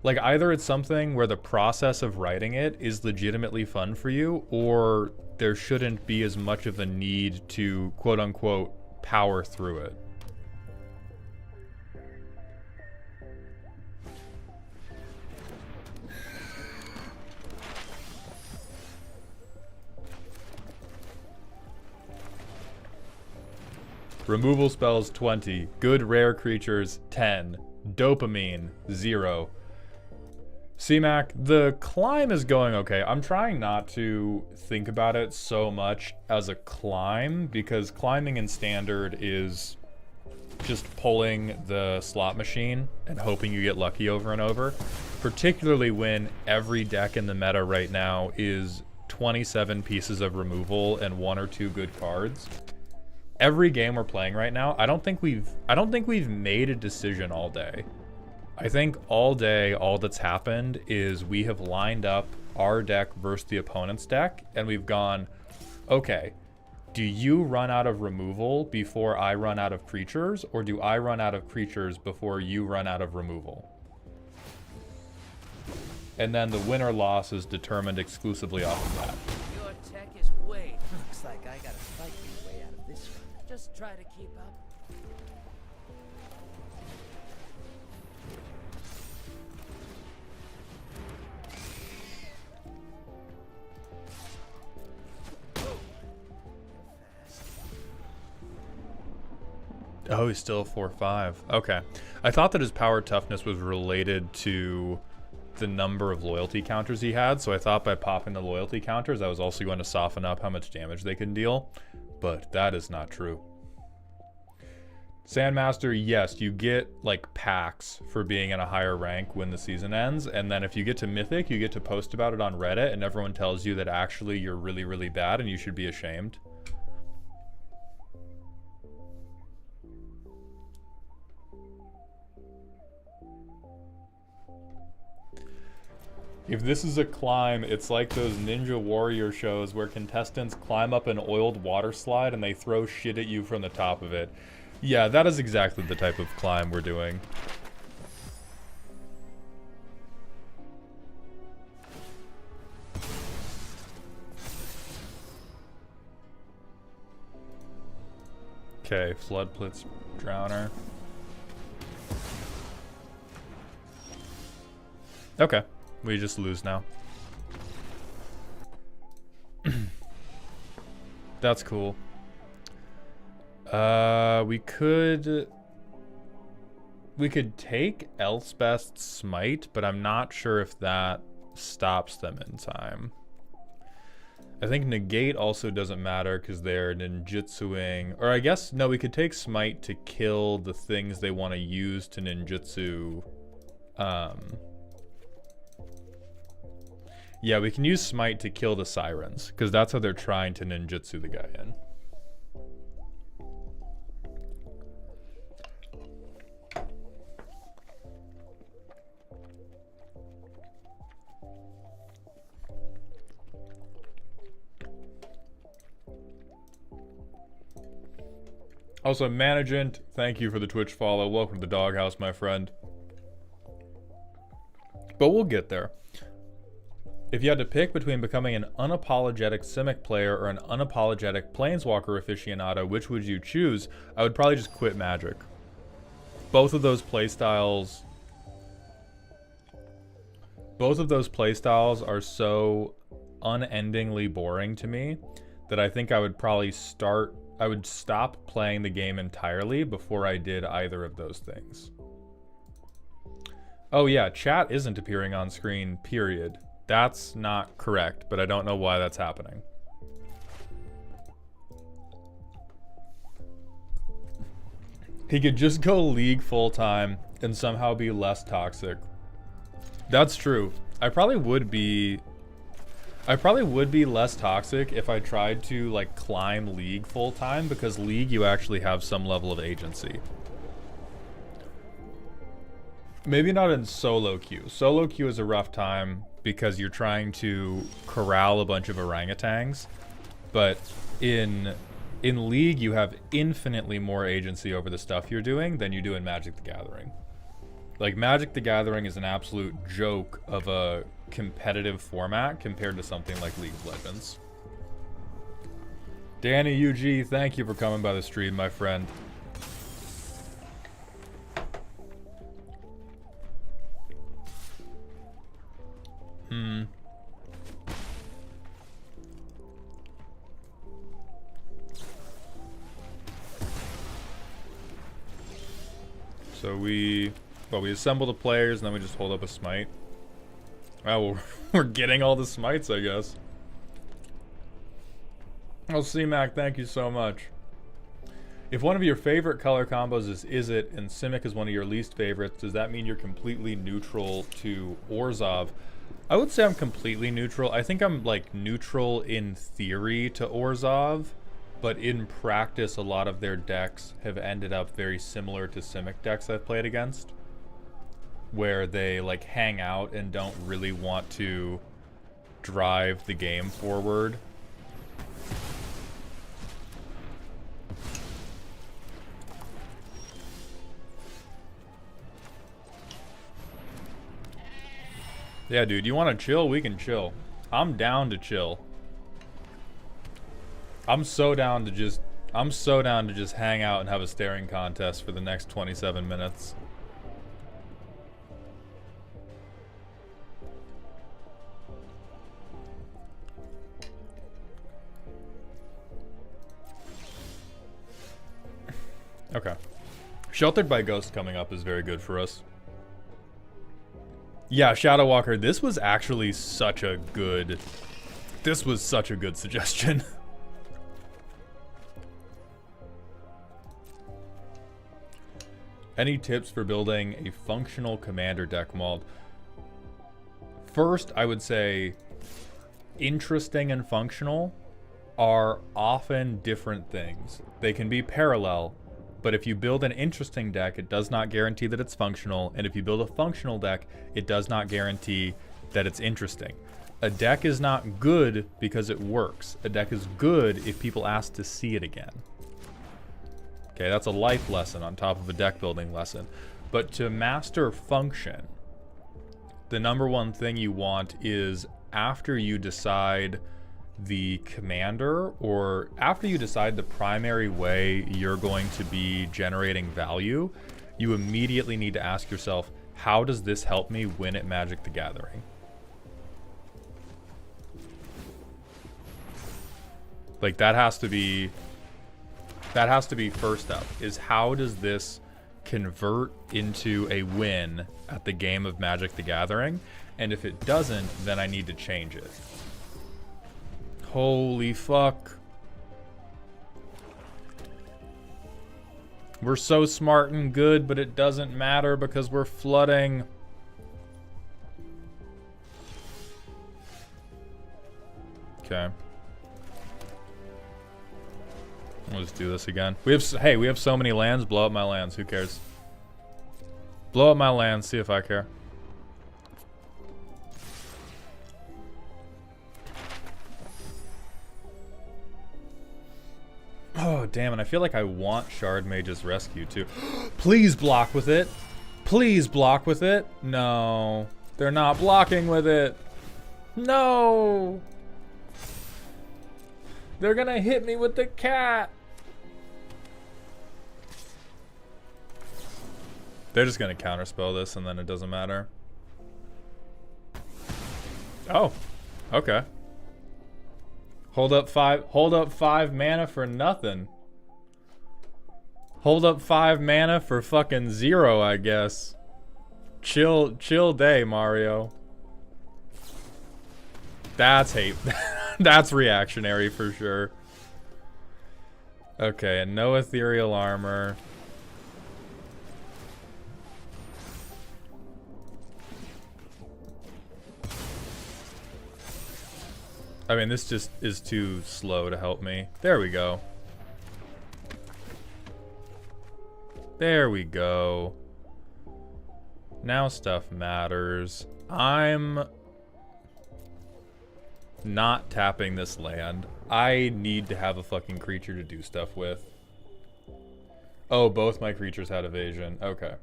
it's something where the process of writing it is legitimately fun for you, or there shouldn't be as much of a need to quote unquote power through it. Removal spells 20, good rare creatures 10, dopamine 0. CMAC, the climb is going okay. I'm trying not to think about it so much as a climb because climbing in standard is just pulling the slot machine and hoping you get lucky over and over, particularly when every deck in the meta right now is 27 pieces of removal and 1 or 2 good cards. Every game we're playing right now, I don't think we've made a decision all day. I think all day, all that's happened is we have lined up our deck versus the opponent's deck, and we've gone, okay, do you run out of removal before I run out of creatures, or do I run out of creatures before you run out of removal? And then the win or loss is determined exclusively off of that. Your tech is way. Looks like I gotta fight my way out of this one. Just try to keep up. Oh, he's still 4-5. Okay. I thought that his power toughness was related to the number of loyalty counters he had, so I thought by popping the loyalty counters, I was also going to soften up how much damage they can deal, but that is not true. Sandmaster, yes, you get like packs for being in a higher rank when the season ends, and then if you get to Mythic, you get to post about it on Reddit, and everyone tells you that actually you're really, really bad and you should be ashamed. If this is a climb, it's like those Ninja Warrior shows where contestants climb up an oiled water slide and they throw shit at you from the top of it. Yeah, that is exactly the type of climb we're doing. Okay, Flood Blitz Drowner. Okay. We just lose now. That's cool. We could take Elspeth's Smite, but I'm not sure if that stops them in time. I think Negate also doesn't matter because they're ninjutsuing, or I guess, no, we could take Smite to kill the things they want to use to ninjutsu. Yeah, we can use Smite to kill the Sirens, because that's how they're trying to ninjutsu the guy in. Also, Managent, thank you for the Twitch follow. Welcome to the doghouse, my friend. But we'll get there. If you had to pick between becoming an unapologetic Simic player or an unapologetic Planeswalker aficionado, which would you choose? I would probably just quit Magic. Both of those playstyles are so unendingly boring to me that I think I would probably stop playing the game entirely before I did either of those things. Oh yeah, chat isn't appearing on screen, period. That's not correct, but I don't know why that's happening. He could just go League full-time and somehow be less toxic. That's true. I probably would be less toxic if I tried to like climb League full-time, because League you actually have some level of agency. Maybe not in solo queue. Solo queue is a rough time because you're trying to corral a bunch of orangutans, but in League you have infinitely more agency over the stuff you're doing than you do in Magic the Gathering. Like, Magic the Gathering is an absolute joke of a competitive format compared to something like League of Legends. Danny UG, thank you for coming by the stream, my friend. So we assemble the players and then we just hold up a smite. Oh, well, we're getting all the smites, I guess. Oh, C-Mac, thank you so much. If one of your favorite color combos is Izzet and Simic is one of your least favorites, does that mean you're completely neutral to Orzhov? I would say I'm completely neutral. I think I'm like neutral in theory to Orzhov, but in practice a lot of their decks have ended up very similar to Simic decks I've played against, where they like hang out and don't really want to drive the game forward. Yeah, dude, you want to chill? We can chill. I'm down to chill. I'm so down to just hang out and have a staring contest for the next 27 minutes. Okay. Sheltered by Ghost coming up is very good for us. Yeah, Shadow Walker, this was actually such a good... This was such a good suggestion. Any tips for building a functional commander deck mold? First, I would say interesting and functional are often different things. They can be parallel, but if you build an interesting deck, it does not guarantee that it's functional, and if you build a functional deck, it does not guarantee that it's interesting. A deck is not good because it works. A deck is good if people ask to see it again. Okay, that's a life lesson on top of a deck building lesson. But to master function, the number one thing you want is after you decide the commander, or after you decide the primary way you're going to be generating value, you immediately need to ask yourself, how does this help me win at Magic the Gathering? Like that has to be first up, is how does this convert into a win at the game of Magic the Gathering? And if it doesn't, then I need to change it. Holy fuck. We're so smart and good, but it doesn't matter because we're flooding. Okay. Let's do this again. We have so many lands. Blow up my lands. Who cares? Blow up my lands. See if I care. Oh, damn it. I feel like I want Shard Mage's Rescue, too. Please block with it. Please block with it. No. They're not blocking with it. No. They're gonna hit me with the cat. They're just gonna counterspell this and then it doesn't matter. Oh. Okay. Hold up five mana for nothing. Hold up 5 mana for fucking 0, I guess. Chill day, Mario. That's hate. That's reactionary for sure. Okay, and no ethereal armor. I mean, this just is too slow to help me. There we go. There we go. Now stuff matters. I'm not tapping this land. I need to have a fucking creature to do stuff with. Oh, both my creatures had evasion. Okay.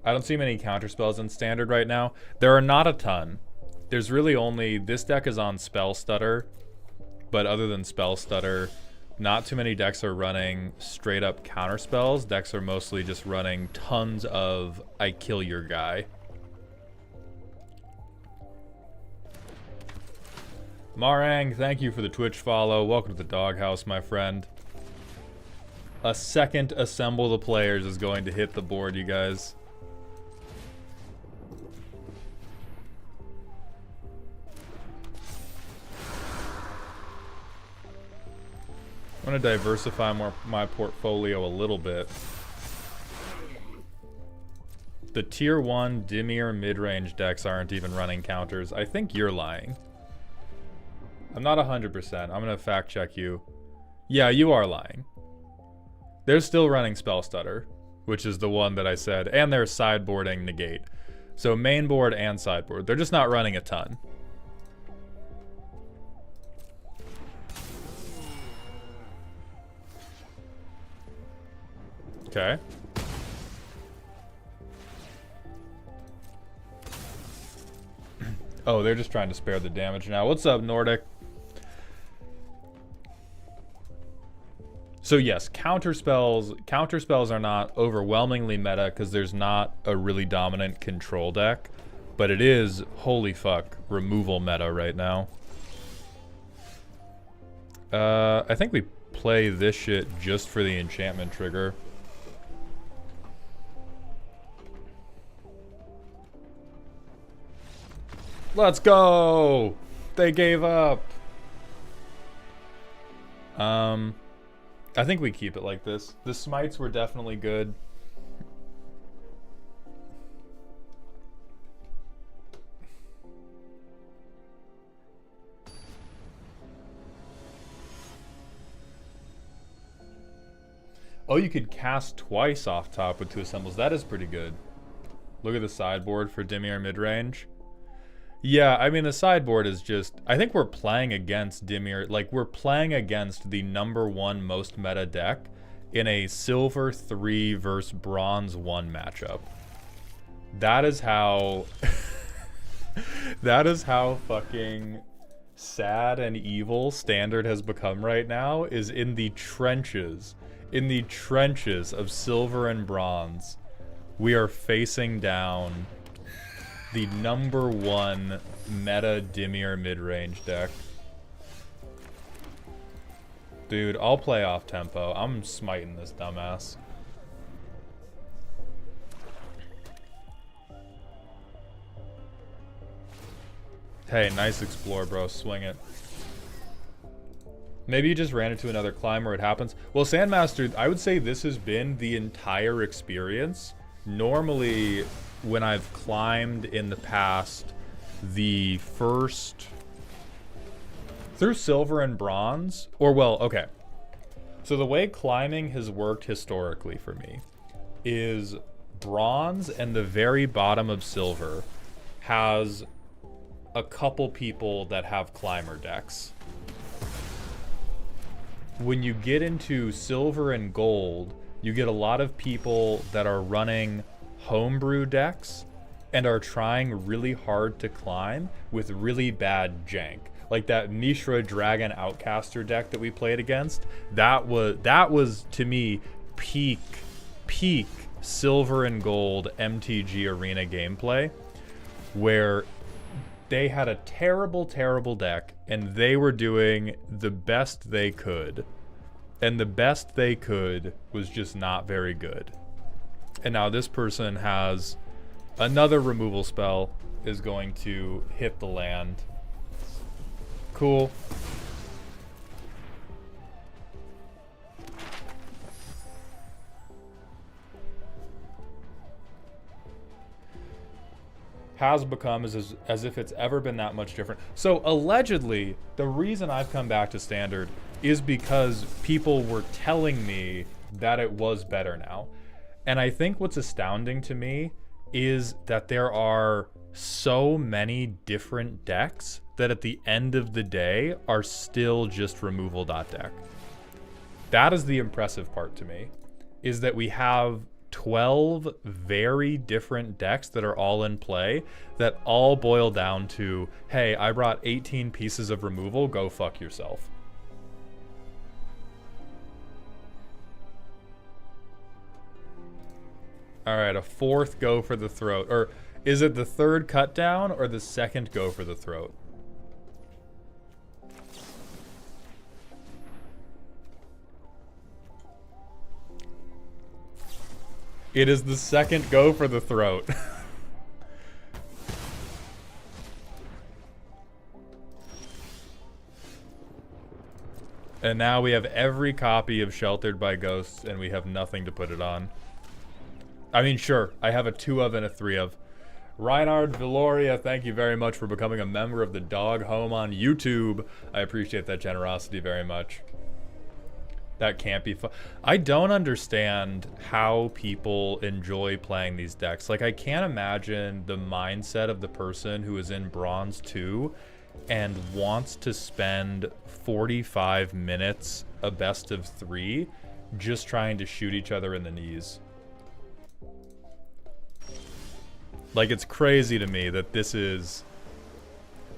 I don't see many counterspells in standard right now. There are not a ton. There's really only... This deck is on Spell Stutter. But other than Spell Stutter, not too many decks are running straight up counterspells. Decks are mostly just running tons of I kill your guy. Marang, thank you for the Twitch follow. Welcome to the doghouse, my friend. A second Assemble the Players is going to hit the board, you guys. I'm gonna diversify my portfolio a little bit. The tier 1 Dimir mid-range decks aren't even running counters. I think you're lying. I'm not 100%. I'm gonna fact check you. Yeah, you are lying. They're still running Spell Stutter, which is the one that I said, and they're sideboarding Negate. So main board and sideboard. They're just not running a ton. Okay. Oh, they're just trying to spare the damage now. What's up, Nordic? So yes, counterspells are not overwhelmingly meta because there's not a really dominant control deck, but it is, holy fuck, removal meta right now. I think we play this shit just for the enchantment trigger. Let's go! They gave up. I think we keep it like this. The smites were definitely good. Oh, you could cast twice off top with 2 assembles. That is pretty good. Look at the sideboard for Dimir midrange. Yeah, I mean, the sideboard is just... I think we're playing against Dimir. Like, we're playing against the #1 most meta deck in a silver 3 versus bronze 1 matchup. That is how... that is how fucking sad and evil Standard has become right now, is in the trenches. In the trenches of silver and bronze, we are facing down the #1 meta Dimir mid-range deck. Dude, I'll play off tempo. I'm smiting this dumbass. Hey, nice explore, bro. Swing it. Maybe you just ran into another climber. It happens. Well, Sandmaster, I would say this has been the entire experience. Normally, when I've climbed in the past, the first... through silver and bronze, or well, okay. So the way climbing has worked historically for me is bronze and the very bottom of silver has a couple people that have climber decks. When you get into silver and gold, you get a lot of people that are running homebrew decks and are trying really hard to climb with really bad jank. Like that Mishra Dragon Outcaster deck that we played against, that was to me peak silver and gold MTG arena gameplay, where they had a terrible deck and they were doing the best they could, and the best they could was just not very good. And now this person has another removal spell, is going to hit the land. Cool. Has become as if it's ever been that much different. So allegedly, the reason I've come back to Standard is because people were telling me that it was better now. And I think what's astounding to me is that there are so many different decks that at the end of the day are still just removal.deck. That is the impressive part to me, is that we have 12 very different decks that are all in play that all boil down to, hey, I brought 18 pieces of removal, go fuck yourself. All right, a 4th go for the throat. Or is it the 3rd cut down or the 2nd go for the throat? It is the 2nd go for the throat. And now we have every copy of Sheltered by Ghosts, and we have nothing to put it on. I mean, sure, I have a 2 of and a 3 of. Reinhard Valoria, thank you very much for becoming a member of the Dog Home on YouTube. I appreciate that generosity very much. That can't be fun. I don't understand how people enjoy playing these decks. Like, I can't imagine the mindset of the person who is in Bronze 2 and wants to spend 45 minutes, a best of 3, just trying to shoot each other in the knees. Like, it's crazy to me that this is...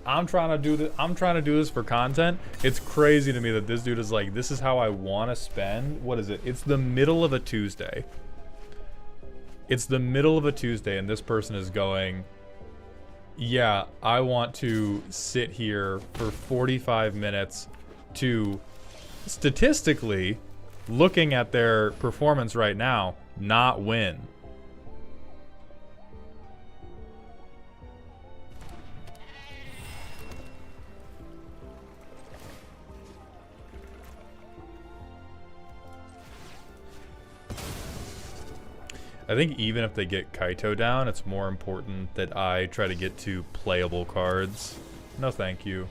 I'm trying to do this for content. It's crazy to me that this dude is like, this is how I want to spend. What is it? It's the middle of a Tuesday. It's the middle of a Tuesday, and this person is going, yeah, I want to sit here for 45 minutes to, statistically, looking at their performance right now, not win. I think even if they get Kaito down, it's more important that I try to get to playable cards. No thank you.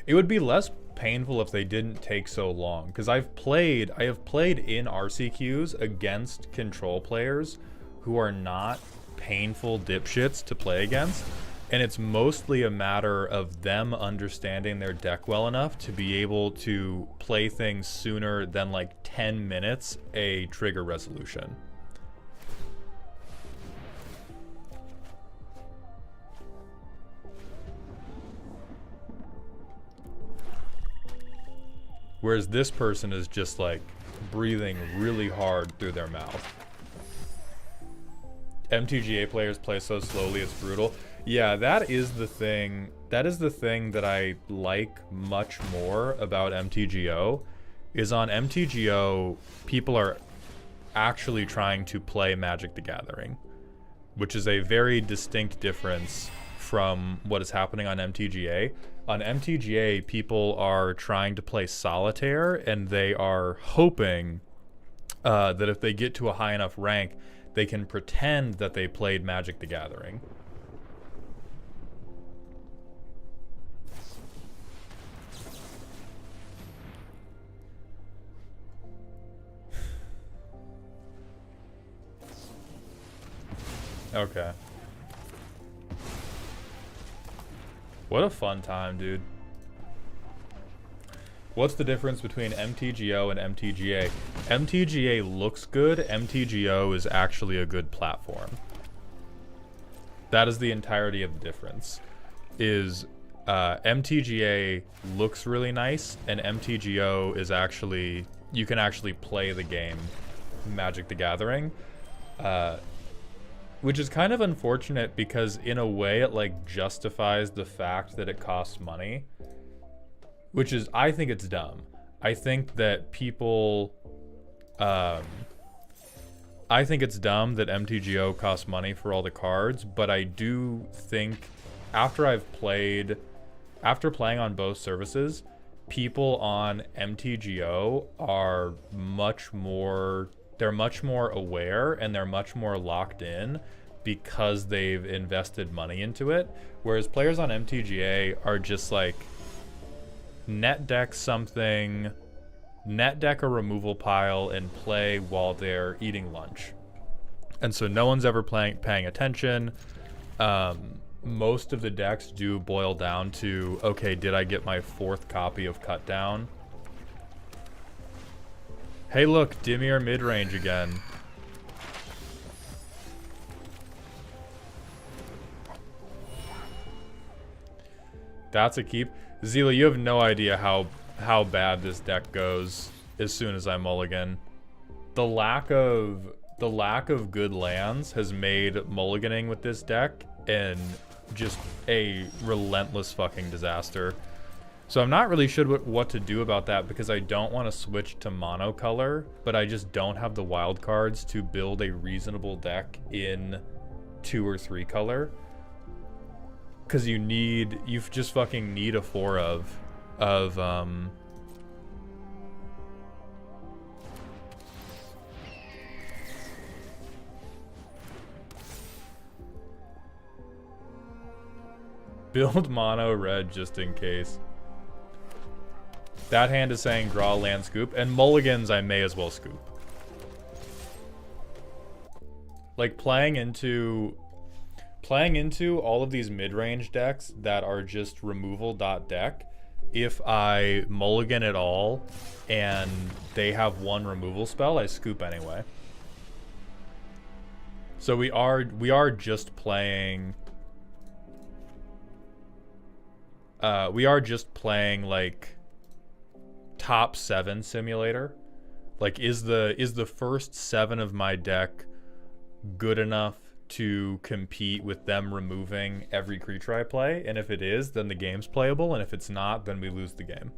It would be less painful if they didn't take so long, because I have played in RCQs against control players who are not painful dipshits to play against. And it's mostly a matter of them understanding their deck well enough to be able to play things sooner than like 10 minutes a trigger resolution. Whereas this person is just like breathing really hard through their mouth. MTGA players play so slowly, it's brutal. Yeah, that is the thing. That is the thing that I like much more about MTGO, is on MTGO, people are actually trying to play Magic the Gathering, which is a very distinct difference from what is happening on MTGA. On MTGA, people are trying to play Solitaire, and they are hoping that if they get to a high enough rank, they can pretend that they played Magic the Gathering. Okay. What a fun time, dude. What's the difference between MTGO and MTGA? MTGA looks good. MTGO is actually a good platform. That is the entirety of the difference. Is MTGA looks really nice, and MTGO is actually, you can actually play the game Magic the Gathering. Which is kind of unfortunate because in a way it like justifies the fact that it costs money. Which is, I think it's dumb. I think that people, I think it's dumb that MTGO costs money for all the cards, but I do think after playing on both services, people on MTGO are much more, they're much more aware and they're much more locked in because they've invested money into it. Whereas players on MTGA are just like, net deck something, net deck a removal pile, and play while they're eating lunch. And so no one's ever paying attention. Most of the decks do boil down to, okay, did I get my 4th copy of Cut Down? Hey look, Dimir mid-range again. That's a keep. Zila, you have no idea how bad this deck goes as soon as I mulligan. The lack of good lands has made mulliganing with this deck and just a relentless fucking disaster. So I'm not really sure what to do about that because I don't want to switch to monocolor, but I just don't have the wild cards to build a reasonable deck in 2 or 3 color. Cause you just fucking need a 4 of build mono red just in case. That hand is saying draw land scoop, and mulligans I may as well scoop. Like playing into all of these mid-range decks that are just removal.deck, if I mulligan at all and they have one removal spell, I scoop anyway. So we are just playing like top 7 simulator. Like is the first 7 of my deck good enough to compete with them removing every creature I play? And if it is, then the game's playable, and if it's not, then we lose the game.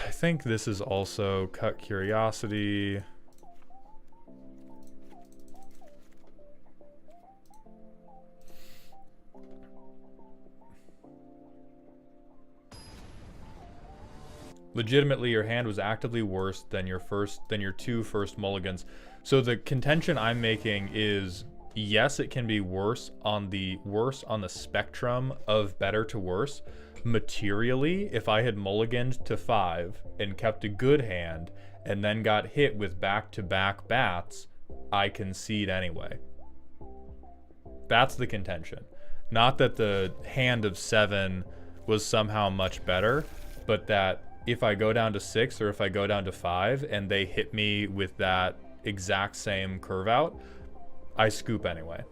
I think this is also cut curiosity. Legitimately, your hand was actively worse than your 2 first mulligans. So the contention I'm making is, yes, it can be worse on the spectrum of better to worse. Materially, if I had mulliganed to 5 and kept a good hand and then got hit with back-to-back bats, I concede anyway. That's the contention. Not that the hand of 7 was somehow much better, but that if I go down to 6 or if I go down to 5 and they hit me with that exact same curve out, I scoop anyway.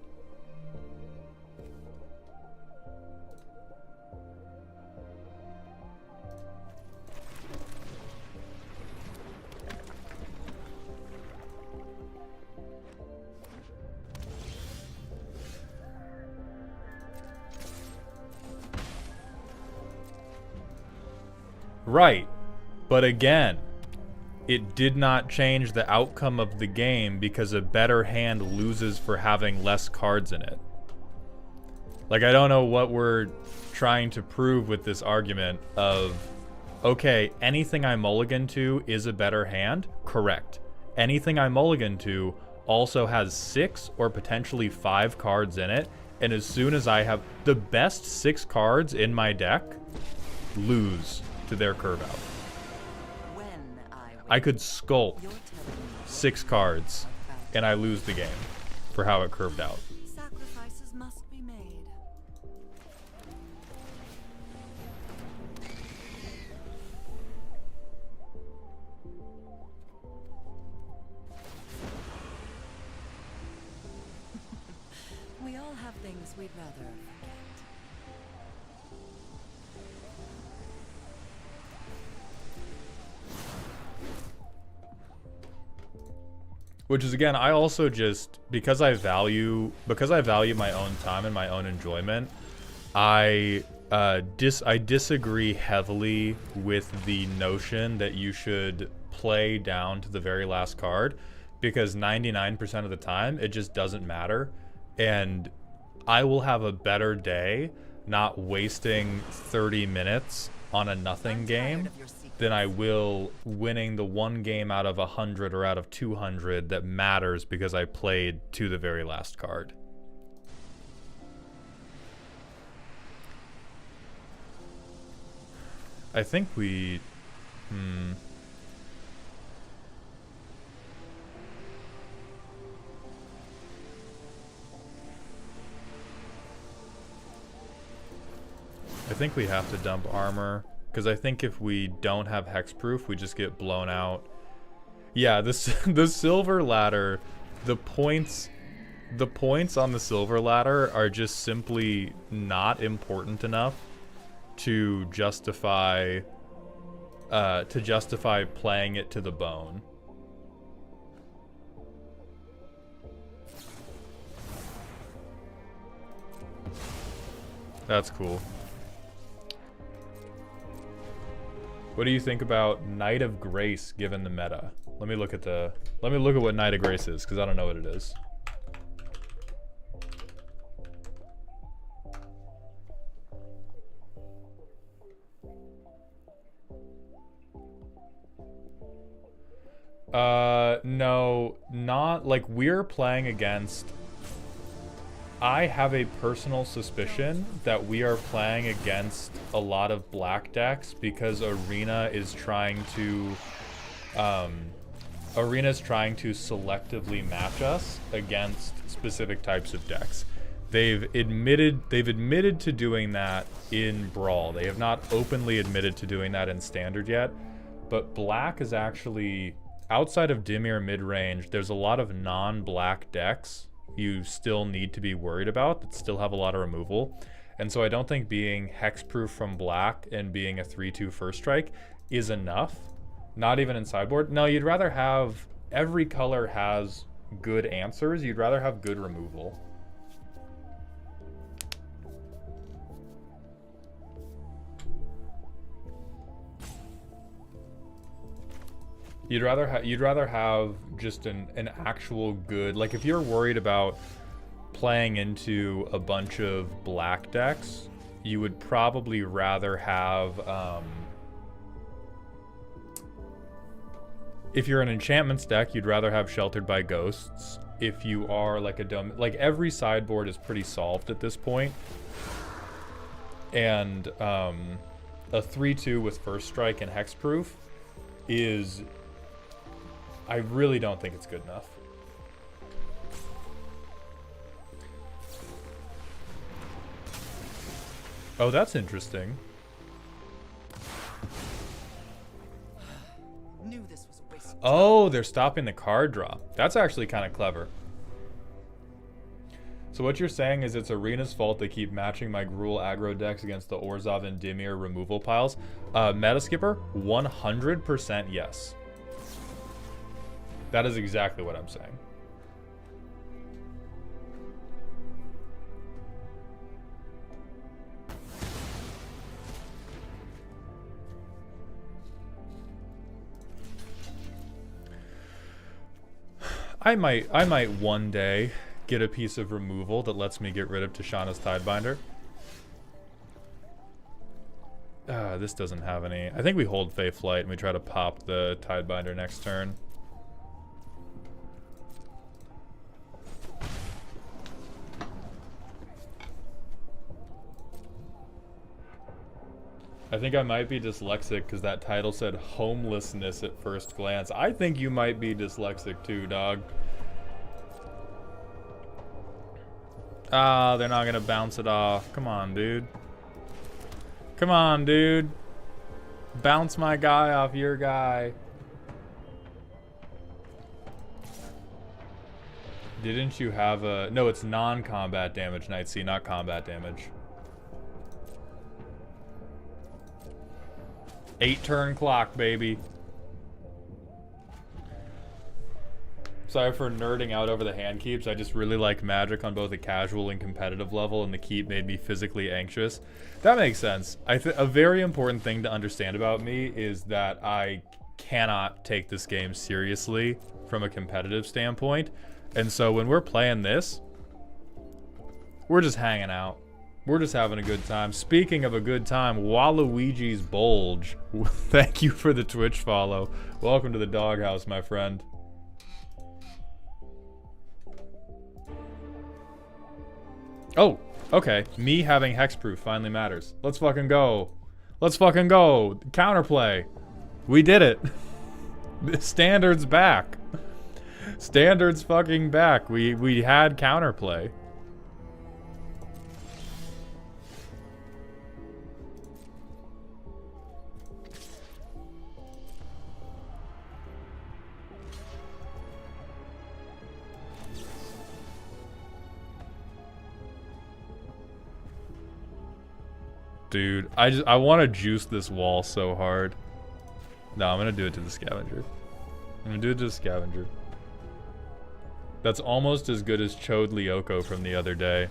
Right, but again, it did not change the outcome of the game because a better hand loses for having less cards in it. Like, I don't know what we're trying to prove with this argument of, okay, anything I mulligan to is a better hand? Correct. Anything I mulligan to also has 6 or potentially 5 cards in it, and as soon as I have the best 6 cards in my deck, lose to their curve out. I could sculpt 6 cards and I lose the game for how it curved out. Sacrifices must be made. We all have things we'd rather forget. Which is, again, I also just, because I value my own time and my own enjoyment, I disagree heavily with the notion that you should play down to the very last card, because 99% of the time it just doesn't matter, and I will have a better day not wasting 30 minutes on a nothing game than I will winning the one game out of 100 or out of 200 that matters because I played to the very last card. I think we... I think we have to dump armor. Because I think if we don't have hexproof, we just get blown out. Yeah, the silver ladder, the points on the silver ladder are just simply not important enough to justify playing it to the bone. That's cool. What do you think about Knight of Grace given the meta? Let me look at what Knight of Grace is, because I don't know what it is. No, not like we're playing against. I have a personal suspicion that we are playing against a lot of black decks because Arena is trying to selectively match us against specific types of decks. They've admitted to doing that in Brawl. They have not openly admitted to doing that in Standard yet, but black is actually, outside of Dimir mid-range, there's a lot of non-black decks you still need to be worried about that still have a lot of removal. And so I don't think being hexproof from black and being a 3/2 first strike is enough. Not even in sideboard. No, you'd rather have, every color has good answers. You'd rather have good removal. You'd rather have just an actual good, like if you're worried about playing into a bunch of black decks, you would probably rather have if you're an enchantments deck, you'd rather have Sheltered by Ghosts. If you are like a dumb, like every sideboard is pretty solved at this point. And a 3/2 with first strike and hexproof is, I really don't think it's good enough. Oh, that's interesting. Knew this was a waste of time. Oh, they're stopping the card draw. That's actually kind of clever. So what you're saying is it's Arena's fault they keep matching my Gruul aggro decks against the Orzhov and Dimir removal piles. Metaskipper, 100% yes. That is exactly what I'm saying. I might one day get a piece of removal that lets me get rid of Tishana's Tidebinder. This doesn't have any. I think we hold Fey Flight and we try to pop the Tidebinder next turn. I think I might be dyslexic because that title said homelessness at first glance. I think you might be dyslexic too, dog. Ah, they're not gonna bounce it off. Come on, dude. Come on, dude. Bounce my guy off your guy. Didn't you have a... No, it's non-combat damage, Night Sea, not combat damage. 8-turn clock, baby. Sorry for nerding out over the hand keeps. I just really like Magic on both a casual and competitive level, and the keep made me physically anxious. That makes sense. A very important thing to understand about me is that I cannot take this game seriously from a competitive standpoint. And so when we're playing this, we're just hanging out. We're just having a good time. Speaking of a good time, Waluigi's Bulge. Thank you for the Twitch follow. Welcome to the doghouse, my friend. Oh, okay. Me having hexproof finally matters. Let's fucking go. Let's fucking go. Counterplay. We did it. Standard's back. Standard's fucking back. We had counterplay. Dude, I want to juice this wall so hard. No, I'm gonna do it to the scavenger. I'm gonna do it to the scavenger. That's almost as good as Chode Lyoko from the other day.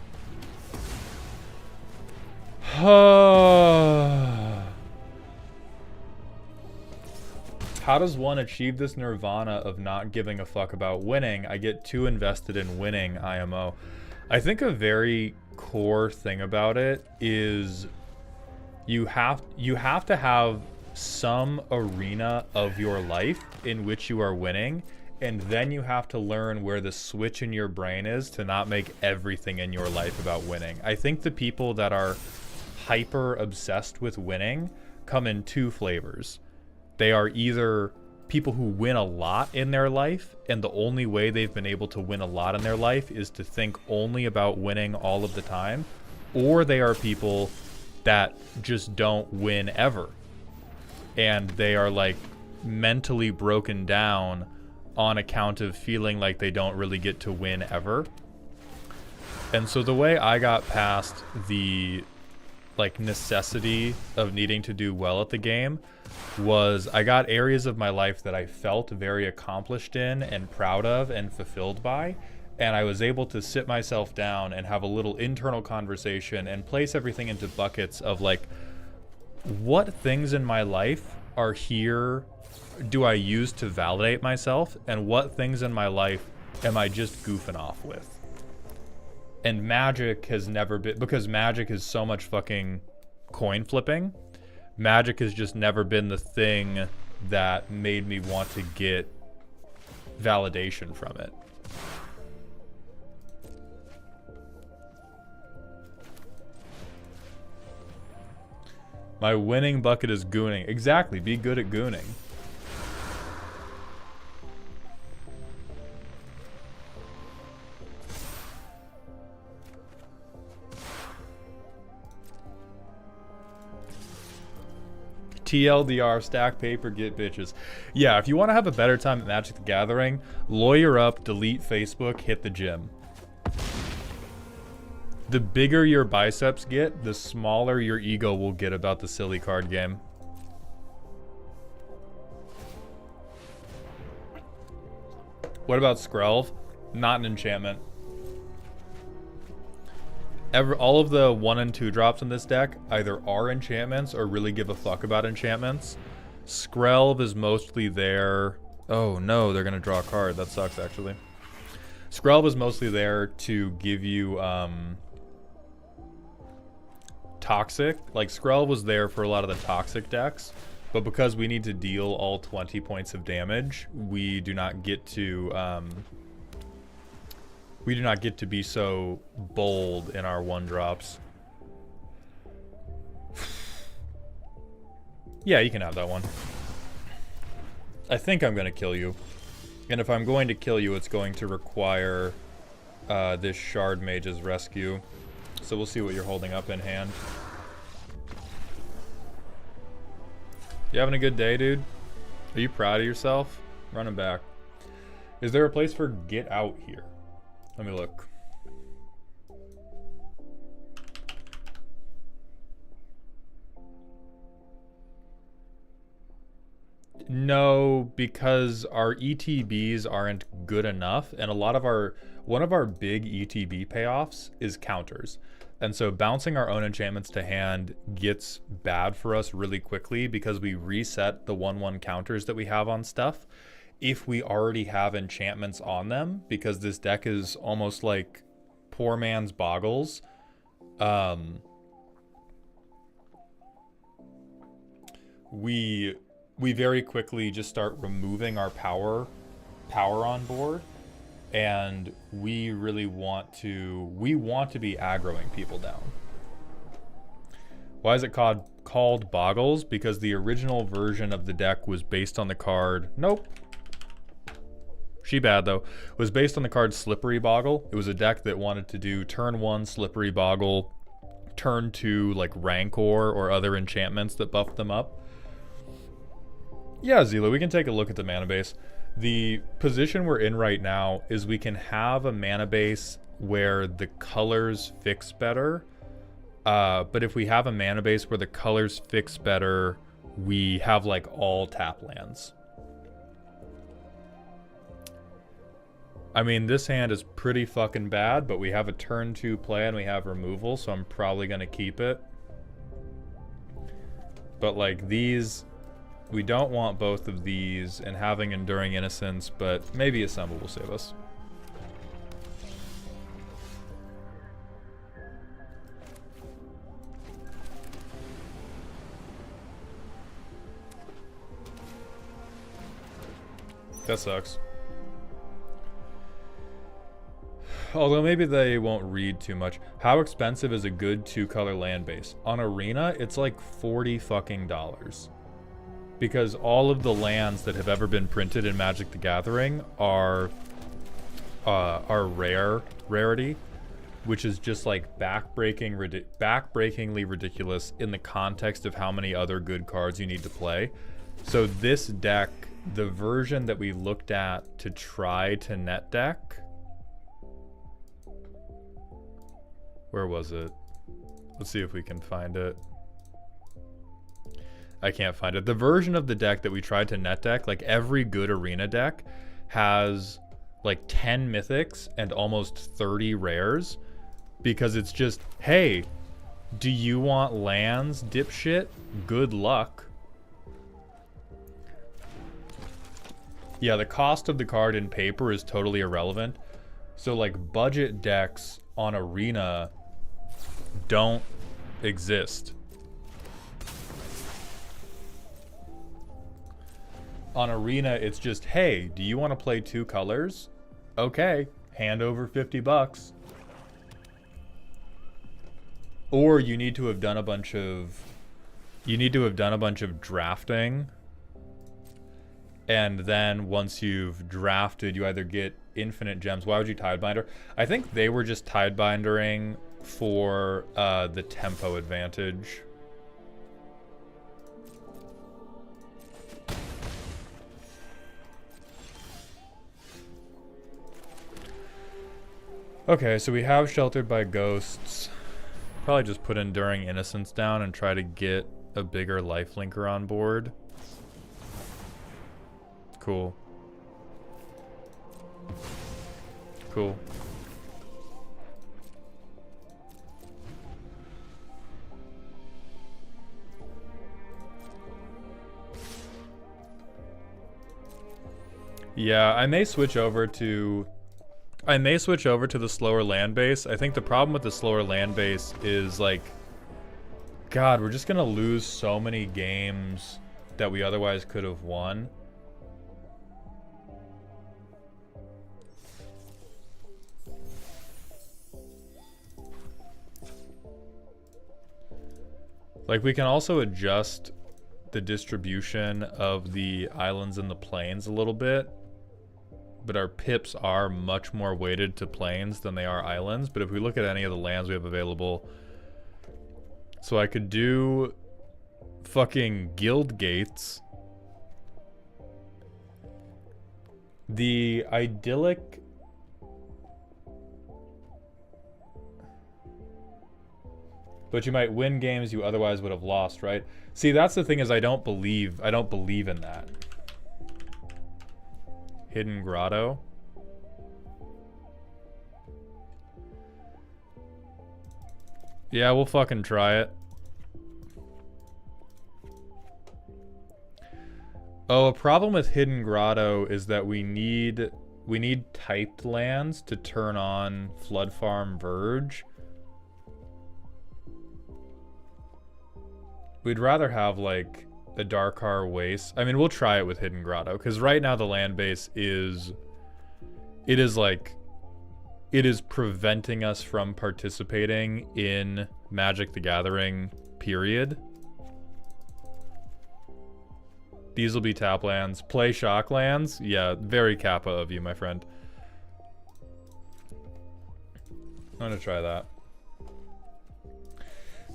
How does one achieve this nirvana of not giving a fuck about winning? I get too invested in winning IMO. I think a very core thing about it is you have to have some arena of your life in which you are winning, and then you have to learn where the switch in your brain is to not make everything in your life about winning. I think the people that are hyper obsessed with winning come in two flavors. They are either people who win a lot in their life, and the only way they've been able to win a lot in their life is to think only about winning all of the time, or they are people that just don't win ever. And they are like mentally broken down on account of feeling like they don't really get to win ever. And so the way I got past the like necessity of needing to do well at the game was I got areas of my life that I felt very accomplished in and proud of and fulfilled by, and I was able to sit myself down and have a little internal conversation and place everything into buckets of like, what things in my life are here do I use to validate myself, and what things in my life am I just goofing off with? And Magic has never been, because Magic is so much fucking coin flipping, Magic has just never been the thing that made me want to get validation from it. My winning bucket is gooning. Exactly, be good at gooning. TLDR, stack paper, get bitches. Yeah, if you want to have a better time at Magic the Gathering, lawyer up, delete Facebook, hit the gym. The bigger your biceps get, the smaller your ego will get about the silly card game. What about Skrelv? Not an enchantment. All of the 1 and 2 drops in this deck either are enchantments or really give a fuck about enchantments. Skrelv is mostly there. Oh no, they're gonna draw a card. That sucks, actually. Skrelv is mostly there to give you toxic. Like, Skrelv was there for a lot of the toxic decks, but because we need to deal all 20 points of damage, we do not get to be so bold in our 1-drops. Yeah, you can have that one. I think I'm going to kill you. And if I'm going to kill you, it's going to require this Shard Mage's Rescue. So we'll see what you're holding up in hand. You having a good day, dude? Are you proud of yourself? Running back. Is there a place for get out here? Let me look. No, because our ETBs aren't good enough, and one of our big ETB payoffs is counters. And so bouncing our own enchantments to hand gets bad for us really quickly because we reset the 1/1 counters that we have on stuff if we already have enchantments on them, because this deck is almost like poor man's Boggles. We very quickly just start removing our power on board, and we really want to be aggroing people down. Why is it called Boggles? Because the original version of the deck was based on the card. Nope. She bad though. Was based on the card Slippery Boggle. It was a deck that wanted to do turn 1 Slippery Boggle, turn 2 like Rancor or other enchantments that buffed them up. Yeah, Zila, we can take a look at the mana base. The position we're in right now is we can have a mana base where the colors fix better. But if we have a mana base where the colors fix better, we have like all tap lands. I mean, this hand is pretty fucking bad, but we have a turn 2 play and we have removal, so I'm probably gonna keep it. But like these, we don't want both of these, and having Enduring Innocence, but maybe Assemble will save us. That sucks. Although maybe they won't read too much. How expensive is a good 2-color land base? On Arena, it's like $40 fucking dollars. Because all of the lands that have ever been printed in Magic the Gathering are rarity, which is just like backbreakingly ridiculous in the context of how many other good cards you need to play. So this deck, the version that we looked at to try to net deck, where was it? Let's see if we can find it. I can't find it. The version of the deck that we tried to net deck, like every good Arena deck has like 10 mythics and almost 30 rares, because it's just, hey, do you want lands, dipshit? Good luck. Yeah, the cost of the card in paper is totally irrelevant. So like budget decks on Arena don't exist. On Arena, it's just, hey, do you want to play 2 colors? Okay, hand over $50. Or you need to have done a bunch of drafting. And then once you've drafted, you either get infinite gems. Why would you Tidebinder? I think they were just Tidebindering for the tempo advantage. Okay, so we have Sheltered by Ghosts. Probably just put Enduring Innocence down and try to get a bigger lifelinker on board. Cool. Cool. Yeah, I may switch over to the slower land base. I think the problem with the slower land base is like, God, we're just gonna lose so many games that we otherwise could have won. Like, we can also adjust the distribution of the islands and the plains a little bit, but our pips are much more weighted to plains than they are islands. But if we look at any of the lands we have available, so I could do fucking guild gates. The idyllic... But you might win games you otherwise would have lost, right? See, that's the thing, is I don't believe in that. Hidden Grotto. Yeah, we'll fucking try it. Oh, a problem with Hidden Grotto is that we need typed lands to turn on Flood Farm Verge. We'd rather have like a Darkar Waste. I mean, we'll try it with Hidden Grotto, because right now the land base is preventing us from participating in Magic the Gathering, period. These will be tap lands. Play shock lands? Yeah, very Kappa of you, my friend. I'm gonna try that.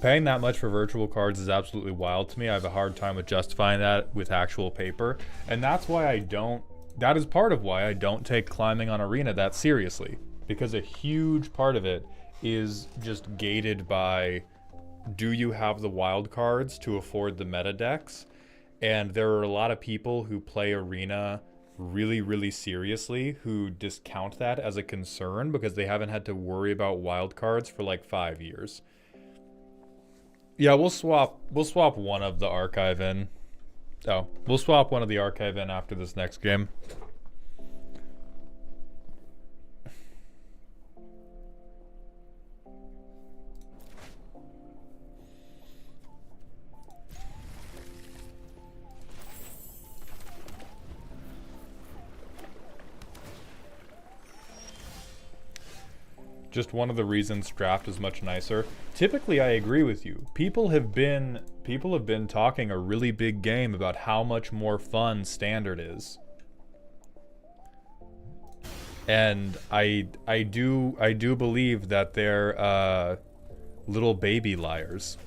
Paying that much for virtual cards is absolutely wild to me. I have a hard time with justifying that with actual paper. And that's why that is part of why I don't take climbing on Arena that seriously. Because a huge part of it is just gated by, do you have the wild cards to afford the meta decks? And there are a lot of people who play Arena really, really seriously who discount that as a concern because they haven't had to worry about wild cards for like 5 years. Yeah, we'll swap one of the archive in. Oh, we'll swap one of the archive in after this next game. Just one of the reasons draft is much nicer. Typically, I agree with you. People have been talking a really big game about how much more fun standard is. And I do believe that they're little baby liars.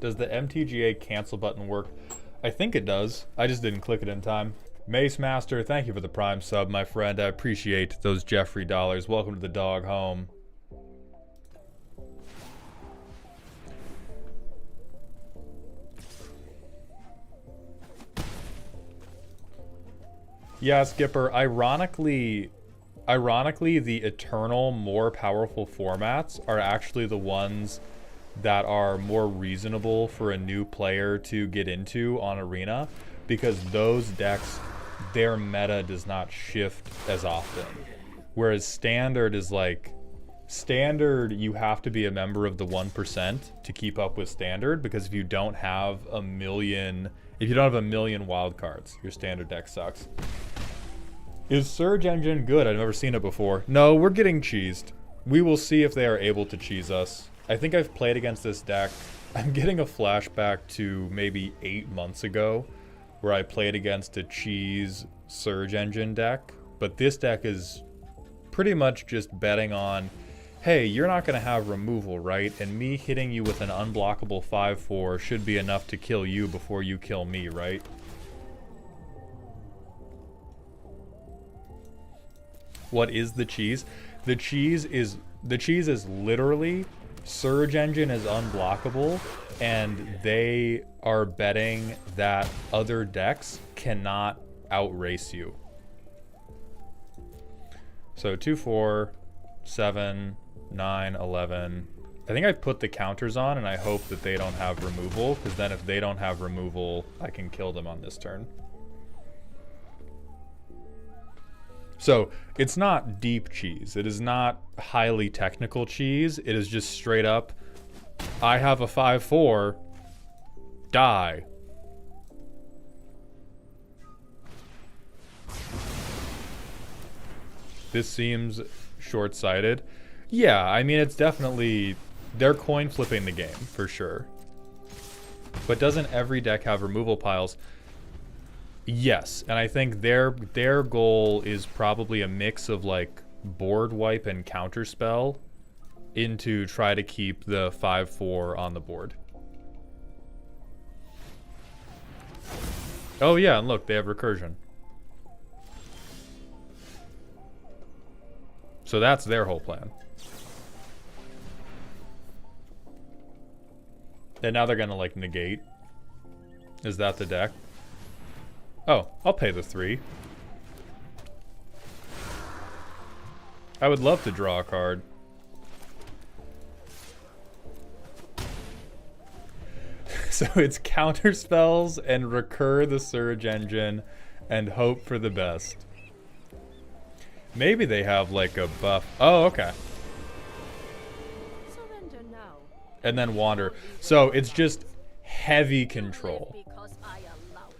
Does the MTGA cancel button work? I think it does. I just didn't click it in time. Mace Master, thank you for the Prime sub, my friend. I appreciate those Jeffrey dollars. Welcome to the dog home. Yeah, Skipper, ironically, the eternal, more powerful formats are actually the ones that are more reasonable for a new player to get into on Arena, because those decks, their meta does not shift as often. Whereas Standard is like, Standard, you have to be a member of the 1% to keep up with Standard, because if you don't have a million wild cards, your Standard deck sucks. Is Surge Engine good? I've never seen it before. No, we're getting cheesed. We will see if they are able to cheese us. I think I've played against this deck. I'm getting a flashback to maybe 8 months ago where I played against a cheese Surge Engine deck. But this deck is pretty much just betting on, hey, you're not going to have removal, right? And me hitting you with an unblockable 5/4 should be enough to kill you before you kill me, right? What is the cheese? The cheese is literally Surge Engine is unblockable, and they are betting that other decks cannot outrace you. So 2, 4, 7, 9, 11. I think I put the counters on, and I hope that they don't have removal, because then if they don't have removal, I can kill them on this turn. So it's not deep cheese. It is not highly technical cheese. It is just straight up, I have a 5/4, die. This seems short-sighted. Yeah, I mean, it's definitely, they're coin flipping the game for sure. But doesn't every deck have removal piles? Yes, and I think their goal is probably a mix of like board wipe and counterspell into try to keep the 5/4 on the board. Oh yeah, and look, they have recursion. So that's their whole plan. And now they're gonna like negate. Is that the deck? Oh, I'll pay the 3. I would love to draw a card. So it's counter spells and recur the Surge Engine and hope for the best. Maybe they have like a buff. Oh, okay. Surrender now. And then wander. So it's just heavy control. Because I allow it.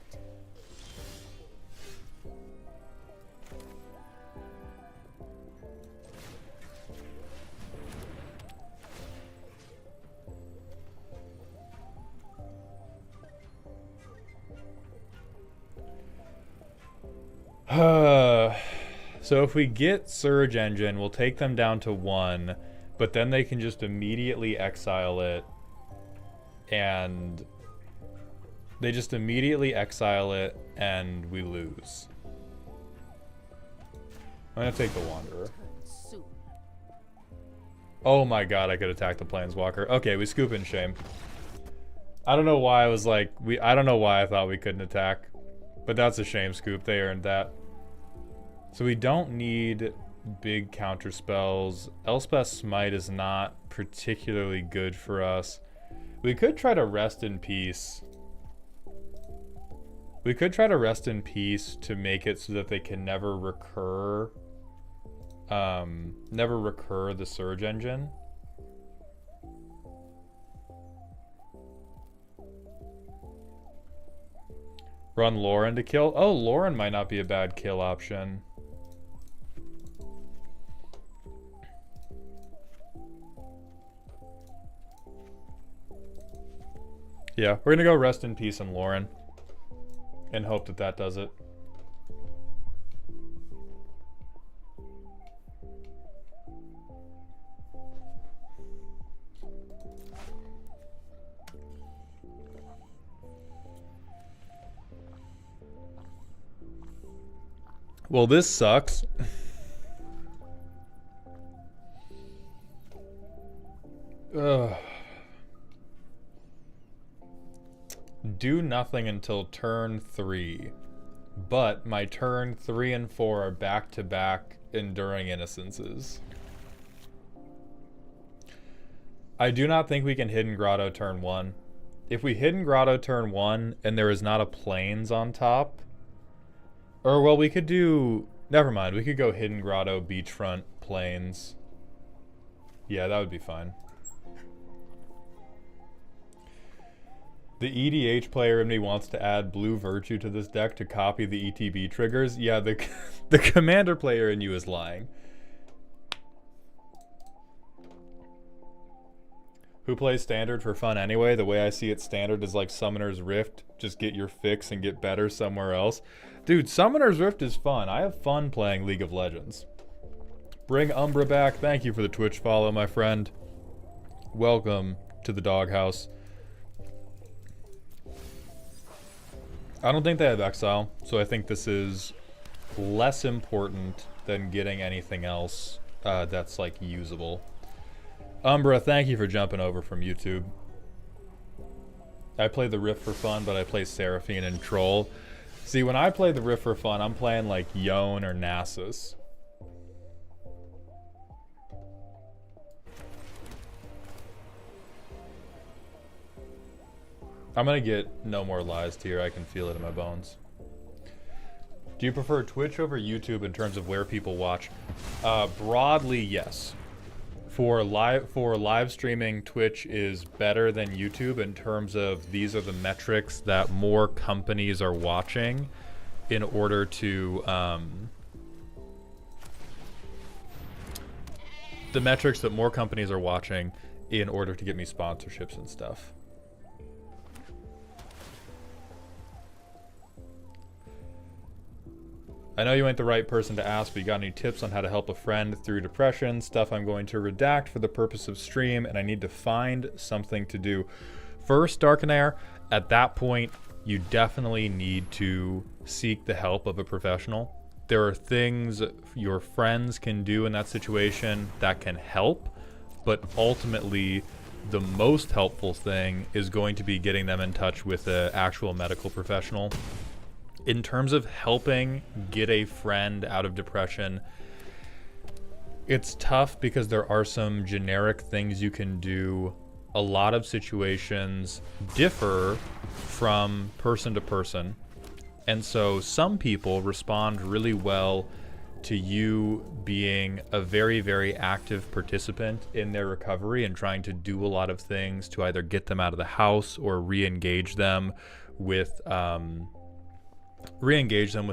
So if we get Surge Engine, we'll take them down to 1, but then they can just immediately exile it, and they just immediately exile it, and we lose. I'm gonna take the Wanderer. Oh my god, I could attack the Planeswalker. Okay, we scoop in shame. I don't know why I was like, I don't know why I thought we couldn't attack, but that's a shame scoop. They earned that. So we don't need big counter spells. Elspeth's Smite is not particularly good for us. We could try to Rest in Peace. We could try to Rest in Peace to make it so that they can never recur the Surge Engine. Run Lauren to kill. Oh, Lauren might not be a bad kill option. Yeah, we're gonna go rest in peace on Lauren and hope that that does it. Well, this sucks. Ugh. Do nothing until turn 3. But my turn 3 and 4 are back-to-back Enduring Innocences. I do not think we can Hidden Grotto turn 1. If we Hidden Grotto turn 1 and there is not a Plains on top... Or, well, we could do... Never mind, we could go Hidden Grotto, Beachfront, Plains. Yeah, that would be fine. The EDH player in me wants to add Blue Virtue to this deck to copy the ETB triggers. Yeah, the commander player in you is lying. Who plays Standard for fun anyway? The way I see it, Standard is like Summoner's Rift. Just get your fix and get better somewhere else. Dude, Summoner's Rift is fun. I have fun playing League of Legends. Bring Umbra back. Thank you for the Twitch follow, my friend. Welcome to the doghouse. I don't think they have Exile, so I think this is less important than getting anything else that's like usable. Umbra, thank you for jumping over from YouTube. I play the Rift for fun, but I play Seraphine and Troll. See, when I play the Rift for fun, I'm playing like Yone or Nasus. I'm gonna get no more lies here. I can feel it in my bones. Do you prefer Twitch over YouTube in terms of where people watch? Broadly, yes. For live streaming, Twitch is better than YouTube in terms of these are the metrics that more companies are watching in order to the metrics that more companies are watching in order to get me sponsorships and stuff. I know you ain't the right person to ask, but you got any tips on how to help a friend through depression? Stuff I'm going to redact for the purpose of stream, and I need to find something to do. First, Darkenair, at that point, you definitely need to seek the help of a professional. There are things your friends can do in that situation that can help, but ultimately, the most helpful thing is going to be getting them in touch with an actual medical professional. In terms of helping get a friend out of depression, it's tough because there are some generic things you can do. A lot of situations differ from person to person. And so some people respond really well to you being a very, very active participant in their recovery and trying to do a lot of things to either get them out of the house or re-engage them with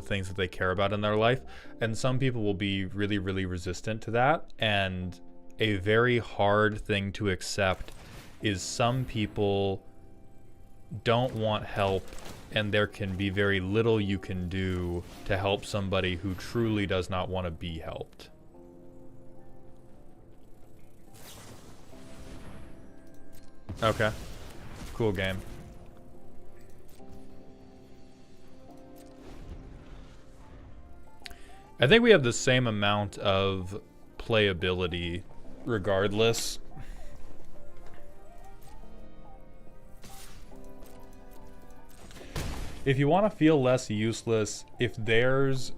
things that they care about in their life. And some people will be really, really resistant to that. And a very hard thing to accept is some people don't want help, and there can be very little you can do to help somebody who truly does not want to be helped. Okay. Cool game. I think we have the same amount of playability regardless. If you want to feel less useless, if there's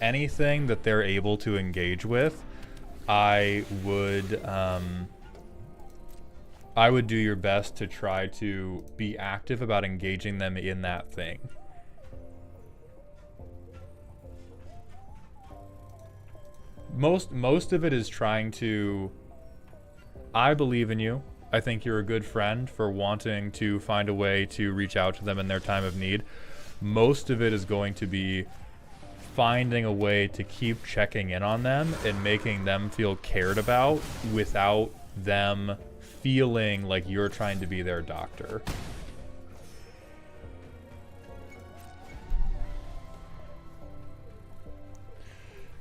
anything that they're able to engage with, I would do your best to try to be active about engaging them in that thing. Most of it is trying to, I believe in you. I think you're a good friend for wanting to find a way to reach out to them in their time of need. Most of it is going to be finding a way to keep checking in on them and making them feel cared about without them feeling like you're trying to be their doctor.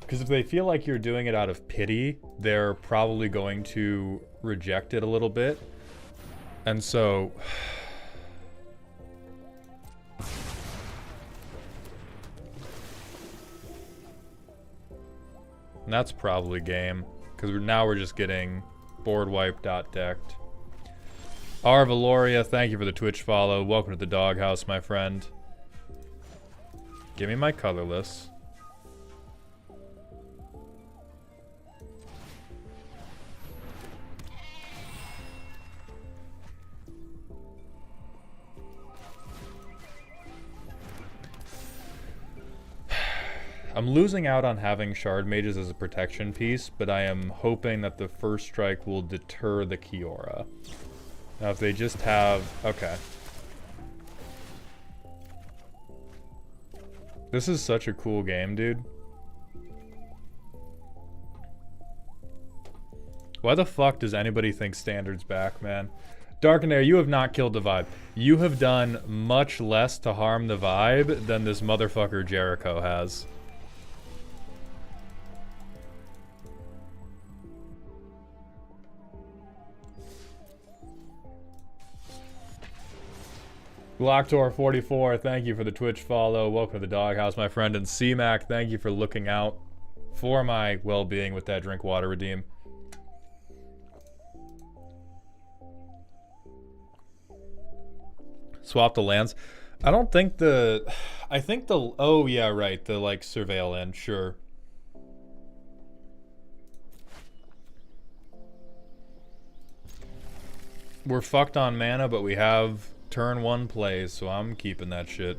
Because if they feel like you're doing it out of pity, they're probably going to reject it a little bit. And so... And that's probably game. Because now we're just getting board wiped, decked. R. Valoria, thank you for the Twitch follow. Welcome to the doghouse, my friend. Give me my colorless. I'm losing out on having Shard Mages as a protection piece, but I am hoping that the first strike will deter the Kiora. Now if they just have... Okay. This is such a cool game, dude. Why the fuck does anybody think Standard's back, man? Darkenair, you have not killed the vibe. You have done much less to harm the vibe than this motherfucker Jericho has. Glocktor44, thank you for the Twitch follow. Welcome to the doghouse, my friend. And CMAC, thank you for looking out for my well-being with that drink water redeem. Swap the lands. I don't think the... I think the... Oh, yeah, right. The, like, surveil end. Sure. We're fucked on mana, but we have... Turn 1 plays, so I'm keeping that shit.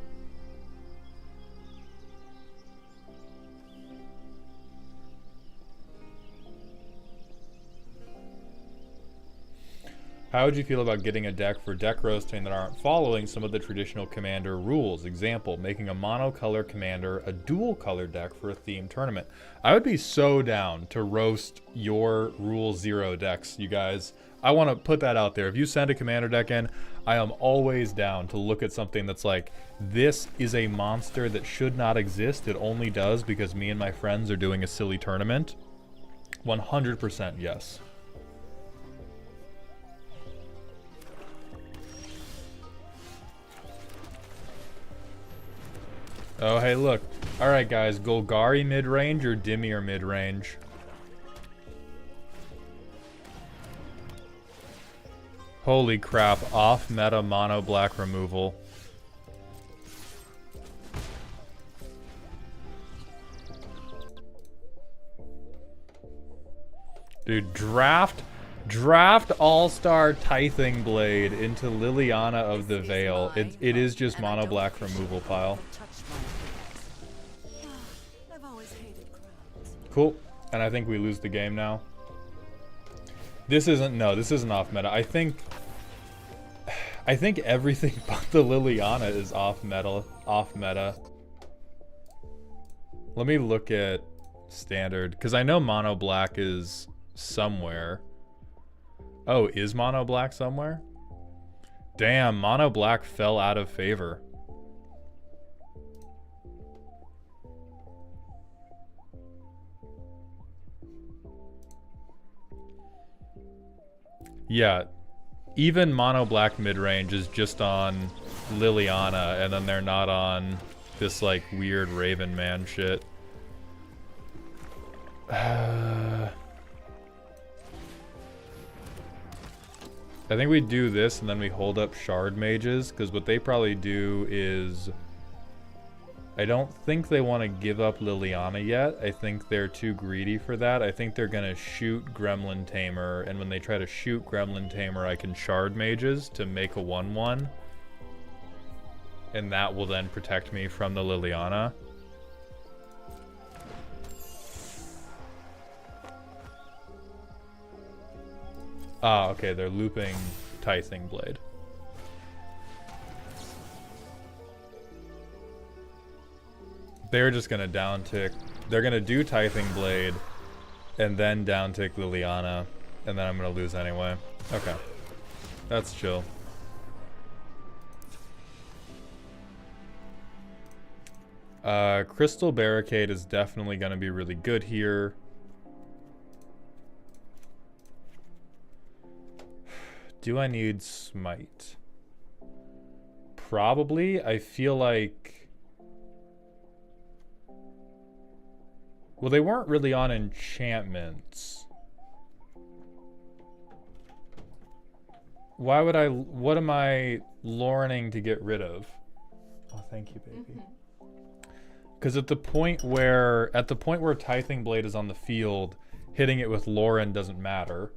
How would you feel about getting a deck for deck roasting that aren't following some of the traditional commander rules? Example, making a monocolor commander a dual color deck for a themed tournament. I would be so down to roast your Rule 0 decks, you guys. I want to put that out there. If you send a commander deck in, I am always down to look at something that's like, this is a monster that should not exist. It only does because me and my friends are doing a silly tournament. 100% yes. Oh, hey, look. Alright, guys. Golgari mid-range or Dimir mid-range? Holy crap. Off-meta mono-black removal. Dude, draft All-Star Tithing Blade into Liliana of the Veil. It is just mono-black removal pile. Cool. And I think we lose the game now. This isn't off meta. I think everything but the Liliana is off meta. Let me look at standard, because I know mono black is somewhere. Oh, is mono black somewhere? Damn, mono black fell out of favor. Yeah, even mono black mid-range is just on Liliana, and then they're not on this like weird Raven Man shit. I think we do this and then we hold up Shard Mages, because what they probably do is... I don't think they want to give up Liliana yet. I think they're too greedy for that. I think they're going to shoot Gremlin Tamer, and when they try to shoot Gremlin Tamer, I can Shard Mages to make a 1/1. And that will then protect me from the Liliana. Ah, okay, they're looping Tithing Blade. They're just gonna down tick. They're gonna do Tithing Blade, and then down tick Liliana, and then I'm gonna lose anyway. Okay, that's chill. Crystal Barricade is definitely gonna be really good here. Do I need Smite? Probably. I feel like... Well, they weren't really on enchantments. Why would I... What am I lorning to get rid of? Oh, thank you, baby. Because at the point where Tithing Blade is on the field, hitting it with Lauren doesn't matter.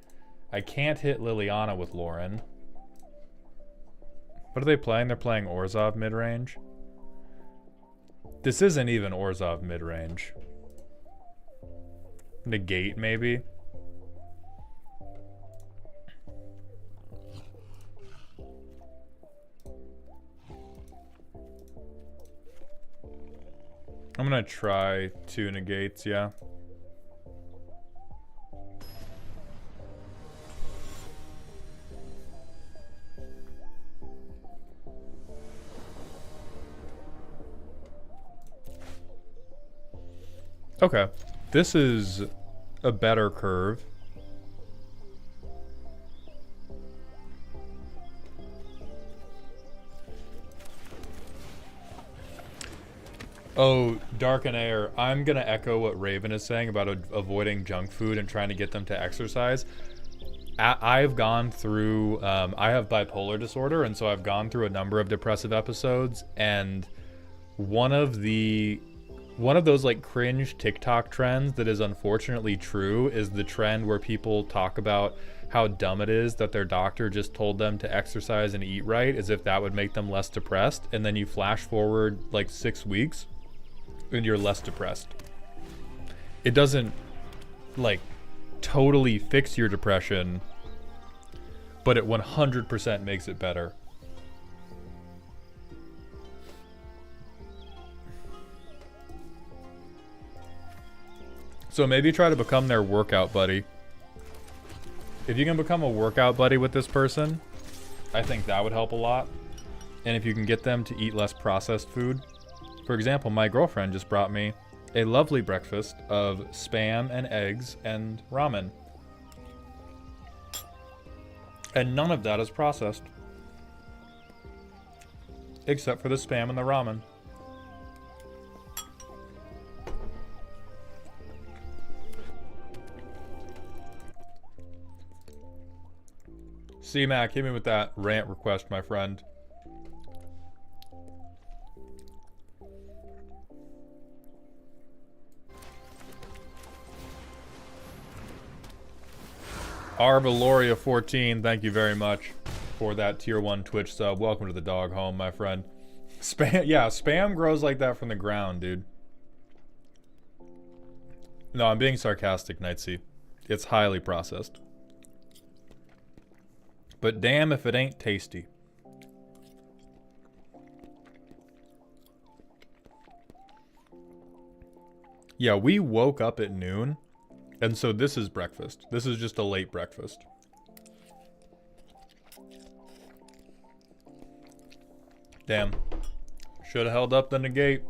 I can't hit Liliana with Lauren. What are they playing? They're playing Orzhov mid-range. This isn't even Orzhov mid-range. Negate, maybe? I'm gonna try 2 negates, yeah. Okay, this is a better curve. Oh, Dark and Air, I'm gonna echo what Raven is saying about avoiding junk food and trying to get them to exercise. I've gone through, I have bipolar disorder, and so I've gone through a number of depressive episodes, and one of those like cringe TikTok trends that is unfortunately true is the trend where people talk about how dumb it is that their doctor just told them to exercise and eat right, as if that would make them less depressed, and then you flash forward like 6 weeks and you're less depressed. It doesn't like totally fix your depression, but it 100% makes it better. So maybe try to become their workout buddy. If you can become a workout buddy with this person, I think that would help a lot. And if you can get them to eat less processed food. For example, my girlfriend just brought me a lovely breakfast of Spam and eggs and ramen. And none of that is processed. Except for the Spam and the ramen. C-Mac, hit me with that rant request, my friend. Arvaloria 14, thank you very much for that tier 1 Twitch sub. Welcome to the dog home, my friend. Spam, yeah, Spam grows like that from the ground, dude. No, I'm being sarcastic, Nightsea. It's highly processed. But damn if it ain't tasty. Yeah, we woke up at noon, and so this is breakfast. This is just a late breakfast. Damn. Should have held up the negate.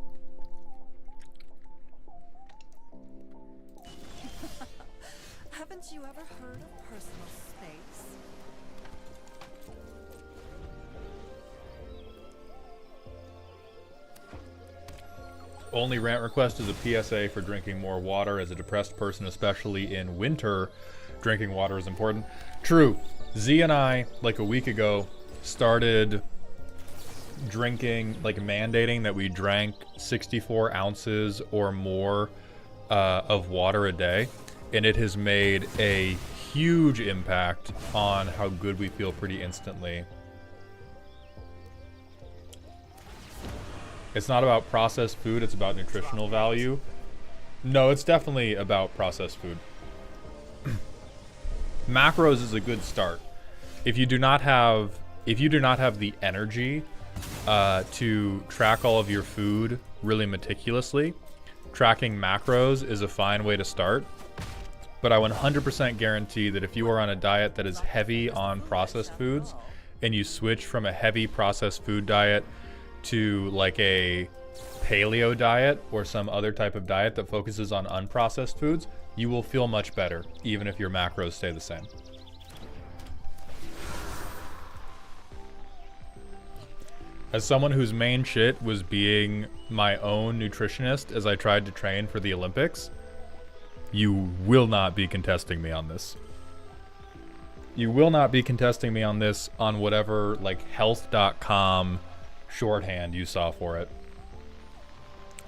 Haven't you ever heard of personal space? Only rant request is a PSA for drinking more water. As a depressed person, especially in winter, drinking water is important. True. Z and I, like a week ago, started drinking, like mandating that we drank 64 ounces or more of water a day. And it has made a huge impact on how good we feel pretty instantly. It's not about processed food, it's about nutritional value. No, it's definitely about processed food. Macros is a good start. If you do not have the energy to track all of your food really meticulously. Tracking macros is a fine way to start, but I 100% guarantee that if you are on a diet that is heavy on processed foods and you switch from a heavy processed food diet to like a paleo diet or some other type of diet that focuses on unprocessed foods, you will feel much better, even if your macros stay the same. As someone whose main shit was being my own nutritionist as I tried to train for the Olympics, you will not be contesting me on this. You will not be contesting me on this on whatever, like, health.com shorthand you saw for it.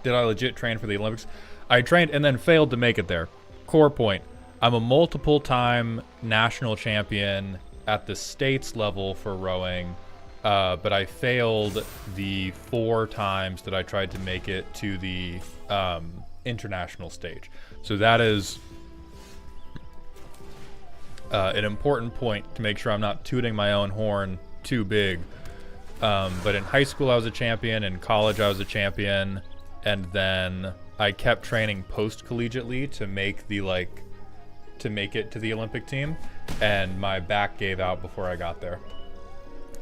Did I legit train for the Olympics? I trained and then failed to make it there. Core point. I'm a multiple-time national champion at the states level for rowing, but I failed the 4 times that I tried to make it to the international stage. So that is an important point to make sure I'm not tooting my own horn too big. But in high school I was a champion, in college I was a champion, and then I kept training post-collegiately to make it to the Olympic team, and my back gave out before I got there.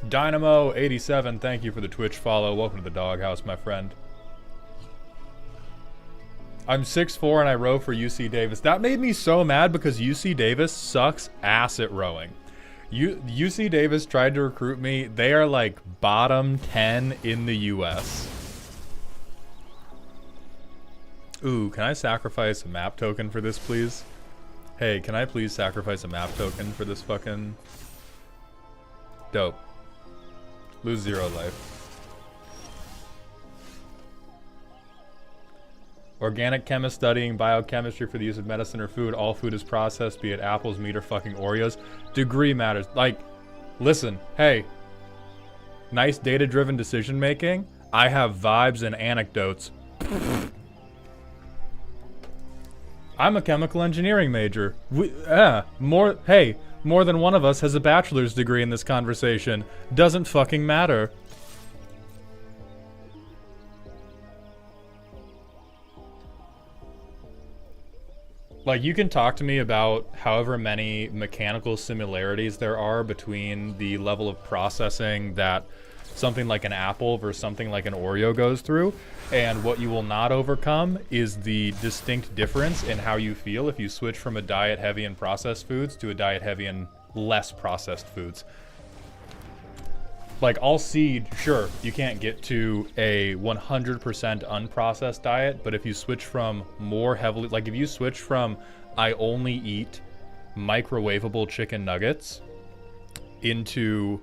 Dynamo87, thank you for the Twitch follow. Welcome to the doghouse, my friend. I'm 6'4" and I row for UC Davis. That made me so mad because UC Davis sucks ass at rowing. UC Davis tried to recruit me. They are like bottom 10 in the US. Ooh, can I sacrifice a map token for this, please? Hey, can I please sacrifice a map token for this fucking... Dope. Lose 0 life. Organic chemist studying biochemistry for the use of medicine or food. All food is processed, be it apples, meat, or fucking Oreos. Degree matters. Like, listen, hey. Nice data-driven decision making. I have vibes and anecdotes. I'm a chemical engineering major. More than one of us has a bachelor's degree in this conversation. Doesn't fucking matter. Like, you can talk to me about however many mechanical similarities there are between the level of processing that something like an apple versus something like an Oreo goes through, and what you will not overcome is the distinct difference in how you feel if you switch from a diet heavy in processed foods to a diet heavy in less processed foods. Like, I'll cede, sure, you can't get to a 100% unprocessed diet, but if you switch from more heavily, like if you switch from I only eat microwavable chicken nuggets into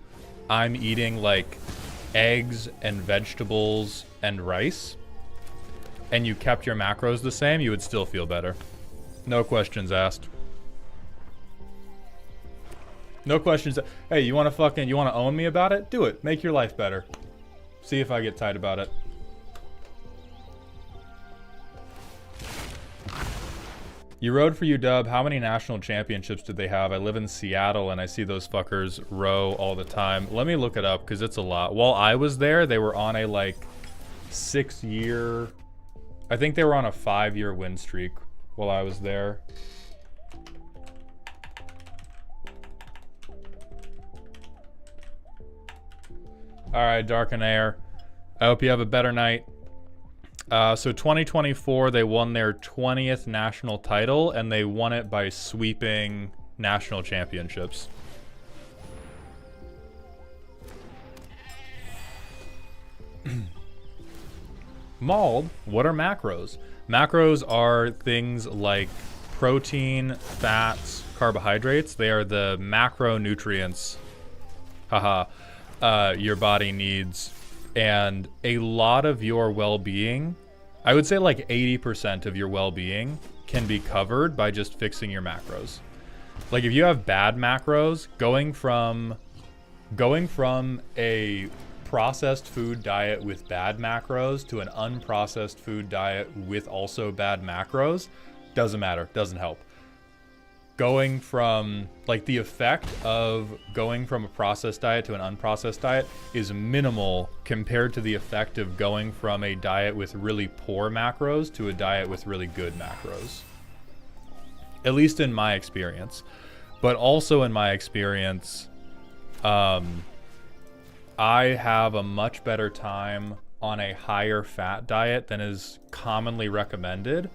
I'm eating like eggs and vegetables and rice, and you kept your macros the same, you would still feel better. No questions asked. No questions. Hey, you want to own me about it? Do it. Make your life better. See if I get tight about it. You rowed for UW. How many national championships did they have? I live in Seattle and I see those fuckers row all the time. Let me look it up because it's a lot. While I was there, they were on a like 6-year... I think they were on a 5-year win streak while I was there. All right, Dark and Air. I hope you have a better night. So 2024, they won their 20th national title, and they won it by sweeping national championships. Mauled, what are macros? Macros are things like protein, fats, carbohydrates. They are the macronutrients. Haha. Your body needs, and a lot of your well-being, I would say like 80% of your well-being can be covered by just fixing your macros. Like if you have bad macros, going from a processed food diet with bad macros to an unprocessed food diet with also bad macros, doesn't matter, doesn't help. going from, like, the effect of going from a processed diet to an unprocessed diet is minimal compared to the effect of going from a diet with really poor macros to a diet with really good macros. At least in my experience. But also in my experience, I have a much better time on a higher fat diet than is commonly recommended.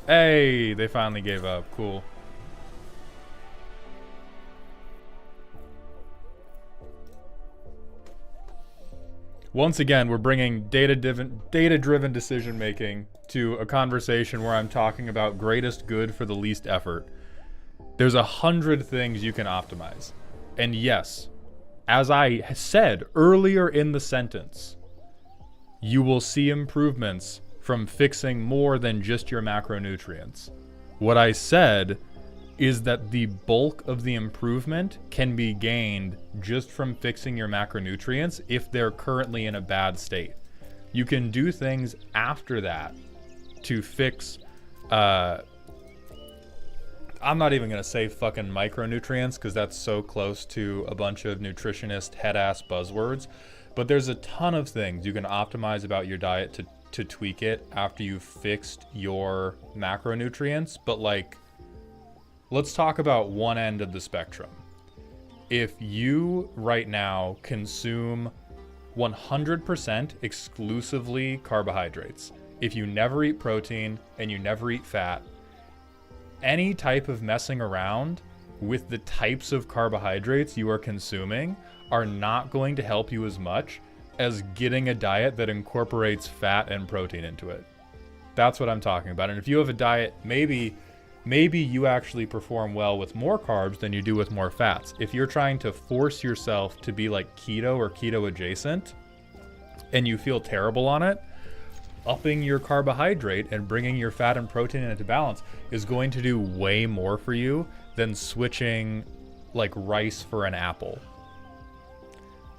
Hey, they finally gave up. Cool. Once again, we're bringing data-driven decision making to a conversation where I'm talking about greatest good for the least effort. There's 100 things you can optimize. And yes, as I said earlier in the sentence, you will see improvements from fixing more than just your macronutrients. What I said is that the bulk of the improvement can be gained just from fixing your macronutrients if they're currently in a bad state. You can do things after that to fix, I'm not even gonna say fucking micronutrients because that's so close to a bunch of nutritionist head-ass buzzwords, but there's a ton of things you can optimize about your diet to tweak it after you've fixed your macronutrients. But like, let's talk about one end of the spectrum. If you right now consume 100% exclusively carbohydrates, if you never eat protein and you never eat fat, any type of messing around with the types of carbohydrates you are consuming are not going to help you as much as getting a diet that incorporates fat and protein into it. That's what I'm talking about. And if you have a diet, maybe you actually perform well with more carbs than you do with more fats. If you're trying to force yourself to be like keto or keto adjacent and you feel terrible on it, upping your carbohydrate and bringing your fat and protein into balance is going to do way more for you than switching like rice for an apple.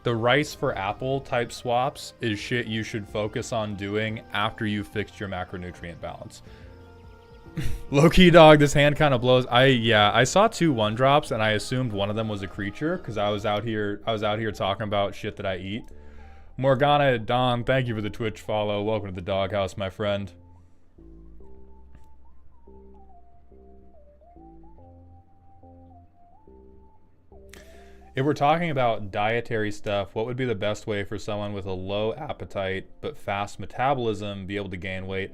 The rice for apple type swaps is shit you should focus on doing after you've fixed your macronutrient balance. Low-key dog, this hand kind of blows. I saw 2 1-drops and I assumed one of them was a creature because I was out here talking about shit that I eat. Morgana Don, thank you for the Twitch follow. Welcome to the doghouse, my friend. If we're talking about dietary stuff, what would be the best way for someone with a low appetite but fast metabolism be able to gain weight?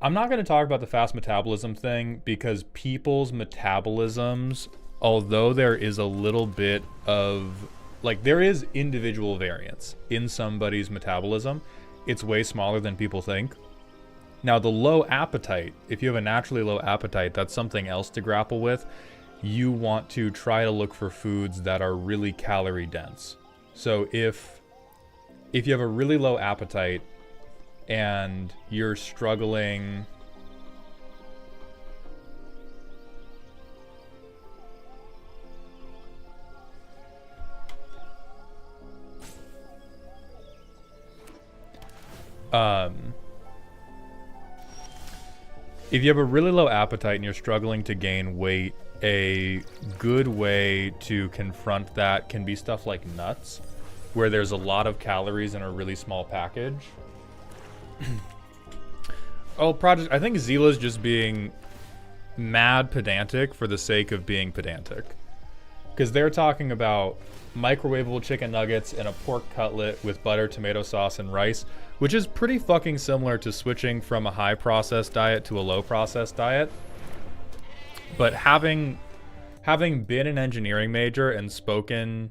I'm not going to talk about the fast metabolism thing because people's metabolisms, although there is a little bit of, like, there is individual variance in somebody's metabolism, it's way smaller than people think. Now, the low appetite, if you have a naturally low appetite, that's something else to grapple with. You want to try to look for foods that are really calorie dense. So if you have a really low appetite and you're struggling if you have a really low appetite and you're struggling to gain weight, a good way to confront that can be stuff like nuts, where there's a lot of calories in a really small package. I think Zila's just being mad pedantic for the sake of being pedantic. Because they're talking about microwavable chicken nuggets and a pork cutlet with butter, tomato sauce, and rice, which is pretty fucking similar to switching from a high processed diet to a low processed diet. But having been an engineering major and speaking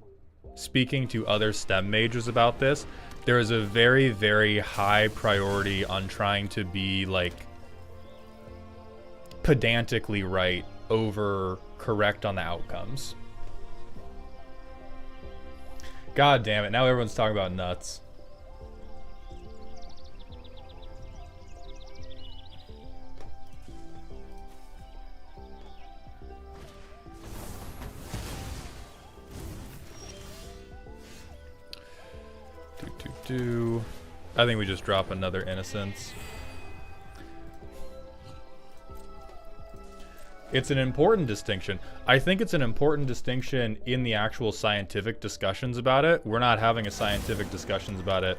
to other STEM majors about this, there is a very, very high priority on trying to be like pedantically right over correct on the outcomes. God damn it, now everyone's talking about nuts. I think we just drop another innocence. It's an important distinction. I think it's an important distinction in the actual scientific discussions about it. We're not having a scientific discussions about it.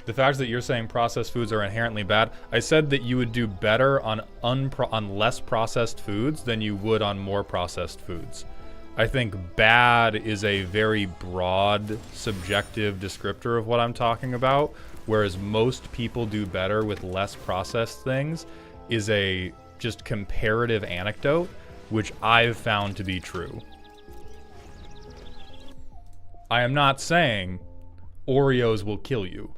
The fact that you're saying processed foods are inherently bad, I said that you would do better on less processed foods than you would on more processed foods. I think bad is a very broad, subjective descriptor of what I'm talking about, whereas most people do better with less processed things is a just comparative anecdote, which I've found to be true. I am not saying Oreos will kill you.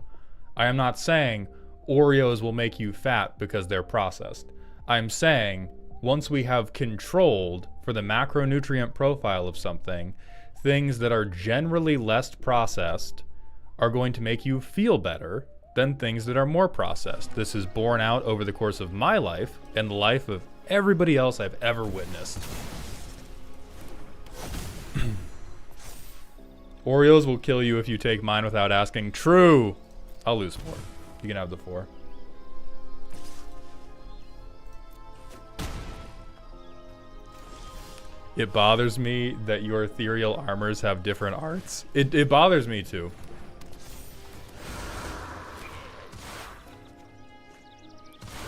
I am not saying Oreos will make you fat because they're processed. I'm saying once we have controlled for the macronutrient profile of something, things that are generally less processed are going to make you feel better than things that are more processed. This is borne out over the course of my life and the life of everybody else I've ever witnessed. Oreos will kill you if you take mine without asking. True. I'll lose 4. You can have the 4. It bothers me that your ethereal armors have different arts. It bothers me too.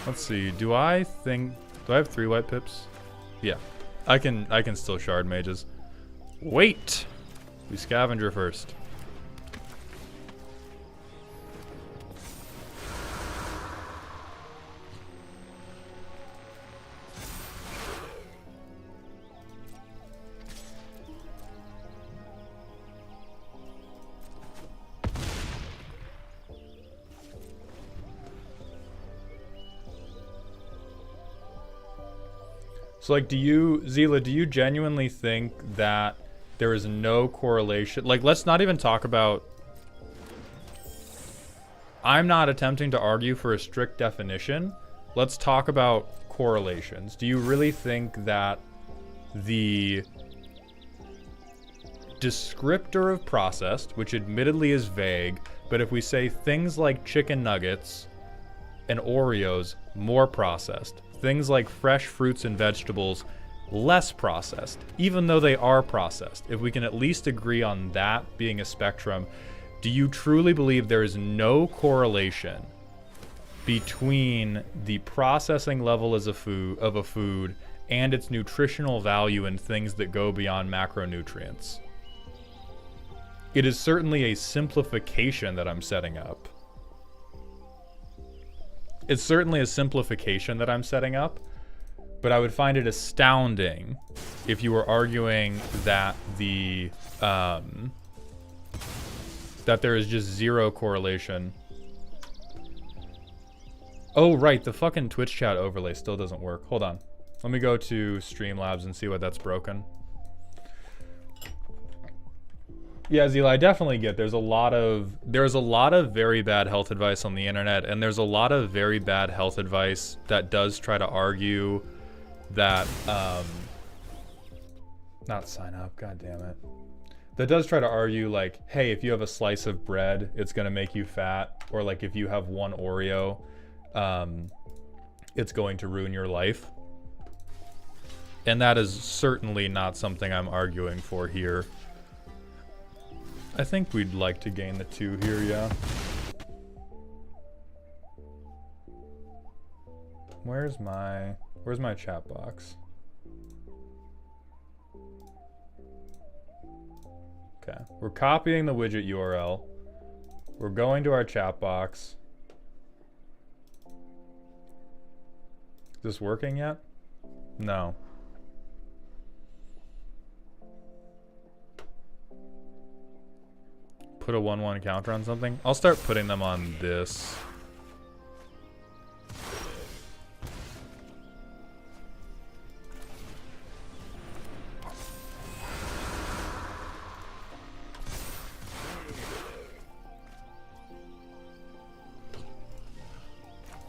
Let's see. Do I have 3 white pips? Yeah. I can still shard mages. Wait. We scavenger first. So, like, Zila, do you genuinely think that there is no correlation? Like, let's not even talk about... I'm not attempting to argue for a strict definition. Let's talk about correlations. Do you really think that the descriptor of processed, which admittedly is vague, but if we say things like chicken nuggets and Oreos, more processed, things like fresh fruits and vegetables, less processed, even though they are processed. If we can at least agree on that being a spectrum, do you truly believe there is no correlation between the processing level of a food and its nutritional value in things that go beyond macronutrients? It is certainly a simplification that I'm setting up. It's certainly a simplification that I'm setting up, but I would find it astounding if you were arguing that that there is just zero correlation. Oh, right, the fucking Twitch chat overlay still doesn't work. Hold on. Let me go to Streamlabs and see what that's broken. Yeah, Zila, I definitely get there's a lot of very bad health advice on the internet, and there's a lot of very bad health advice that does try to argue that not sign up, god damn it. That does try to argue like, hey, if you have a slice of bread, it's gonna make you fat, or like if you have one Oreo, it's going to ruin your life. And that is certainly not something I'm arguing for here. I think we'd like to gain the 2 here, yeah. Where's my chat box? Okay, we're copying the widget URL. We're going to our chat box. Is this working yet? No. Put a 1-1 counter on something. I'll start putting them on this.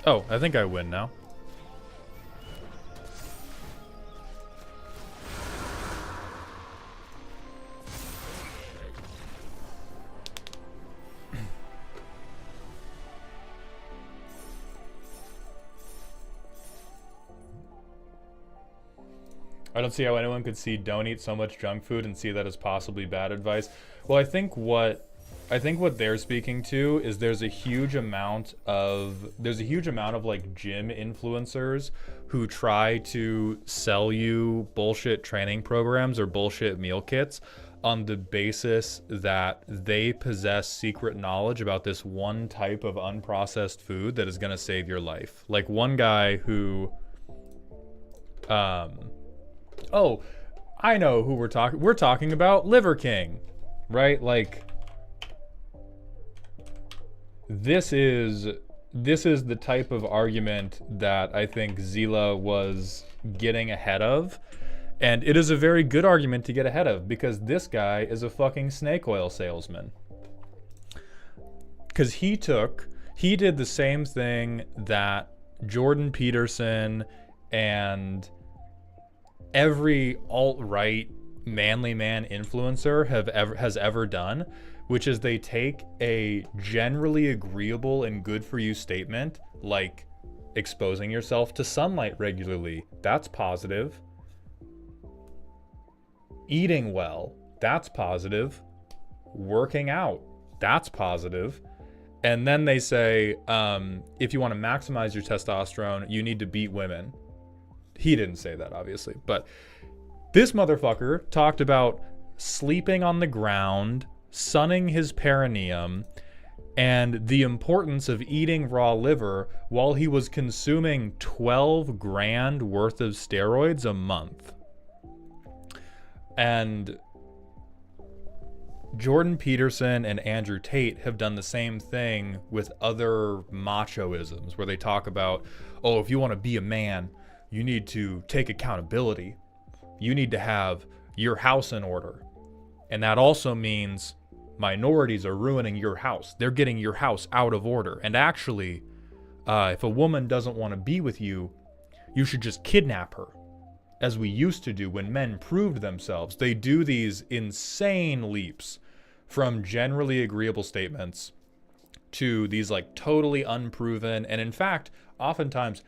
Oh, I think I win now. I don't see how anyone could see don't eat so much junk food and see that as possibly bad advice. Well, I think what they're speaking to is there's a huge amount of like gym influencers who try to sell you bullshit training programs or bullshit meal kits on the basis that they possess secret knowledge about this one type of unprocessed food that is going to save your life. Like one guy who oh, I know who we're talking about, Liver King, right? Like this is the type of argument that I think Zila was getting ahead of. And it is a very good argument to get ahead of because this guy is a fucking snake oil salesman. Because he did the same thing that Jordan Peterson and every alt-right manly man influencer has ever done, which is they take a generally agreeable and good for you statement like exposing yourself to sunlight regularly. That's positive. Eating well, that's positive. Working out, that's positive. And then they say, if you want to maximize your testosterone, you need to beat women. He didn't say that, obviously. But this motherfucker talked about sleeping on the ground, sunning his perineum, and the importance of eating raw liver while he was consuming 12 grand worth of steroids a month. And Jordan Peterson and Andrew Tate have done the same thing with other machoisms where they talk about, oh, if you want to be a man, you need to take accountability. You need to have your house in order. And that also means minorities are ruining your house. They're getting your house out of order. And actually, if a woman doesn't want to be with you, you should just kidnap her. As we used to do when men proved themselves. They do these insane leaps from generally agreeable statements to these like totally unproven and in fact, oftentimes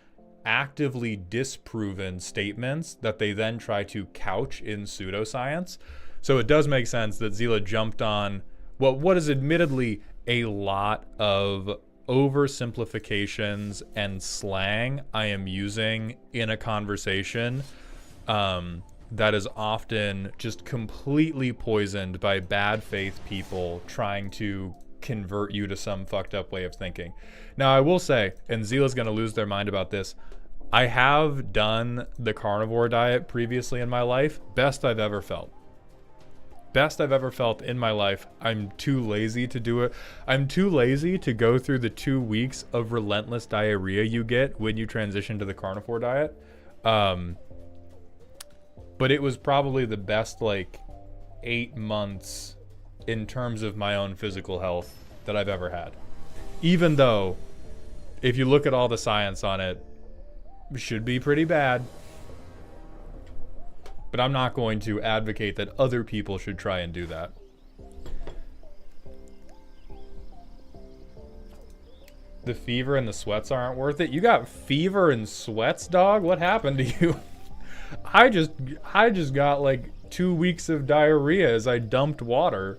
actively disproven statements that they then try to couch in pseudoscience. So it does make sense that Zila jumped on what is admittedly a lot of oversimplifications and slang I am using in a conversation that is often just completely poisoned by bad faith people trying to convert you to some fucked up way of thinking. Now, I will say, and Zila's going to lose their mind about this, I have done the carnivore diet previously in my life. Best I've ever felt. Best I've ever felt in my life. I'm too lazy to do it. I'm too lazy to go through the 2 weeks of relentless diarrhea you get when you transition to the carnivore diet. But it was probably the best, 8 months in terms of my own physical health that I've ever had. Even though, if you look at all the science on it, it should be pretty bad. But I'm not going to advocate that other people should try and do that. The fever and the sweats aren't worth it. You got fever and sweats, dog? What happened to you? I just got 2 weeks of diarrhea as I dumped water.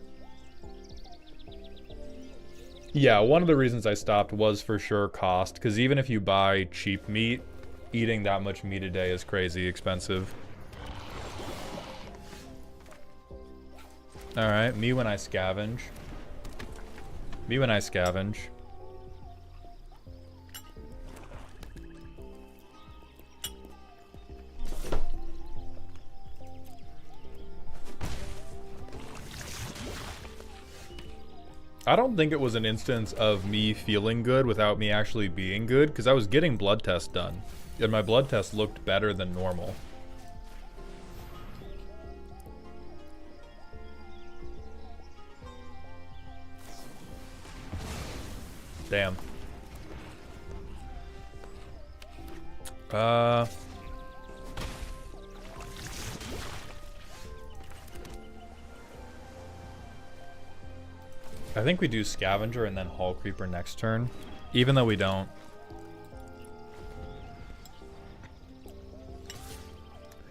Yeah, one of the reasons I stopped was for sure cost, because even if you buy cheap meat, eating that much meat a day is crazy expensive. Alright, me when I scavenge. Me when I scavenge. I don't think it was an instance of me feeling good without me actually being good, because I was getting blood tests done, and my blood test looked better than normal. Damn. I think we do Scavenger and then Hall Creeper next turn, even though we don't.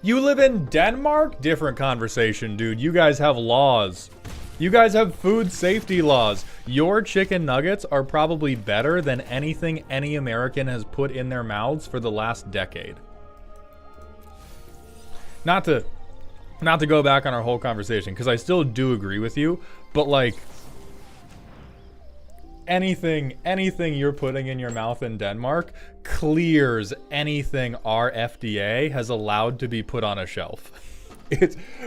You live in Denmark? Different conversation, dude. You guys have laws. You guys have food safety laws. Your chicken nuggets are probably better than anything any American has put in their mouths for the last decade. Not to go back on our whole conversation, because I still do agree with you, but like anything you're putting in your mouth in Denmark clears anything our FDA has allowed to be put on a shelf.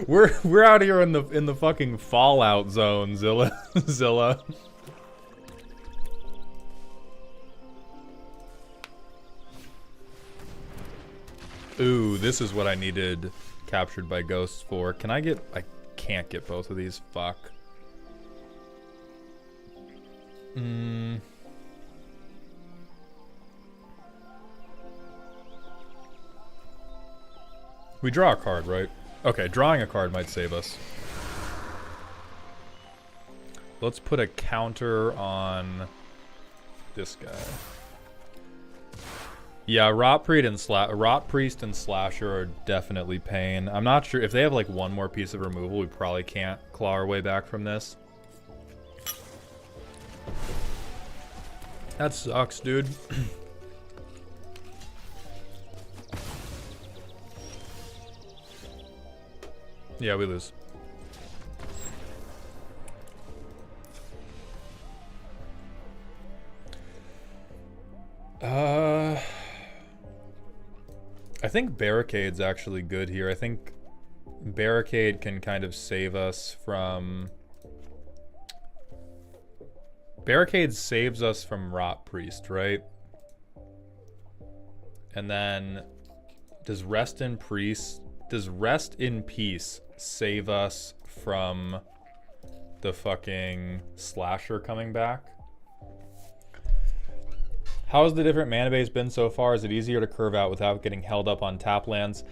We're out here in the fucking fallout zone, Zilla. Ooh, this is what I needed captured by ghosts for. Can I get... I can't get both of these. Fuck. We draw a card, right? Okay, drawing a card might save us. Let's put a counter on this guy. Yeah, Rot Priest and Slasher are definitely pain. I'm not sure if they have like one more piece of removal, we probably can't claw our way back from this. That sucks, dude. Yeah, we lose. I think Barricade's actually good here. I think Barricade can kind of save us from... Barricade saves us from Rot Priest, right? And then does Rest in Peace save us from the fucking Slasher coming back? How's the different mana base been so far? Is it easier to curve out without getting held up on tap lands?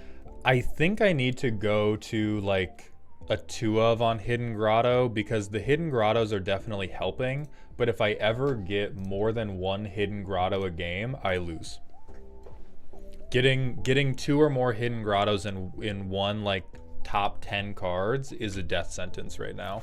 I think I need to go to like a 2-of on Hidden Grotto, because the Hidden Grottos are definitely helping, but if I ever get more than one Hidden Grotto a game, I lose. Getting 2 or more Hidden Grottos in one like top 10 cards is a death sentence right now.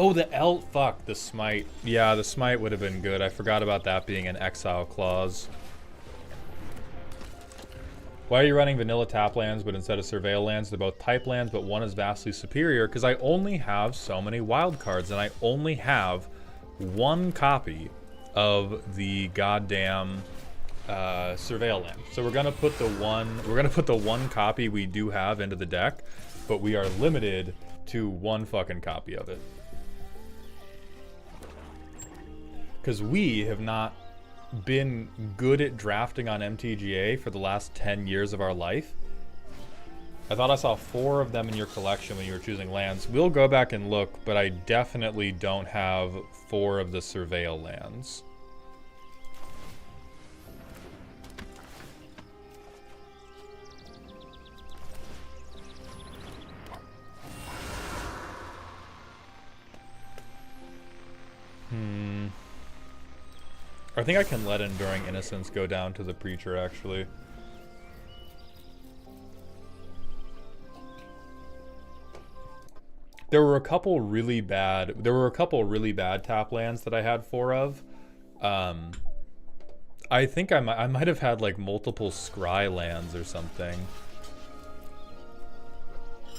Oh, the Smite. Yeah, the Smite would have been good. I forgot about that being an exile clause. Why are you running vanilla tap lands, but instead of surveil lands? They're both type lands, but one is vastly superior, because I only have so many wild cards, and I only have one copy of the goddamn surveil land. So we're gonna put the one copy we do have into the deck, but we are limited to one fucking copy of it. Because we have not been good at drafting on MTGA for the last 10 years of our life. I thought I saw 4 of them in your collection when you were choosing lands. We'll go back and look, but I definitely don't have 4 of the surveil lands. I think I can let Enduring Innocence go down to the Preacher, actually. There were a couple really bad tap lands that I had 4 of. I think I might have had like multiple Scry lands or something.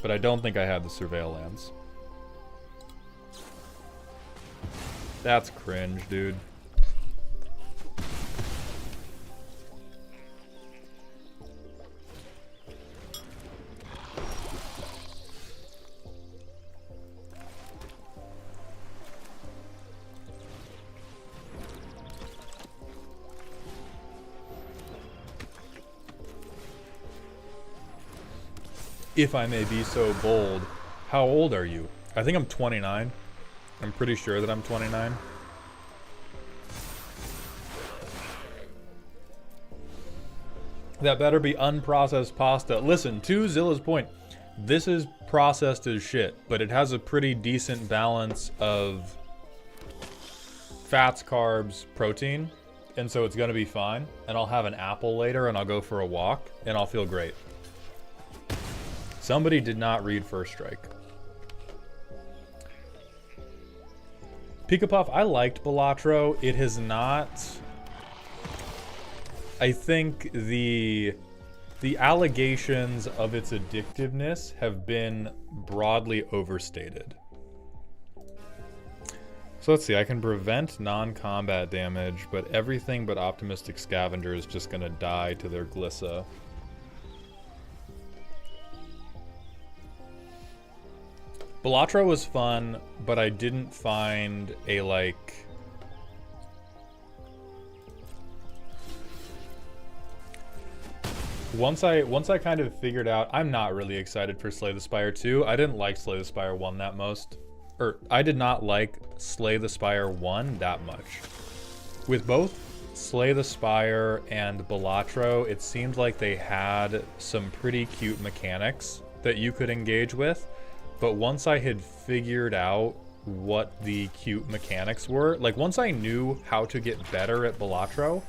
But I don't think I had the Surveil lands. That's cringe, dude. If I may be so bold, how old are you? I think I'm 29. I'm pretty sure that I'm 29. That better be unprocessed pasta. Listen, to Zilla's point, this is processed as shit, but it has a pretty decent balance of fats, carbs, protein, and so it's gonna be fine. And I'll have an apple later and I'll go for a walk and I'll feel great. Somebody did not read First Strike. Pika Puff, I liked Balatro. It has not... I think the allegations of its addictiveness have been broadly overstated. So let's see, I can prevent non-combat damage, but everything but Optimistic Scavenger is just gonna die to their Glyssa. Balatro was fun, but I didn't find a, like... Once I kind of figured out, I'm not really excited for Slay the Spire 2. I didn't like Slay the Spire 1 that most. Or, I did not like Slay the Spire 1 that much. With both Slay the Spire and Balatro, it seemed like they had some pretty cute mechanics that you could engage with. But once I had figured out what the cute mechanics were, like once I knew how to get better at Balatro,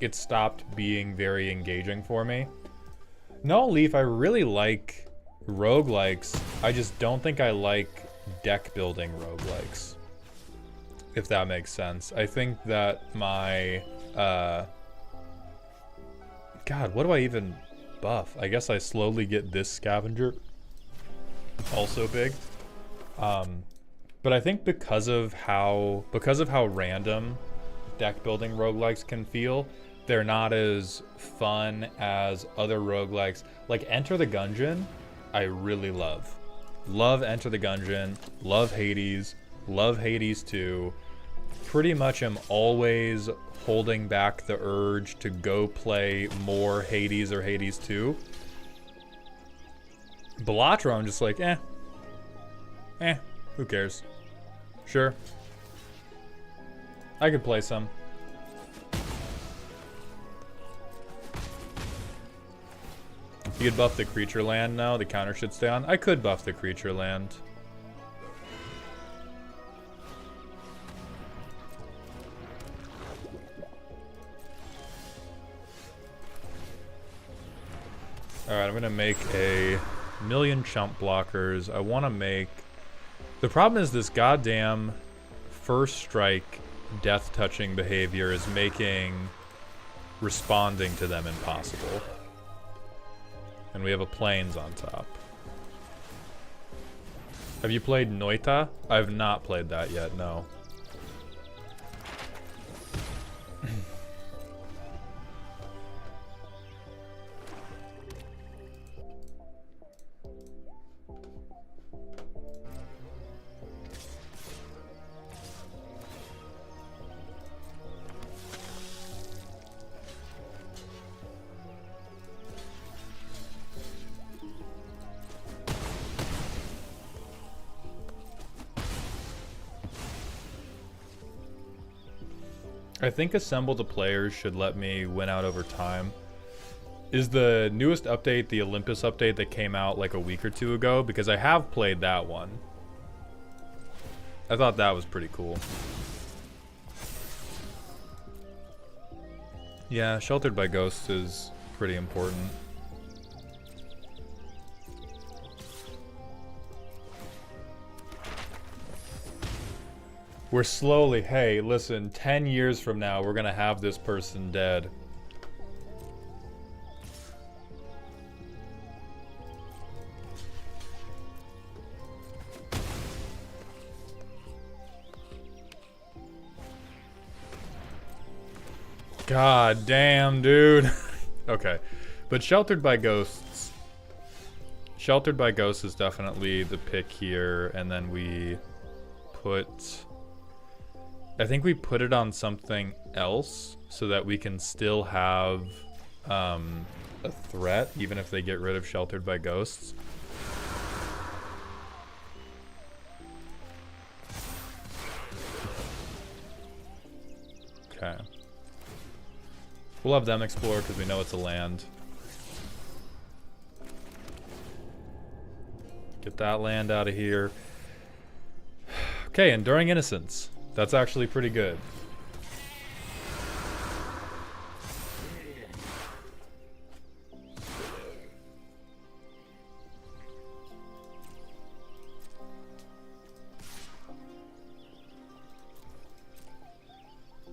it stopped being very engaging for me. No Leaf, I really like roguelikes. I just don't think I like deck building roguelikes, if that makes sense. I think that my God, what do I even buff? I guess I slowly get this scavenger also big. But I think because of how random deck building roguelikes can feel, they're not as fun as other roguelikes. Like Enter the Gungeon, I really love. Love Enter the Gungeon, love Hades 2. Pretty much am always holding back the urge to go play more Hades or Hades 2. Balatro, I'm just like, who cares? Sure. I could play some. You could buff the creature land now, the counter should stay on. I could buff the creature land. Alright, I'm gonna make a million chump blockers. I wanna make... The problem is this goddamn First Strike death touching behavior is making responding to them impossible. And we have a plains on top. Have you played Noita? I've not played that yet, no. I think Assemble the Players should let me win out over time. Is the newest update the Olympus update that came out like a week or two ago? Because I have played that one. I thought that was pretty cool. Yeah, Sheltered by Ghosts is pretty important. We're slowly, hey, listen, 10 years from now, we're gonna have this person dead. God damn, dude. Okay, but Sheltered by Ghosts. Sheltered by Ghosts is definitely the pick here, and then we put... I think we put it on something else so that we can still have a threat, even if they get rid of Sheltered by Ghosts. Okay. We'll have them explore because we know it's a land. Get that land out of here. Okay, Enduring Innocence. That's actually pretty good.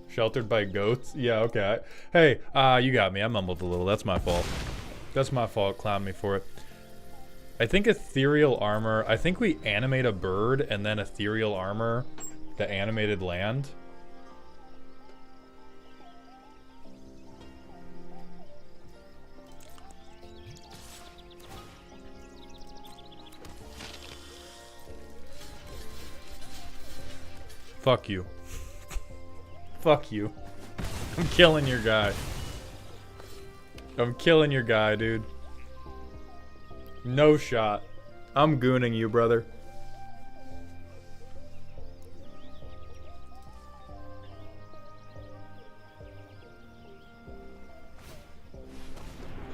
Sheltered by goats? Yeah, okay. Hey, you got me. I mumbled a little. That's my fault. That's my fault. Clown me for it. I think ethereal armor. I think we animate a bird and then ethereal armor the animated land. Fuck you. Fuck you. I'm killing your guy. I'm killing your guy, dude. No shot. I'm gooning you, brother.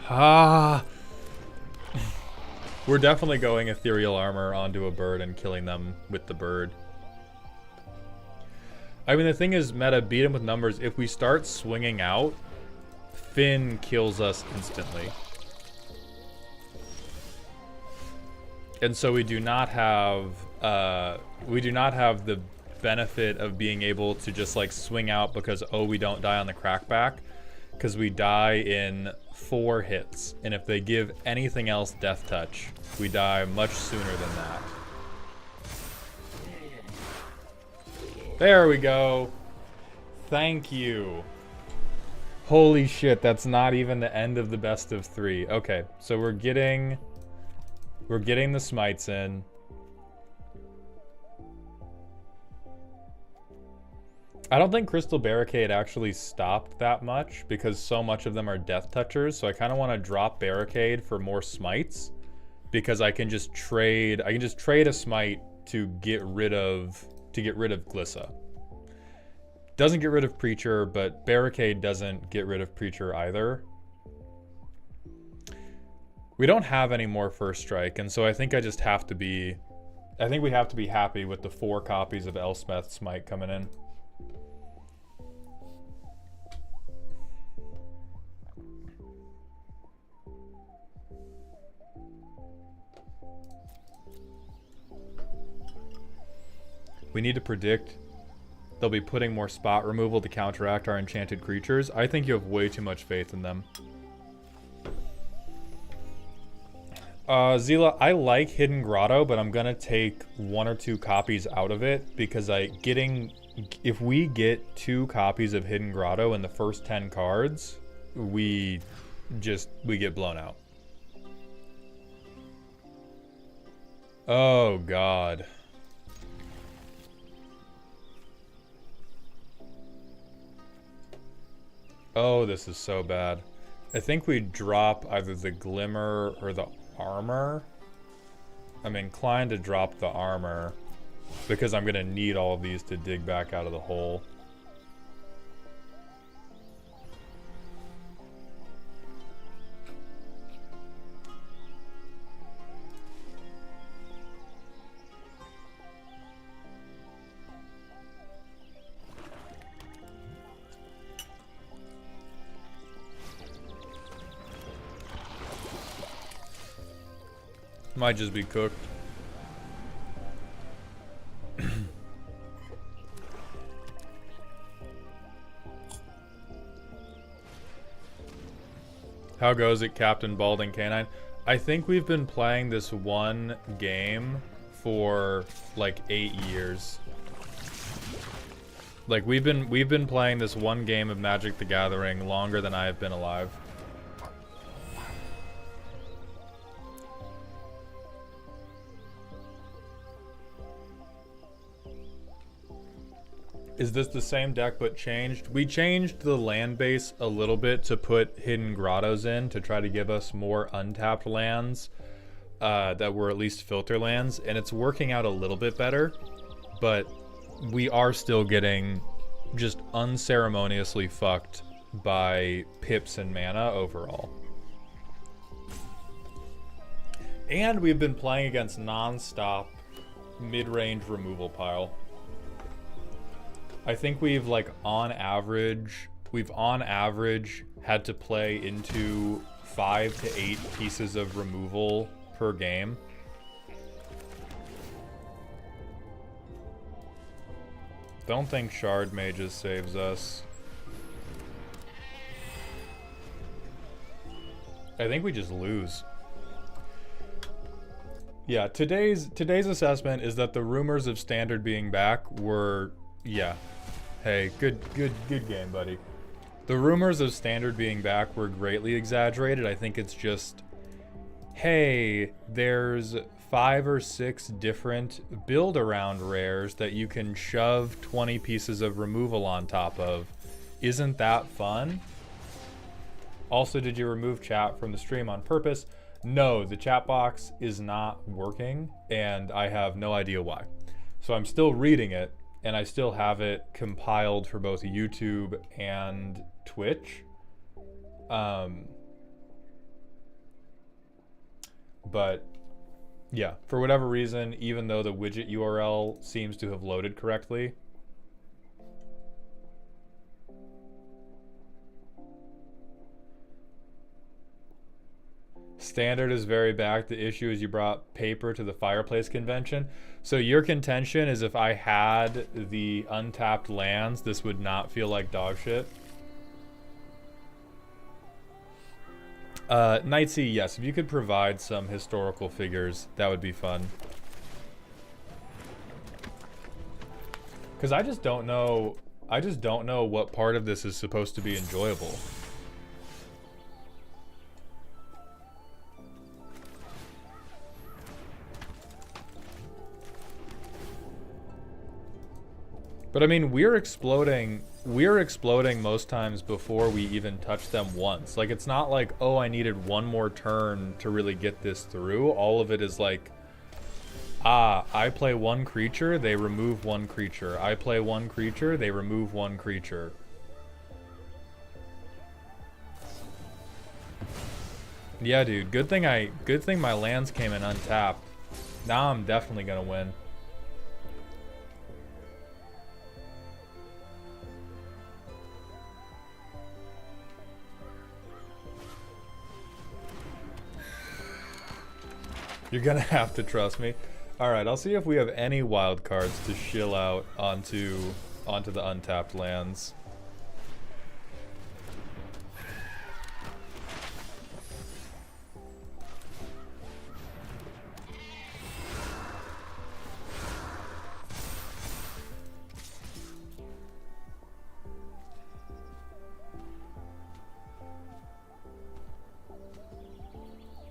Ah. We're definitely going ethereal armor onto a bird and killing them with the bird. I mean, the thing is, meta, beat him with numbers. If we start swinging out, Finn kills us instantly. And so we do not have the benefit of being able to just like swing out because, oh, we don't die on the crackback, because we die in 4 hits. And if they give anything else death touch, we die much sooner than that. There we go. Thank you. Holy shit, that's not even the end of the best of 3. Okay, so we're getting the smites in. I don't think Crystal Barricade actually stopped that much because so much of them are death touchers, so I kind of want to drop Barricade for more smites because I can just trade a smite to get rid of Glissa. Doesn't get rid of Preacher, but Barricade doesn't get rid of Preacher either. We don't have any more First Strike, and so I think we have to be happy with the 4 copies of Elspeth Smite coming in. We need to predict they'll be putting more spot removal to counteract our enchanted creatures. I think you have way too much faith in them. Zila, I like Hidden Grotto, but I'm gonna take 1 or 2 copies out of it because if we get 2 copies of Hidden Grotto in the first 10 cards, we get blown out. Oh god. Oh, this is so bad. I think we drop either the Glimmer or the Armor. I'm inclined to drop the Armor because I'm going to need all of these to dig back out of the hole. Might just be cooked. How goes it, Captain Balding Canine? I think we've been playing this one game for like 8 years. Like we've been playing this one game of Magic the Gathering longer than I have been alive. Is this the same deck but changed? We changed the land base a little bit to put Hidden Grottos in to try to give us more untapped lands that were at least filter lands, and it's working out a little bit better, but we are still getting just unceremoniously fucked by pips and mana overall. And we've been playing against non-stop mid-range removal pile. I think we've like on average had to play into 5 to 8 pieces of removal per game. Don't think Shard Mages saves us. I think we just lose. Yeah, today's assessment is that the rumors of Standard being back were, yeah. Hey, good game, buddy. The rumors of Standard being back were greatly exaggerated. I think it's just, hey, there's 5 or 6 different build-around rares that you can shove 20 pieces of removal on top of. Isn't that fun? Also, did you remove chat from the stream on purpose? No, the chat box is not working, and I have no idea why. So I'm still reading it, and I still have it compiled for both YouTube and Twitch. But yeah, for whatever reason, even though the widget URL seems to have loaded correctly, Standard is very back. The issue is you brought paper to the fireplace convention. So your contention is if I had the untapped lands, this would not feel like dog shit? Nightsea, yes. If you could provide some historical figures, that would be fun. Because I just don't know what part of this is supposed to be enjoyable. But I mean, we're exploding most times before we even touch them once. Like, it's not like, oh, I needed one more turn to really get this through. All of it is like, I play one creature, they remove one creature. I play one creature, they remove one creature. Yeah, dude, good thing my lands came in untapped. Now I'm definitely gonna win. You're gonna have to trust me. Alright, I'll see if we have any wild cards to shill out onto the untapped lands.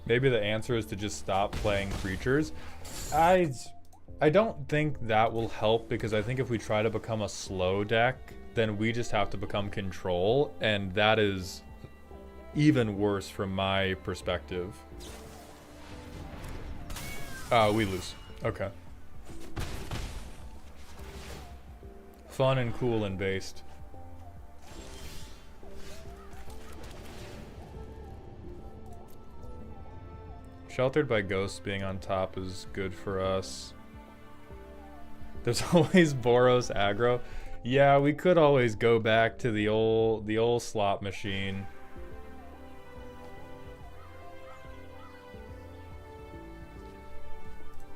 Maybe the answer is to just stop playing creatures. I don't think that will help, because I think if we try to become a slow deck, then we just have to become control, and that is even worse from my perspective. We lose. Okay. Fun and cool and based. Sheltered by Ghosts being on top is good for us. There's always Boros aggro. Yeah, we could always go back to the old slot machine.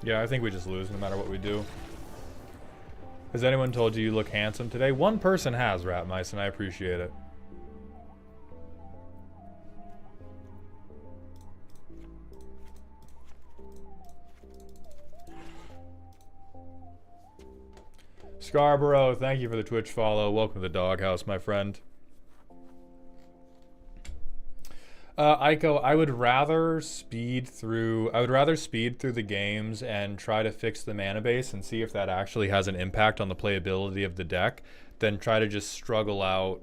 Yeah, I think we just lose no matter what we do. Has anyone told you look handsome today? One person has, Ratmice, and I appreciate it. Scarborough, thank you for the Twitch follow. Welcome to the doghouse, my friend. Aiko, I would rather speed through the games and try to fix the mana base and see if that actually has an impact on the playability of the deck than try to just struggle out.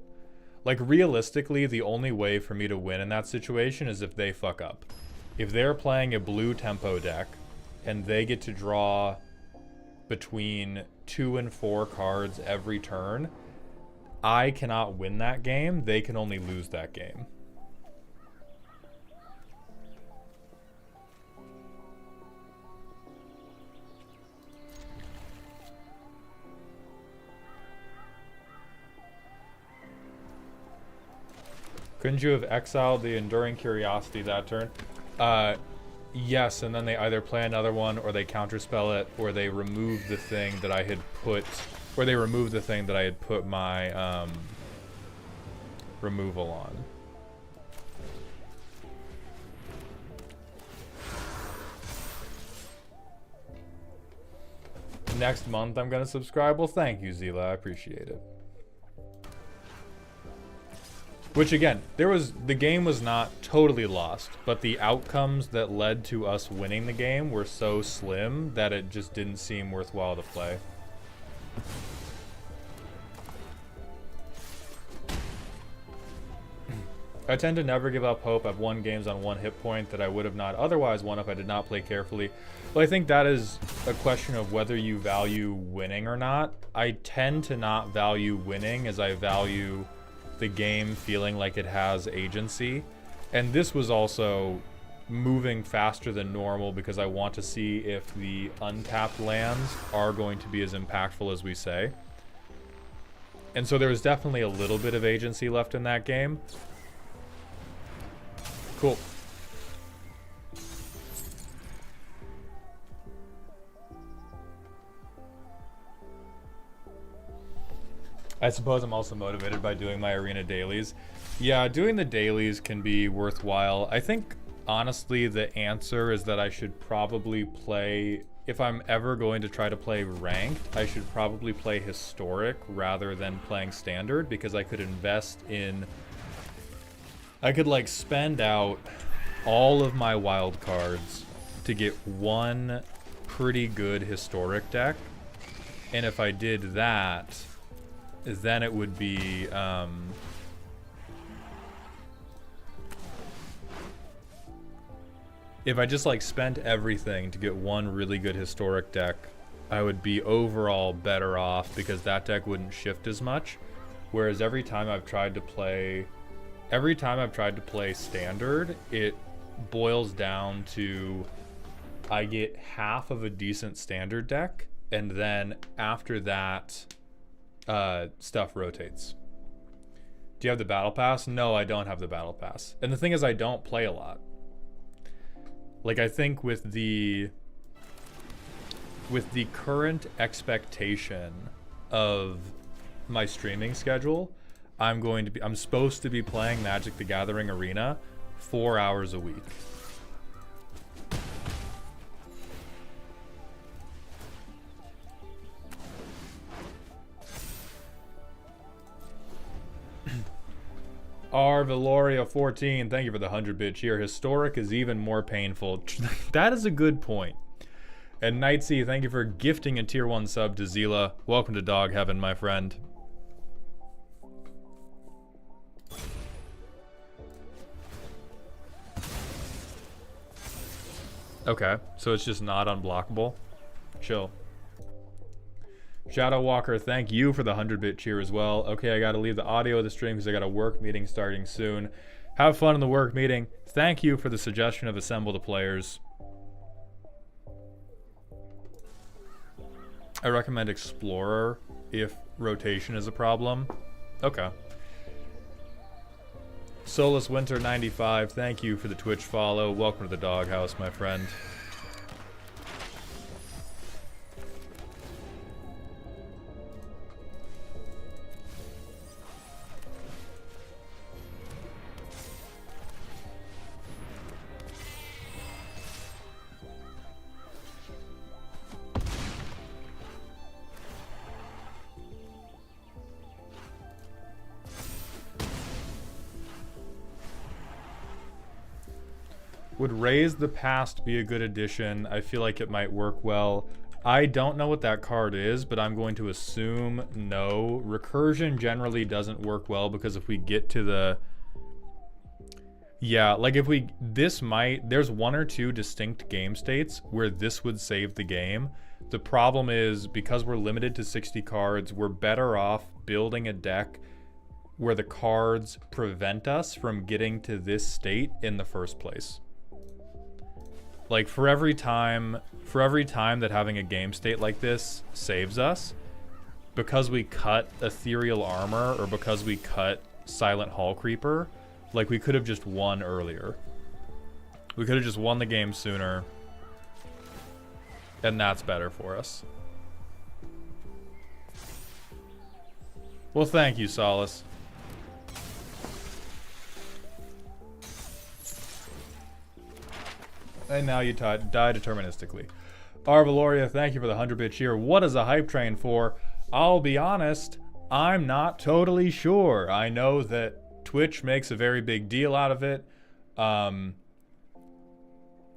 Like, realistically, the only way for me to win in that situation is if they fuck up. If they're playing a blue tempo deck and they get to draw between 2 and 4 cards every turn, I cannot win that game. They can only lose that game. Couldn't you have exiled the Enduring Curiosity that turn? Yes, and then they either play another one, or they counterspell it, or they remove the thing that I had put, or they remove the thing that I had put my removal on. Next month I'm gonna subscribe. Well, thank you, Zila. I appreciate it. Which again, the game was not totally lost, but the outcomes that led to us winning the game were so slim that it just didn't seem worthwhile to play. I tend to never give up hope. I've won games on 1 hit point that I would have not otherwise won if I did not play carefully. Well, I think that is a question of whether you value winning or not. I tend to not value winning as I value the game feeling like it has agency. And this was also moving faster than normal because I want to see if the untapped lands are going to be as impactful as we say. And so there was definitely a little bit of agency left in that game. Cool. I suppose I'm also motivated by doing my arena dailies. Yeah, doing the dailies can be worthwhile. I think, honestly, the answer is that I should probably play... If I'm ever going to try to play ranked, I should probably play historic rather than playing standard, because I could invest in... I could, like, spend out all of my wild cards to get one pretty good historic deck. And if I did that, then it would be, if I just, like, spent everything to get one really good historic deck, I would be overall better off because that deck wouldn't shift as much. Whereas every time I've tried to play standard, it boils down to I get half of a decent standard deck, and then after that, stuff rotates. Do you have the battle pass? No, I don't have the battle pass. And the thing is, I don't play a lot. Like, I think with the current expectation of my streaming schedule, I'm supposed to be playing Magic the Gathering Arena 4 hours a week. R. Valoria 14, thank you for the 100-bit cheer. Historic is even more painful. That is a good point. And Nightsea, thank you for gifting a tier 1 sub to Zila. Welcome to Dog Heaven, my friend. Okay, so it's just not unblockable. Chill. Shadow Walker, thank you for the 100-bit cheer as well. Okay, I gotta leave the audio of the stream because I got a work meeting starting soon. Have fun in the work meeting. Thank you for the suggestion of Assemble the Players. I recommend Explorer if rotation is a problem. Okay. Solus Winter 95, thank you for the Twitch follow. Welcome to the doghouse, my friend. Would Raise the Past be a good addition? I feel like it might work well. I don't know what that card is, but I'm going to assume no. Recursion generally doesn't work well because if we get to the... Yeah, like if we... There's 1 or 2 distinct game states where this would save the game. The problem is, because we're limited to 60 cards, we're better off building a deck where the cards prevent us from getting to this state in the first place. Like, for every time that having a game state like this saves us, because we cut Ethereal Armor or because we cut Silent Hall Creeper, Like, we could have just won earlier. We could have just won the game sooner. And that's better for us. Well, thank you, Solace. And now you die deterministically. Arvaloria, thank you for the 100-bit cheer. What is a hype train for? I'll be honest, I'm not totally sure. I know that Twitch makes a very big deal out of it.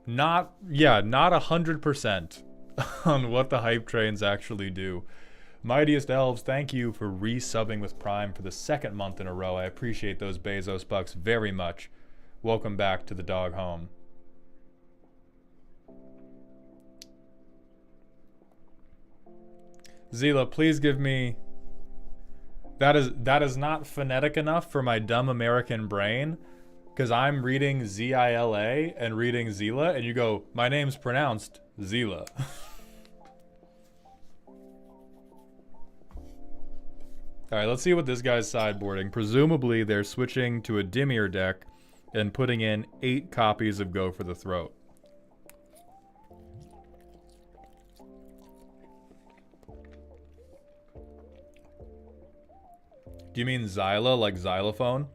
Not 100% on what the hype trains actually do. Mightiest Elves, thank you for resubbing with Prime for the 2nd month in a row. I appreciate those Bezos bucks very much. Welcome back to the dog home. Zila, please give me... That is not phonetic enough for my dumb American brain. Because I'm reading Z-I-L-A and reading Zila, and you go, my name's pronounced Zila. Alright, let's see what this guy's sideboarding. Presumably, they're switching to a Dimir deck and putting in 8 copies of Go for the Throat. Do you mean Xyla, like xylophone?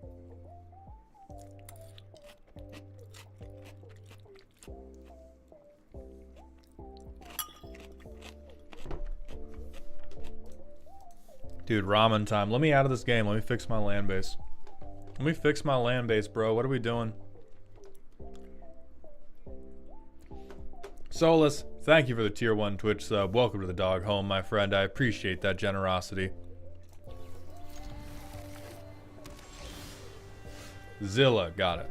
Dude, ramen time. Let me out of this game. Let me fix my land base. Let me fix my land base, bro. What are we doing? Solus, thank you for the tier 1 Twitch sub. Welcome to the dog home, my friend. I appreciate that generosity. Zilla, got it.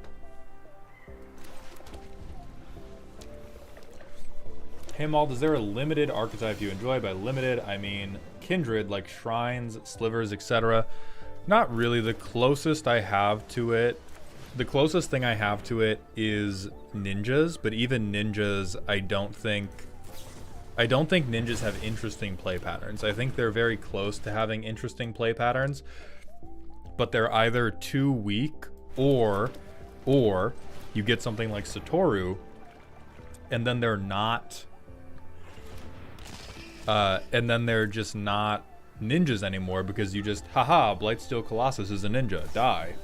Hey Mald, is there a limited archetype you enjoy? By limited, I mean kindred, like shrines, slivers, etc. Not really. The closest I have to it, the closest thing I have to it is ninjas, but even ninjas, I don't think ninjas have interesting play patterns. I think they're very close to having interesting play patterns, but they're either too weak or you get something like Satoru and then they're not and then they're just not ninjas anymore because you just, haha, Blightsteel Colossus is a ninja, die.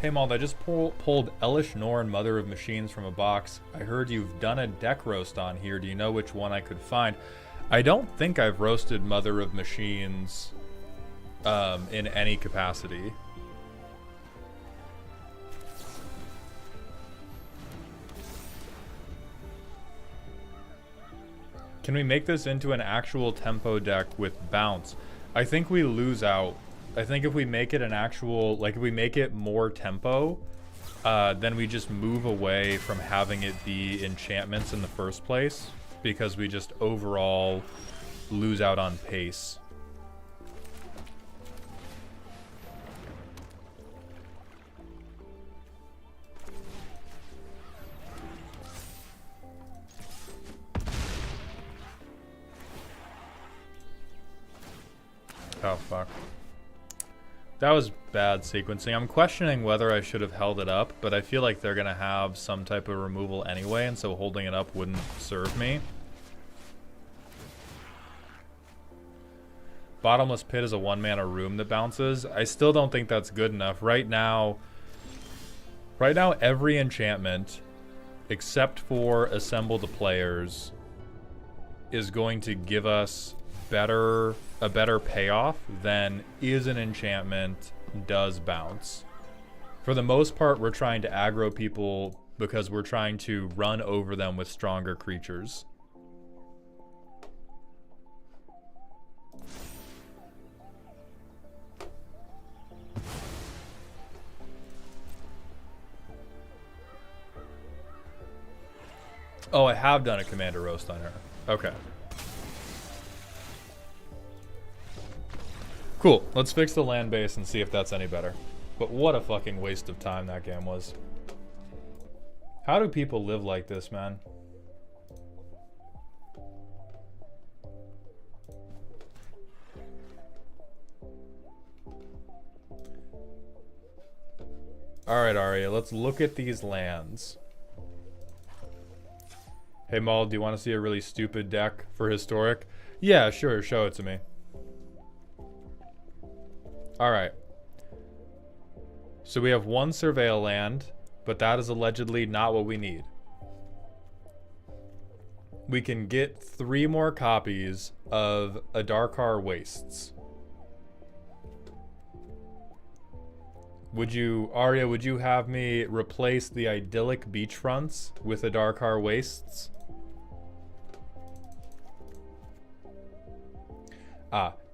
Hey Mald, I just pulled Elish Norn, Mother of Machines from a box. I heard you've done a deck roast on here. Do you know which one I could find? I don't think I've roasted Mother of Machines in any capacity. Can we make this into an actual tempo deck with bounce? I think we lose out. I think if we make it an actual, like if we make it more tempo, then we just move away from having it be enchantments in the first place, because we just overall lose out on pace. Oh, fuck. That was bad sequencing. I'm questioning whether I should have held it up, but I feel like they're going to have some type of removal anyway, and so holding it up wouldn't serve me. Bottomless Pit is a 1-mana room that bounces. I still don't think that's good enough. Right now, every enchantment, except for Assemble the Players, is going to give us a better payoff than is an enchantment does bounce. For the most part, we're trying to aggro people because we're trying to run over them with stronger creatures. Oh, I have done a Commander Roast on her. Okay. Cool, let's fix the land base and see if that's any better. But what a fucking waste of time that game was. How do people live like this, man? Alright, Arya, let's look at these lands. Hey, Maul, do you want to see a really stupid deck for historic? Yeah, sure, show it to me. Alright. So we have one Surveil land, but that is allegedly not what we need. We can get 3 more copies of Adarkar Wastes. Would you, Arya, would you have me replace the idyllic beachfronts with Adarkar Wastes?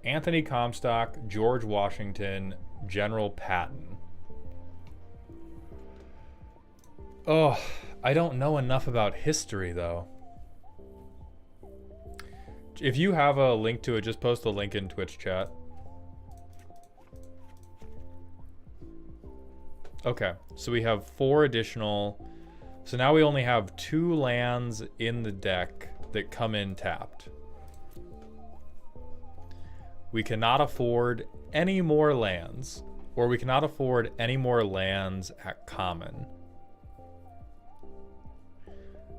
Anthony Comstock, George Washington, General Patton. Oh, I don't know enough about history, though. If you have a link to it, just post the link in Twitch chat. Okay, so we have 4 additional. So now we only have 2 lands in the deck that come in tapped. We cannot afford any more lands, or we cannot afford any more lands at common.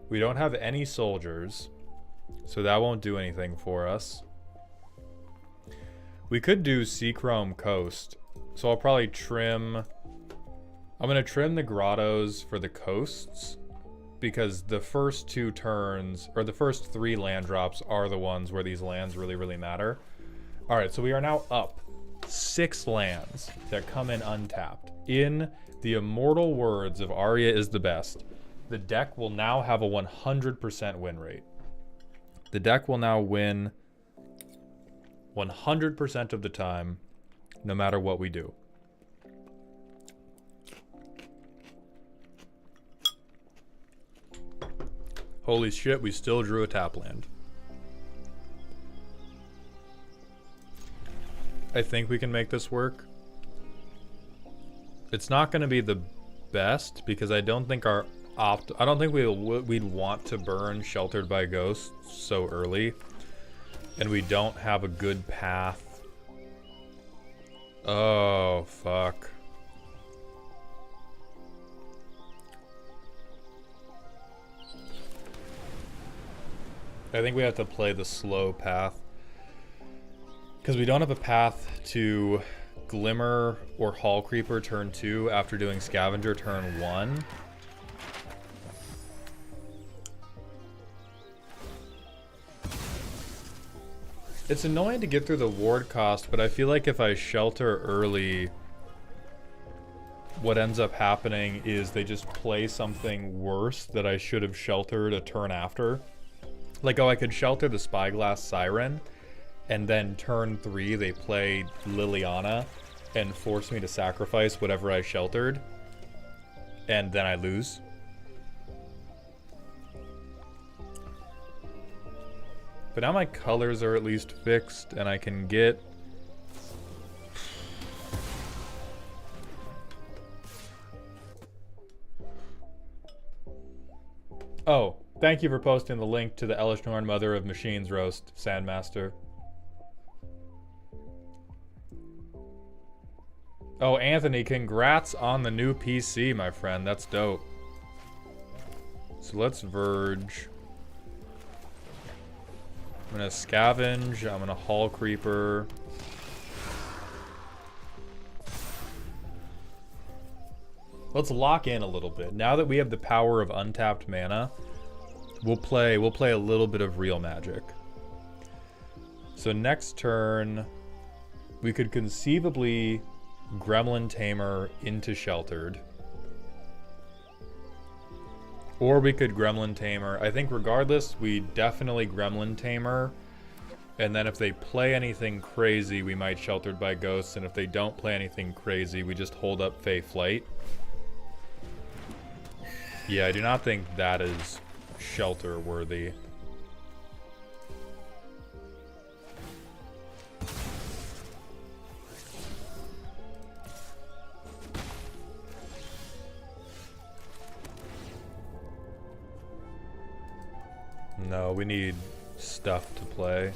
We don't have any soldiers, so that won't do anything for us. We could do Seachrome Coast, so I'll probably trim... I'm going to trim the grottos for the coasts, because the first 2 turns, or the first 3 land drops are the ones where these lands really, really matter. Alright, so we are now up 6 lands that come in untapped. In the immortal words of Arya is the best, the deck will now have a 100% win rate. The deck will now win 100% of the time, no matter what we do. Holy shit, we still drew a tap land. I think we can make this work. It's not going to be the best because I don't think our I don't think we'd want to burn Sheltered by Ghosts so early, and we don't have a good path. Oh fuck. I think we have to play the slow path. Because we don't have a path to Glimmer or Hall Creeper turn 2 after doing Scavenger turn 1. It's annoying to get through the ward cost, but I feel like if I shelter early, what ends up happening is they just play something worse that I should have sheltered a turn after. Like, oh, I could shelter the Spyglass Siren, and then turn 3 they play Liliana and force me to sacrifice whatever I sheltered, and then I lose. But now my colors are at least fixed, and I can get... Oh, thank you for posting the link to the Elish Norn Mother of Machines roast, Sandmaster. Oh, Anthony, congrats on the new PC, my friend. That's dope. So let's Verge. I'm gonna Scavenge. I'm gonna Hall Creeper. Let's lock in a little bit. Now that we have the power of untapped mana, we'll play a little bit of real magic. So next turn, we could conceivably Gremlin Tamer into Sheltered. Or we could Gremlin Tamer. I think regardless, we definitely Gremlin Tamer. And then if they play anything crazy, we might Sheltered by Ghosts. And if they don't play anything crazy, we just hold up Fey Flight. Yeah, I do not think that is shelter worthy. No, we need stuff to play.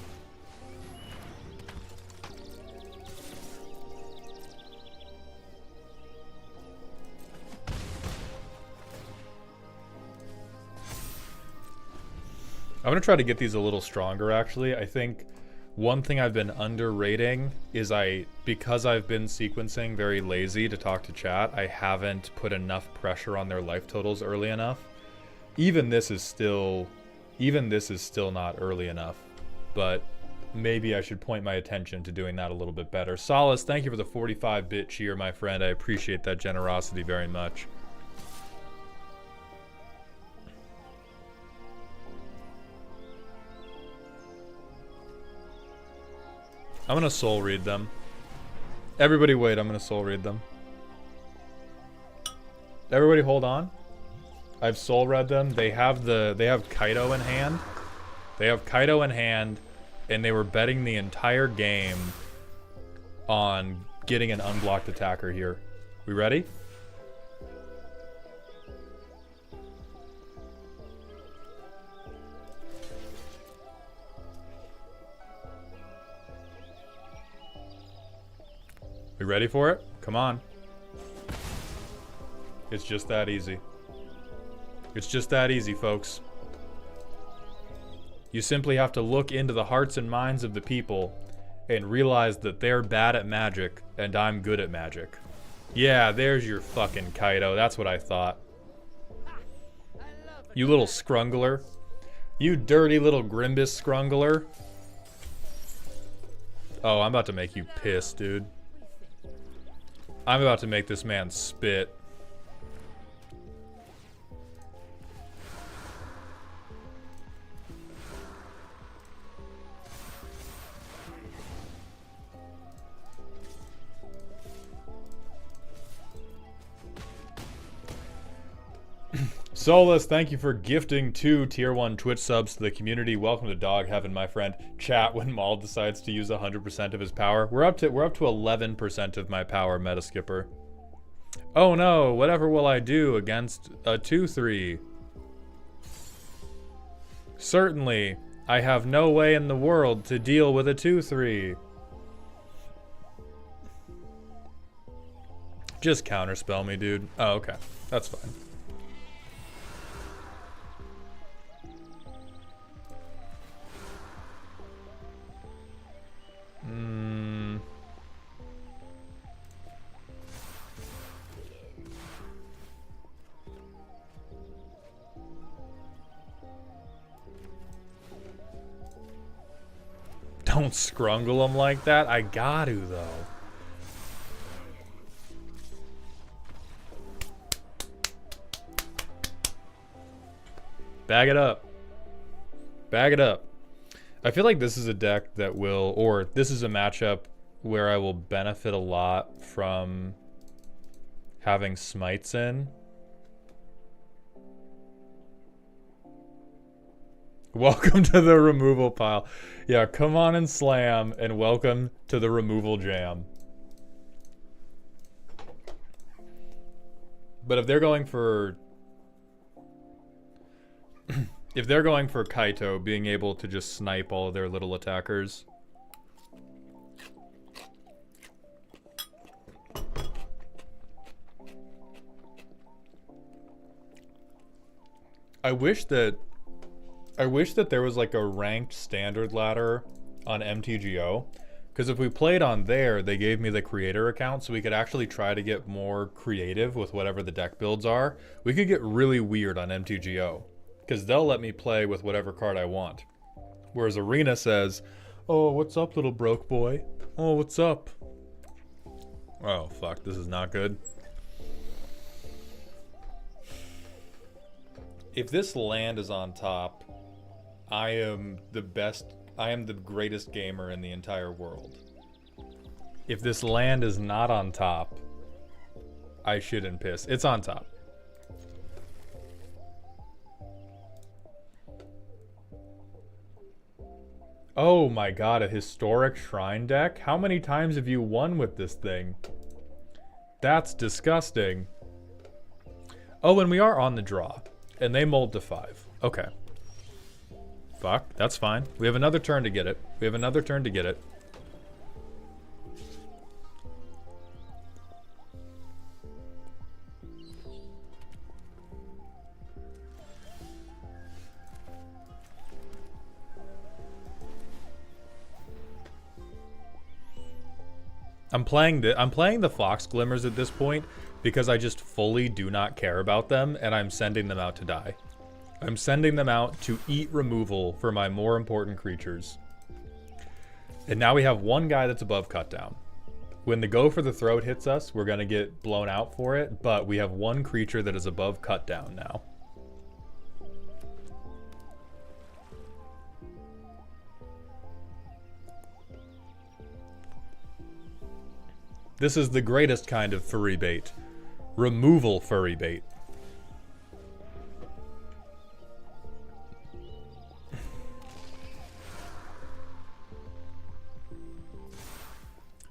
I'm gonna try to get these a little stronger, actually. I think one thing I've been underrating is because I've been sequencing very lazy to talk to chat, I haven't put enough pressure on their life totals early enough. Even this is still not early enough, but maybe I should point my attention to doing that a little bit better. Solace, thank you for the 45-bit cheer, my friend. I appreciate that generosity very much. I'm gonna soul read them. Everybody wait, I'm gonna soul read them. Everybody hold on. I've soul read them. They have Kaido in hand. They have Kaido in hand, and they were betting the entire game on getting an unblocked attacker here. We ready? We ready for it? Come on. It's just that easy. It's just that easy, folks. You simply have to look into the hearts and minds of the people and realize that they're bad at magic and I'm good at magic. Yeah, there's your fucking Kaido. That's what I thought. You little scrungler. You dirty little Grimbus scrungler. Oh, I'm about to make you piss, dude. I'm about to make this man spit. Solus, thank you for gifting 2 tier 1 Twitch subs to the community. Welcome to Dog Heaven, my friend. Chat when Maul decides to use 100% of his power. We're up to 11% of my power, Metaskipper. Oh no, whatever will I do against a 2-3? Certainly, I have no way in the world to deal with a 2-3. Just counterspell me, dude. Oh, okay. That's fine. Don't scrungle him like that. I got to, though. Bag it up. Bag it up. I feel like this is a deck that will, or this is a matchup where I will benefit a lot from having smites in. Welcome to the removal pile. Yeah, come on and slam, and welcome to the removal jam. But if they're going for... if they're going for Kaito being able to just snipe all of their little attackers... I wish that there was like a ranked standard ladder on MTGO, because if we played on there, they gave me the creator account, so we could actually try to get more creative with whatever the deck builds are. We could get really weird on MTGO, because they'll let me play with whatever card I want. Whereas Arena says, "Oh, what's up, little broke boy? Oh, what's up?" Oh, fuck, this is not good. If this land is on top, I am the greatest gamer in the entire world. If this land is not on top, I shouldn't piss. It's on top. Oh my god, a historic shrine deck? How many times have you won with this thing? That's disgusting. Oh, and we are on the draw. And they mold to 5. Okay. Fuck, that's fine. We have another turn to get it. We have another turn to get it. I'm playing the Fox Glimmers at this point because I just fully do not care about them, and I'm sending them out to die. I'm sending them out to eat removal for my more important creatures. And now we have one guy that's above cut down. When the go for the throat hits us, we're gonna get blown out for it, but we have one creature that is above cut down now. This is the greatest kind of furry bait. Removal furry bait.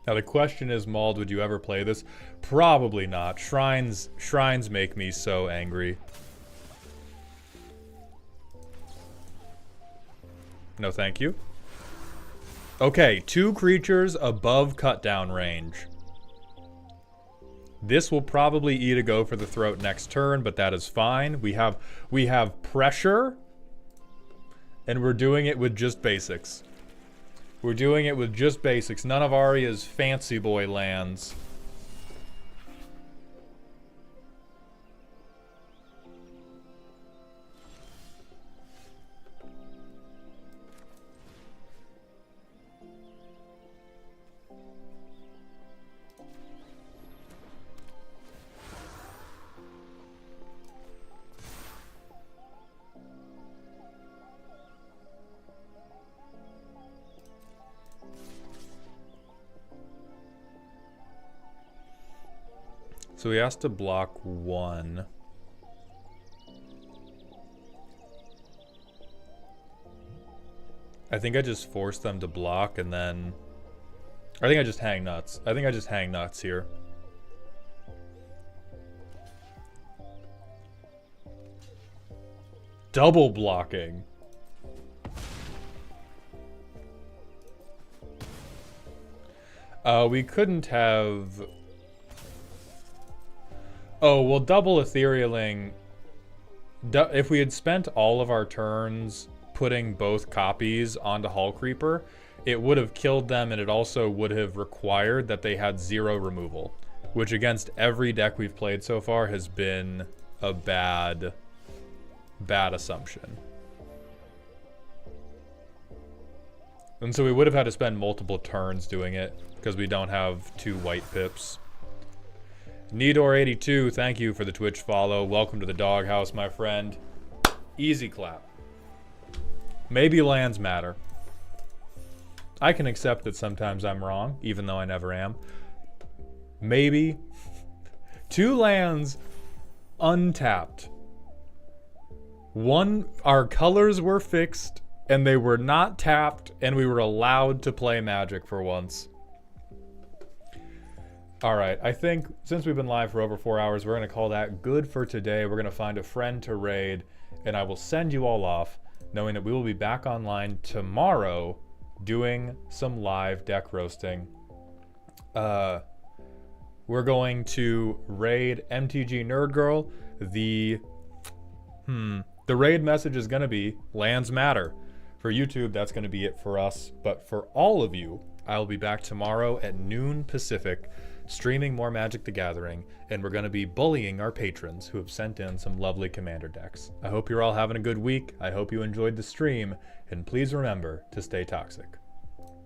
Now the question is, Mauld, would you ever play this? Probably not. Shrines make me so angry. No thank you. Okay, 2 creatures above cut down range. This will probably eat a go for the throat next turn, but that is fine. We have pressure, and we're doing it with just basics. We're doing it with just basics. None of Arya's fancy boy lands. So he has to block 1. I think I just force them to block and then... I think I just hang nuts. I think I just hang nuts here. Double blocking. We couldn't have... Oh, well, double Etherealing... If we had spent all of our turns putting both copies onto Hull Creeper, it would have killed them, and it also would have required that they had 0 removal, which against every deck we've played so far has been a bad assumption. And so we would have had to spend multiple turns doing it, because we don't have 2 white pips. Nidor82, thank you for the Twitch follow. Welcome to the doghouse, my friend. Easy clap. Maybe lands matter. I can accept that sometimes I'm wrong, even though I never am. Maybe. 2 lands untapped. 1, our colors were fixed, and they were not tapped, and we were allowed to play Magic for once. Alright, I think since we've been live for over 4 hours, we're going to call that good for today. We're going to find a friend to raid, and I will send you all off, knowing that we will be back online tomorrow doing some live deck roasting. We're going to raid MTG Nerd Girl. The raid message is going to be lands matter. For YouTube, that's going to be it for us. But for all of you, I'll be back tomorrow at noon Pacific, streaming more Magic the Gathering, and we're going to be bullying our patrons who have sent in some lovely commander decks. I hope you're all having a good week. I hope you enjoyed the stream, and please remember to stay toxic.